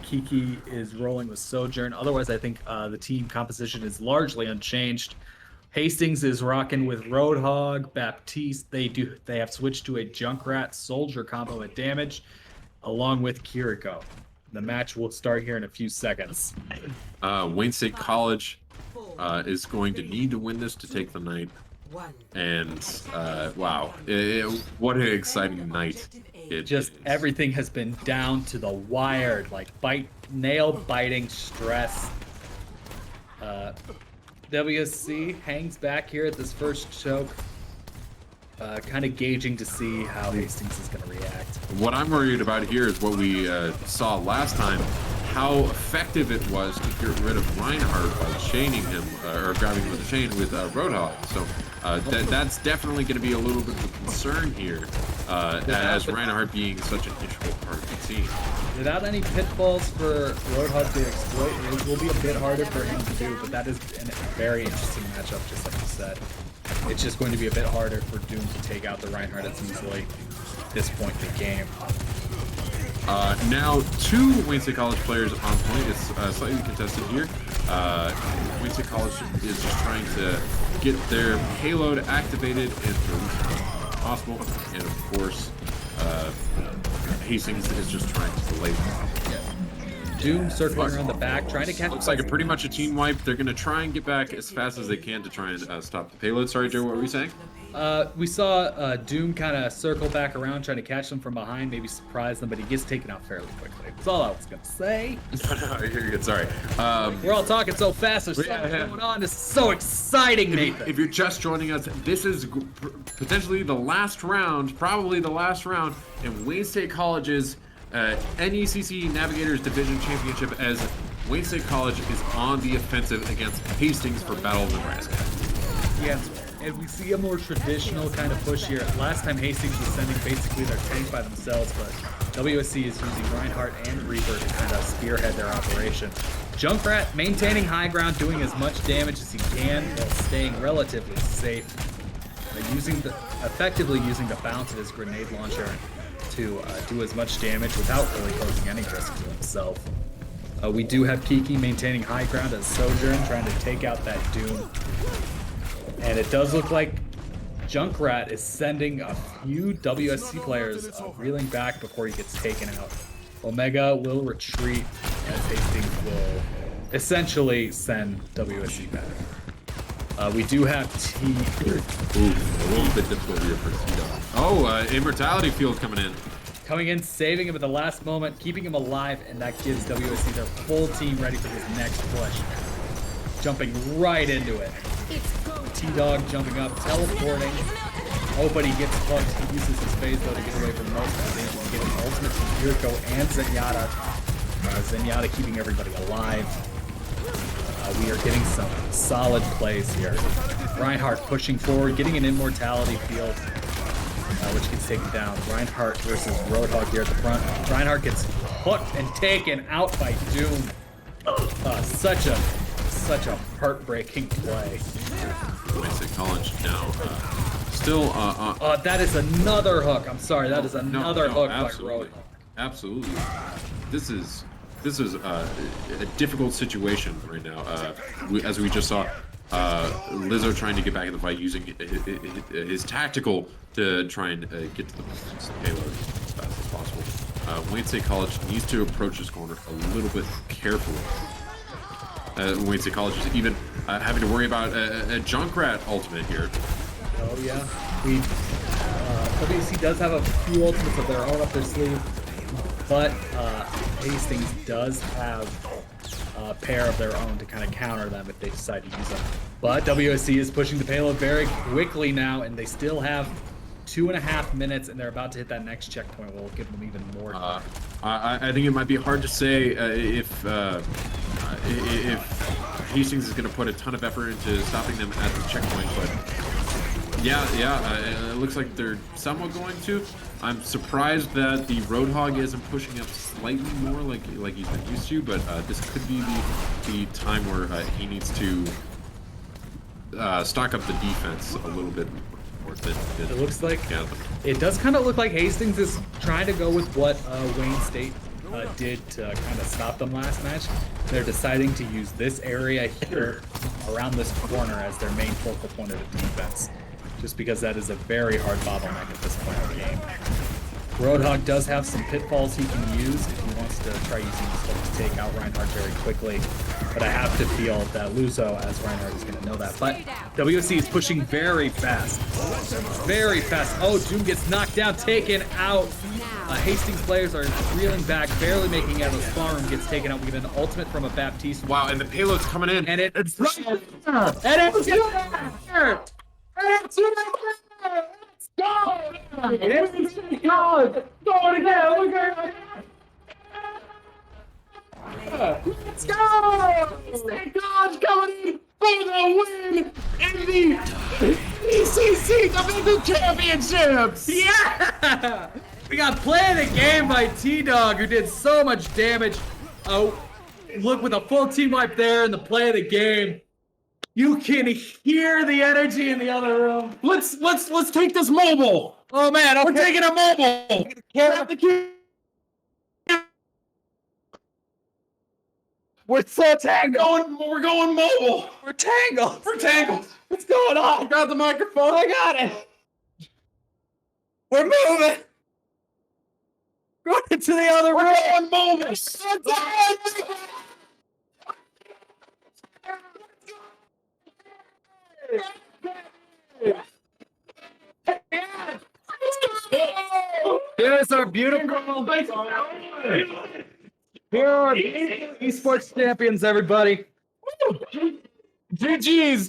Speaker 2: Kiki is rolling with Sojourn. Otherwise, I think the team composition is largely unchanged. Hastings is rocking with Roadhog, Baptiste. They have switched to a Junkrat Soldier combo at damage, along with Kiriko. The match will start here in a few seconds.
Speaker 1: Wayne State College is going to need to win this to take the night. And wow, what an exciting night!
Speaker 2: Everything has been down to the wire, like nail biting stress. WSC hangs back here at this first choke, kind of gauging to see how Hastings is going to react.
Speaker 1: What I'm worried about here is what we saw last time, how effective it was to get rid of Reinhardt by chaining him, or grabbing him with a chain with Roadhog. So that's definitely going to be a little bit of a concern here, as Reinhardt being such an integral part of the team.
Speaker 2: Without any pitfalls for Roadhog to exploit, it will be a bit harder for him to do, but that is a very interesting matchup, just like you said. It's just going to be a bit harder for Doom to take out the Reinhardt as easily at this point in the game.
Speaker 1: Now, 2 Wayne State College players on point. It's slightly contested here. Wayne State College is just trying to get their payload activated and to release it as possible. And of course, Hastings is just trying to delay them.
Speaker 2: Doom circling around the back, trying to catch.
Speaker 1: Looks like pretty much a team wipe. They're going to try and get back as fast as they can to try and stop the payload. Sorry, Joe, what were you saying?
Speaker 2: We saw Doom kind of circle back around, trying to catch them from behind, maybe surprise them, but he gets taken out fairly quickly. That's all I was going to say.
Speaker 1: No, you're good. Sorry.
Speaker 2: We're all talking so fast. There's so much going on. This is so exciting, Nathan.
Speaker 1: If you're just joining us, this is potentially the last round, probably the last round in Wayne State College's NECC Navigators Division Championship, as Wayne State College is on the offensive against Hastings for Battle of Nebraska.
Speaker 2: Yes, and we see a more traditional kind of push here. Last time Hastings was sending basically their tank by themselves, but WSC is using Reinhardt and Reaper to kind of spearhead their operation. Junkrat maintaining high ground, doing as much damage as he can while staying relatively safe, effectively using the bounce of his grenade launcher to do as much damage without really posing any risk to himself. We do have Kiki maintaining high ground as Sojourn, trying to take out that Doom. And it does look like Junkrat is sending a few WSC players reeling back before he gets taken out. Omega will retreat as Hastings will essentially send WSC back. We do have T.
Speaker 1: Ooh, a little bit difficult here for Tito. Oh, Immortality Field coming in.
Speaker 2: Coming in, saving him at the last moment, keeping him alive, and that gives WSC their full team ready for this next push. Jumping right into it. T-Dog jumping up, teleporting. Oh, but he gets hooked. He uses his phase though to get away from most of the danger to get an ultimate from Kiriko and Zenyatta. Zenyatta keeping everybody alive. We are getting some solid plays here. Reinhardt pushing forward, getting an immortality field, which gets taken down. Reinhardt versus Roadhog here at the front. Reinhardt gets hooked and taken out by Doom. Such a heartbreaking play.
Speaker 1: Wayne State College now still.
Speaker 2: That is another hook. I'm sorry, that is another hook
Speaker 1: absolutely.
Speaker 2: by Roadhog.
Speaker 1: Absolutely. This is a difficult situation right now. As we just saw, Lizzo trying to get back in the fight using his tactical to try and get to the payload as fast as possible. Wayne State College needs to approach this corner a little bit carefully. Wayne State College is even having to worry about a Junkrat ultimate here.
Speaker 2: Oh yeah, WC does have a few ultimates of their own up their sleeve, but Hastings does have a pair of their own to kind of counter them if they decide to use them. But WSC is pushing the payload very quickly now, and they still have 2.5 minutes, and they're about to hit that next checkpoint. We'll give them even more time.
Speaker 1: I think it might be hard to say if Hastings is going to put a ton of effort into stopping them at the checkpoint, but yeah, it looks like they're somewhat going to. I'm surprised that the Roadhog isn't pushing up slightly more like he's been used to, but this could be the time where he needs to stock up the defense a little bit more.
Speaker 2: It looks like it does kind of look like Hastings is trying to go with what Wayne State did to kind of stop them last match. They're deciding to use this area here around this corner as their main focal point of the defense, just because that is a very hard bottleneck at this point in the game. Roadhog does have some pitfalls he can use if he wants to try using this hook to take out Reinhardt very quickly, but I have to feel that Luzo, as Reinhardt, is going to know that. But WSC is pushing very fast. Very fast. Oh, Doom gets knocked down, taken out. Hastings players are reeling back, barely making it out of the spawn room, gets taken out. We get an ultimate from a Baptiste.
Speaker 1: Wow, and the payload's coming in.
Speaker 2: And it's right there. And it's here. It's here. Go! Going again! Let's go! Thank God coming in for the win in the NECC Division Championships! Yeah! We got play of the game by T-Dog, who did so much damage. Oh, look, with a full team wipe there in the play of the game. You can hear the energy in the other room.
Speaker 1: Let's take this mobile.
Speaker 2: Oh man, okay.
Speaker 1: We're taking a mobile.
Speaker 2: We're so tangled.
Speaker 1: We're going mobile.
Speaker 2: We're tangled.
Speaker 1: We're tangled.
Speaker 2: What's going on?
Speaker 1: I got the microphone.
Speaker 2: I got it. We're moving. Going into the other room.
Speaker 1: We're going mobile.
Speaker 2: Here's our beautiful. Here are the esports champions, everybody.
Speaker 1: GG's.